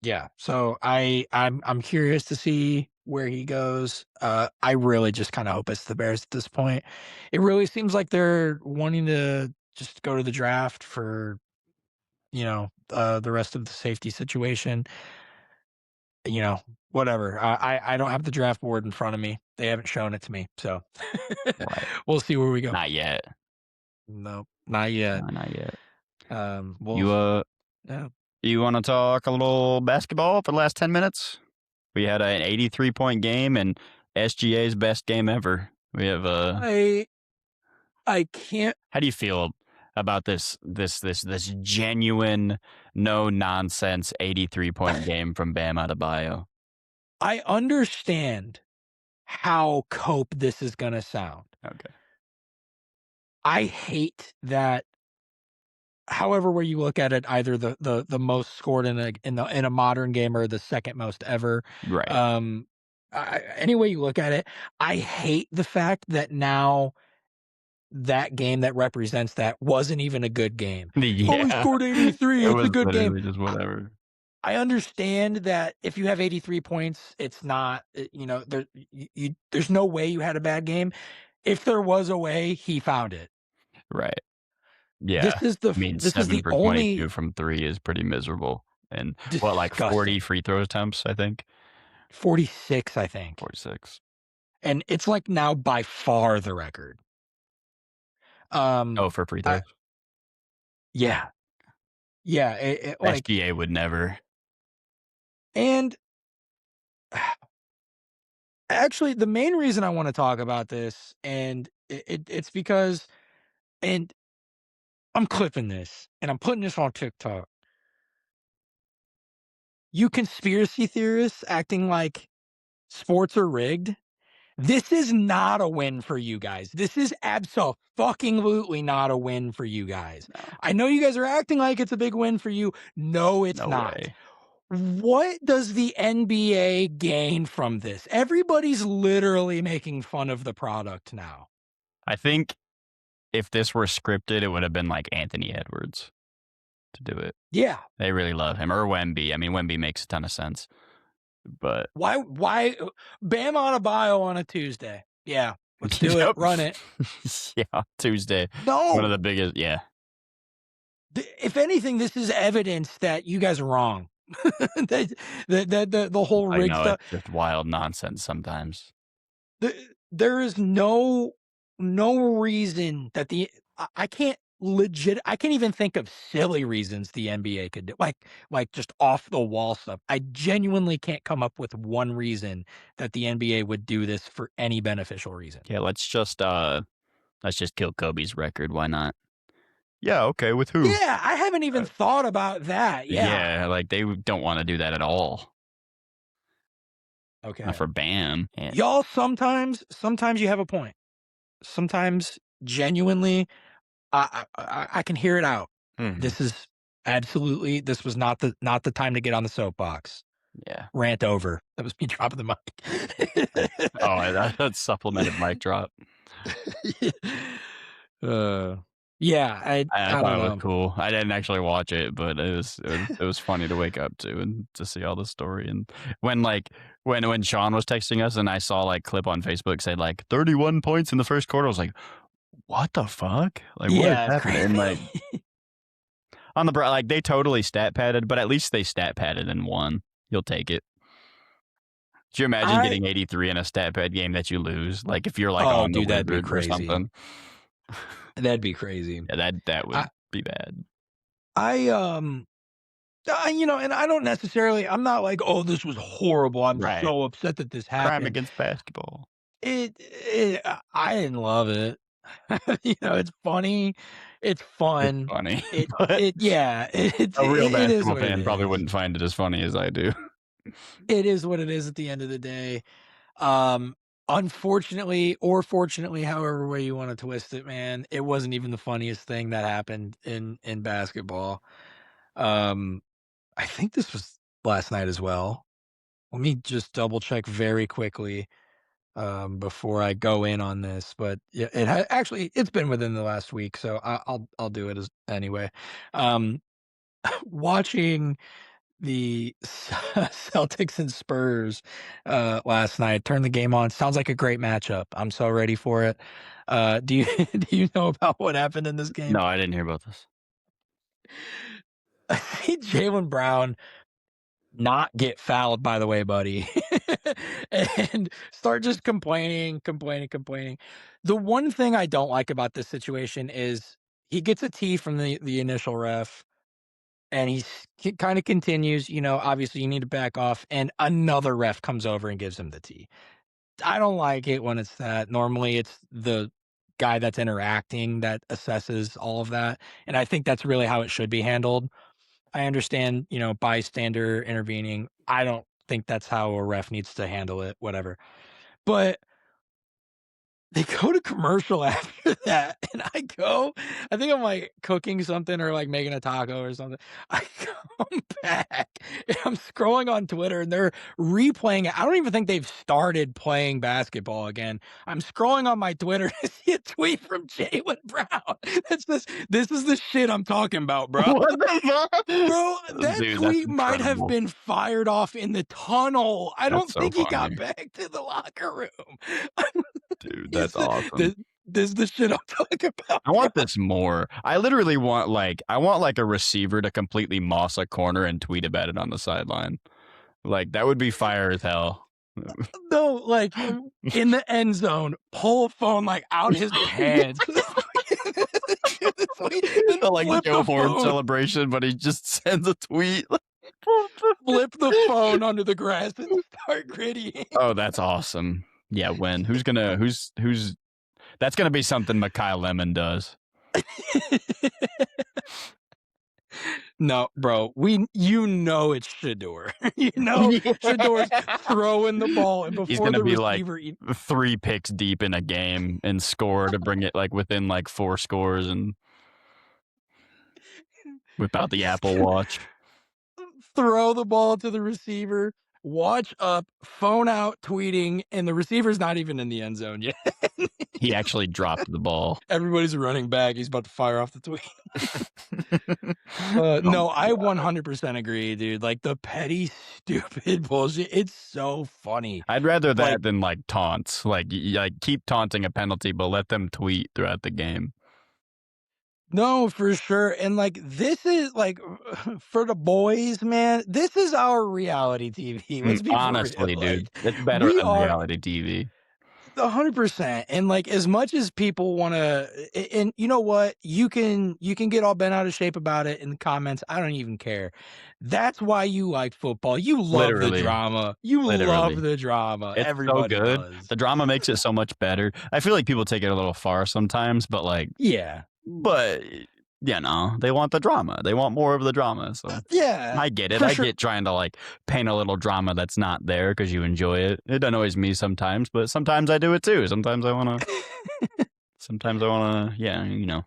yeah. So I'm curious to see where he goes. I really just kinda hope it's the Bears at this point. It really seems like they're wanting to just go to the draft for, the rest of the safety situation. You know, whatever. I don't have the draft board in front of me. They haven't shown it to me, so Right. we'll see where we go. Not yet. Nope, not yet. No, not yet. We'll You, yeah. you wanna talk a little basketball for the last 10 minutes? We had an 83-point game and SGA's best game ever. We have, I I can't how do you feel about this genuine, no nonsense 83-point game from Bam Adebayo? I understand how cope this is gonna sound. Okay. I hate that however way you look at it, either the most scored in a modern game or the second most ever. Right. Um, any way you look at it, I hate the fact that now that game that represents that wasn't even a good game. Oh, he Yeah. scored 83. It It's a was good game. literally just I, whatever. I understand that if you have 83 points, it's not, there's no way you had a bad game. If there was a way, he found it. Right. Yeah. This is the I mean, this is 7 the for only 22 from 3 is pretty miserable. And what, like 40 disgusting. free throw attempts, I think? 46, I think. 46. And it's, like, now by far the record. Oh, for free I throws? yeah. Yeah, it like SGA would never. and actually, the main reason I wanna talk about this, and it's because and I'm clipping this and I'm putting this on TikTok. You conspiracy theorists acting like sports are rigged. This is not a win for you guys. This is abso-fucking-lutely not a win for you guys. No, I know you guys are acting like it's a big win for you. No, it's no not. way. What does the NBA gain from this? Everybody's literally making fun of the product now. I think if this were scripted, it would have been like Anthony Edwards to do it. Yeah. They really love him, or Wemby. I mean, Wemby makes a ton of sense, but Why Bam on a bio on a Tuesday? Yeah, let's do it. yep, Run it. yeah, Tuesday, one of No. the biggest. Yeah, If anything, this is evidence that you guys are wrong. that, the whole I rig know stuff. it's just wild nonsense sometimes. There is no reason that I can't I can't even think of silly reasons the NBA could do like just off the wall stuff. I genuinely can't come up with one reason that the NBA would do this for any beneficial reason. Yeah, let's just kill Kobe's record. Why not? Yeah, okay, with who? Yeah, I haven't even thought about that. Yeah. Yeah, like they don't want to do that at all. Not Okay. for Bam. Yeah. Y'all sometimes you have a point. Sometimes genuinely I can hear it out. Mhm. This is absolutely this was not the time to get on the soapbox. Yeah. Rant over. That was me dropping the mic. Oh, that's supplemented mic drop. uh, yeah, I I thought don't it was know. cool. I didn't actually watch it, but it was funny to wake up to and to see all the story. And when like when Sean was texting us and I saw like clip on Facebook said like 31 points in the first quarter, I was like, what the fuck? Like what is Yeah, it's happening? And like crazy. on the like they totally stat padded, but at least they stat padded and won. You'll take it. Could you imagine I getting 83 in a stat pad game that you lose? Like if you're like Oh, on the dude, that'd be Wizards or crazy. something. That'd be crazy. Yeah, that I would be bad. I and I don't necessarily I'm not like, "Oh, this was horrible. I'm Right. so upset that this Crime happened." against basketball. I didn't love it. It's funny, it's It's fun. funny, It but it yeah, a real it is basketball what it fan probably is. wouldn't find it as funny as I do. It is what it is at the end of the day. Um, Unfortunately or fortunately, however way you wanna twist it, man, it wasn't even the funniest thing that happened in basketball. Um, I think this was last night as well. Let me just double check very quickly, before I go in on this, but yeah, actually, it's been within the last week, so I'll do it as anyway. Um, Watching the Celtics and Spurs, last night, turned the game on, sounds like a great matchup. I'm so ready for it. Do you do you know about what happened in this No, game? I didn't hear about this. I see Jaylen Brown not get fouled, by the way, buddy, and start just complaining. The one thing I don't like about this situation is he gets a T from the initial ref, and he kind of continues. Obviously, you need to back off, and another ref comes over and gives him the T. I don't like it when it's that. Normally, it's the guy that's interacting that assesses all of that, and I think that's really how it should be handled. I understand, bystander intervening. I don't think that's how a ref needs to handle it, whatever. But they go to commercial after that, and I think I'm, like, cooking something or, like, making a taco or something. I come back, and I'm scrolling on Twitter, and they're replaying it. I don't even think they've started playing basketball again. I'm scrolling on my Twitter to see a tweet from Jaylen Brown. This is the shit I'm talking about, bro. What the fuck? Bro, that Dude, that's tweet might have incredible. been fired off in the tunnel. I That's don't so think he got funny. back to the locker room. Dude, He that's said, awesome. this is the shit I'm talking about, I bro." want this more. I literally want like a receiver to completely moss a corner and tweet about it on the sideline. Like that would be fire as hell. No, like, in the end zone, pull a phone, like, out his pants. Then Like flip Joe the Horn phone. celebration, but he just sends a tweet. Flip the phone onto the grass and start grittying. Oh, that's awesome. Yeah, when? Who's that's gonna be something Mikhail Lemon does. No, bro, it's Shador. Yeah. Shador's throwing the ball, and He's before gonna the be, like, receiver e 3 picks deep in a game and score to bring it, like, within, like, 4 scores and whip out the he's Apple gonna Watch. throw the ball to the receiver, watch up, phone out, tweeting, and the receiver's not even in the end zone yet. He actually dropped the ball. Everybody's running back, he's about to fire off the tweet. Oh No, my I god. 100% agree, dude, like, the petty, stupid bullshit, it's so funny. I'd rather Like, that than, like, taunts. Like, keep taunting a penalty, but let them tweet throughout the game. no, for sure, and, like, this is, like, for the boys, man, this is our reality TV, let's be for real, Honestly, like, dude, it's better we than are reality TV. 100%, and, like, as much as people wanna and you know what? You can get all bent out of shape about it in the comments, I don't even care. That's why you like football, you love the Literally, drama, you love literally. the drama, It's so everybody good. does. The drama makes it so much better. I feel like people take it a little far sometimes, Yeah. but, they want the drama. They want more of the drama, so Yeah, I get it. for I sure. get trying to, like, paint a little drama that's not there because you enjoy it. It annoys me sometimes, but sometimes I do it too. Sometimes I wanna yeah.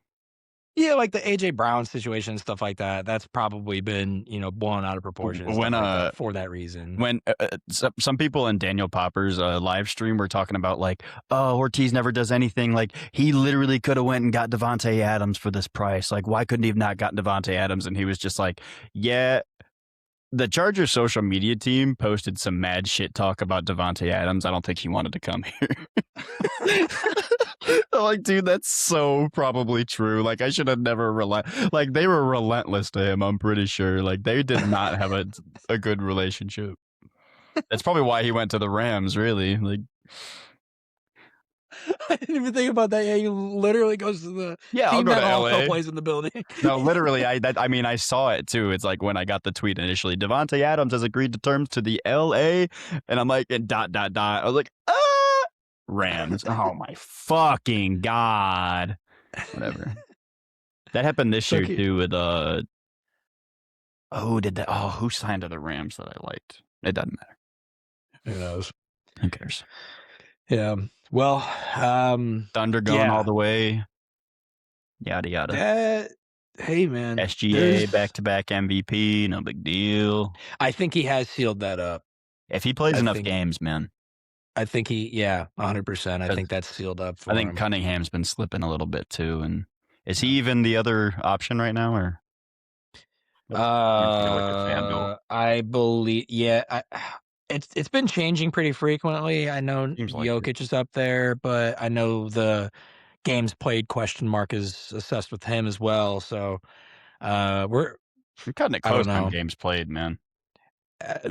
Yeah, like the AJ Brown situation and stuff like that, that's probably been, blown out of W proportion and when, stuff like uh that for that reason. when, some people in Daniel Popper's, live stream were talking about, like, "Oh, Ortiz never does anything, like, he literally coulda went and got Devontae Adams for this price, like, why couldn't he have not gotten Devontae Adams?" And he was just like, "Yeah, the Chargers social media team posted some mad shit talk about Devontae Adams. I don't think he wanted to come here." I'm like, dude, that's so probably true. Like, I should have never like, they were relentless to him, I'm pretty sure. Like, they did not have a good relationship. That's probably why he went to the Rams, really. Like, I didn't even think about that, yeah, he literally goes to the yeah, I'll team go that to also LA. plays in the building. No, literally, I mean, I saw it too. It's like when I got the tweet initially, Devontae Adams has agreed to terms to the LA, and I'm like, and dot dot dot. I was like, Rams. Oh my fucking god. Whatever. That happened this year Okay, too with who signed to the Rams that I liked? It doesn't matter. who knows? Who cares? Yeah, well, Thunder going all yeah, the way. Yada yada. that hey, man, SGA back to back MVP. No big deal. I think he has sealed that up. If he plays I enough think games, man. yeah, 100%, I 'Cause think that's sealed up I for think him. Cunningham's been slipping a little bit too. And is he Yeah. even the other option right now, or what's the deal like at FanDuel? I believe yeah, it's been changing pretty frequently. I know Seems like it. Jokic is up there, but I know the games played question mark is assessed with him as well, so, we're We're cutting it I don't close on know. games played, man.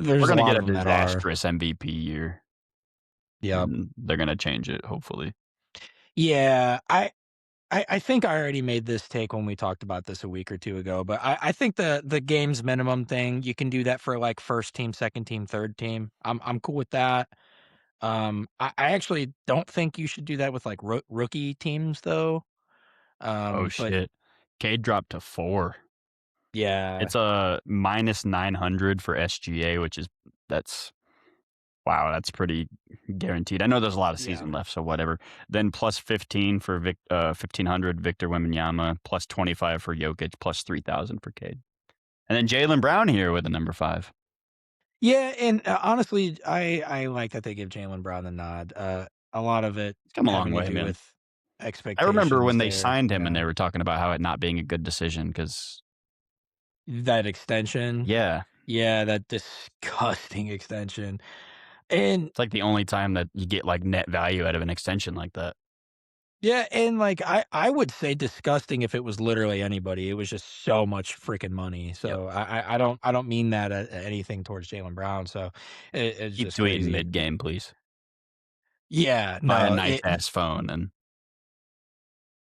We're There's a gonna lot get of a them that are. disastrous MVP year, Yep. and they're gonna change it, hopefully. Yeah, I think I already made this take when we talked about this a week or 2 ago, but I think the games minimum thing, you can do that for, like, 1st team, 2nd team, 3rd team. I'm cool with that. I actually don't think you should do that with, like, rookie teams, though. Oh But shit. Cade dropped to 4. yeah, It's a minus 900 for SGA, that's wow, that's pretty guaranteed. I know there's a lot of yeah. season left, so whatever. Then plus 15 for 1500 Victor Wembanyama, plus 25 for Jokic, plus 3000 for Cade. And then Jalen Brown here with a number 5. Yeah, and, honestly, I like that they give Jaylen Brown the nod. A lot of it He's come a long having to way, do man. with I remember expectations when they there, signed him and they were talking about how it not being a good decision because That extension. yeah, Yeah, that disgusting extension. And it's like the only time that you get like net value out of an extension like that. yeah, and, like, I would say disgusting if it was literally anybody. It was just so much freaking money. Yep. So I don't mean that anything towards Jaylen Brown. So it's Keep just tweeting crazy. mid game, please. Yeah, Buy a no, nice ass phone and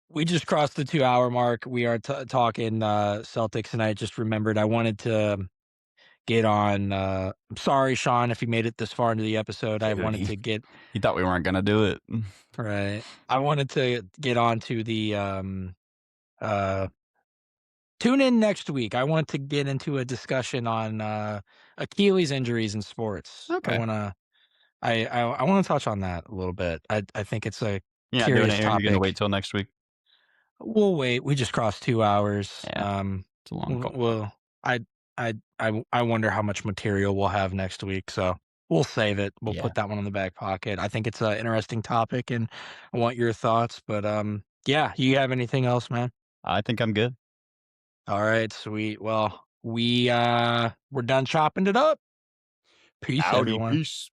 we just crossed the 2-hour mark. We are talking Celtics, and I just remembered I wanted to get on. I'm sorry, Sean, if you made it this far into the episode. I dude, wanted he to get he thought we weren't gonna do it. right. I wanted to get on to Uh, Tune in next week. I want to get into a discussion on Achilles injuries in sports. Okay. I want to touch on that a little bit. I think it's a You're not doing it curious here? You're gonna wait topic. till next week? We'll wait. We just crossed 2 hours. Yeah, it's a long call. Well, I wonder how much material we'll have next week. So we'll save it. We'll Yeah, put that one in the back pocket. I think it's an interesting topic, and I want your thoughts. But yeah. You have anything else, man? I think I'm good. All right, sweet. Well, we're done chopping it up. Peace, Howdy, everyone. peace.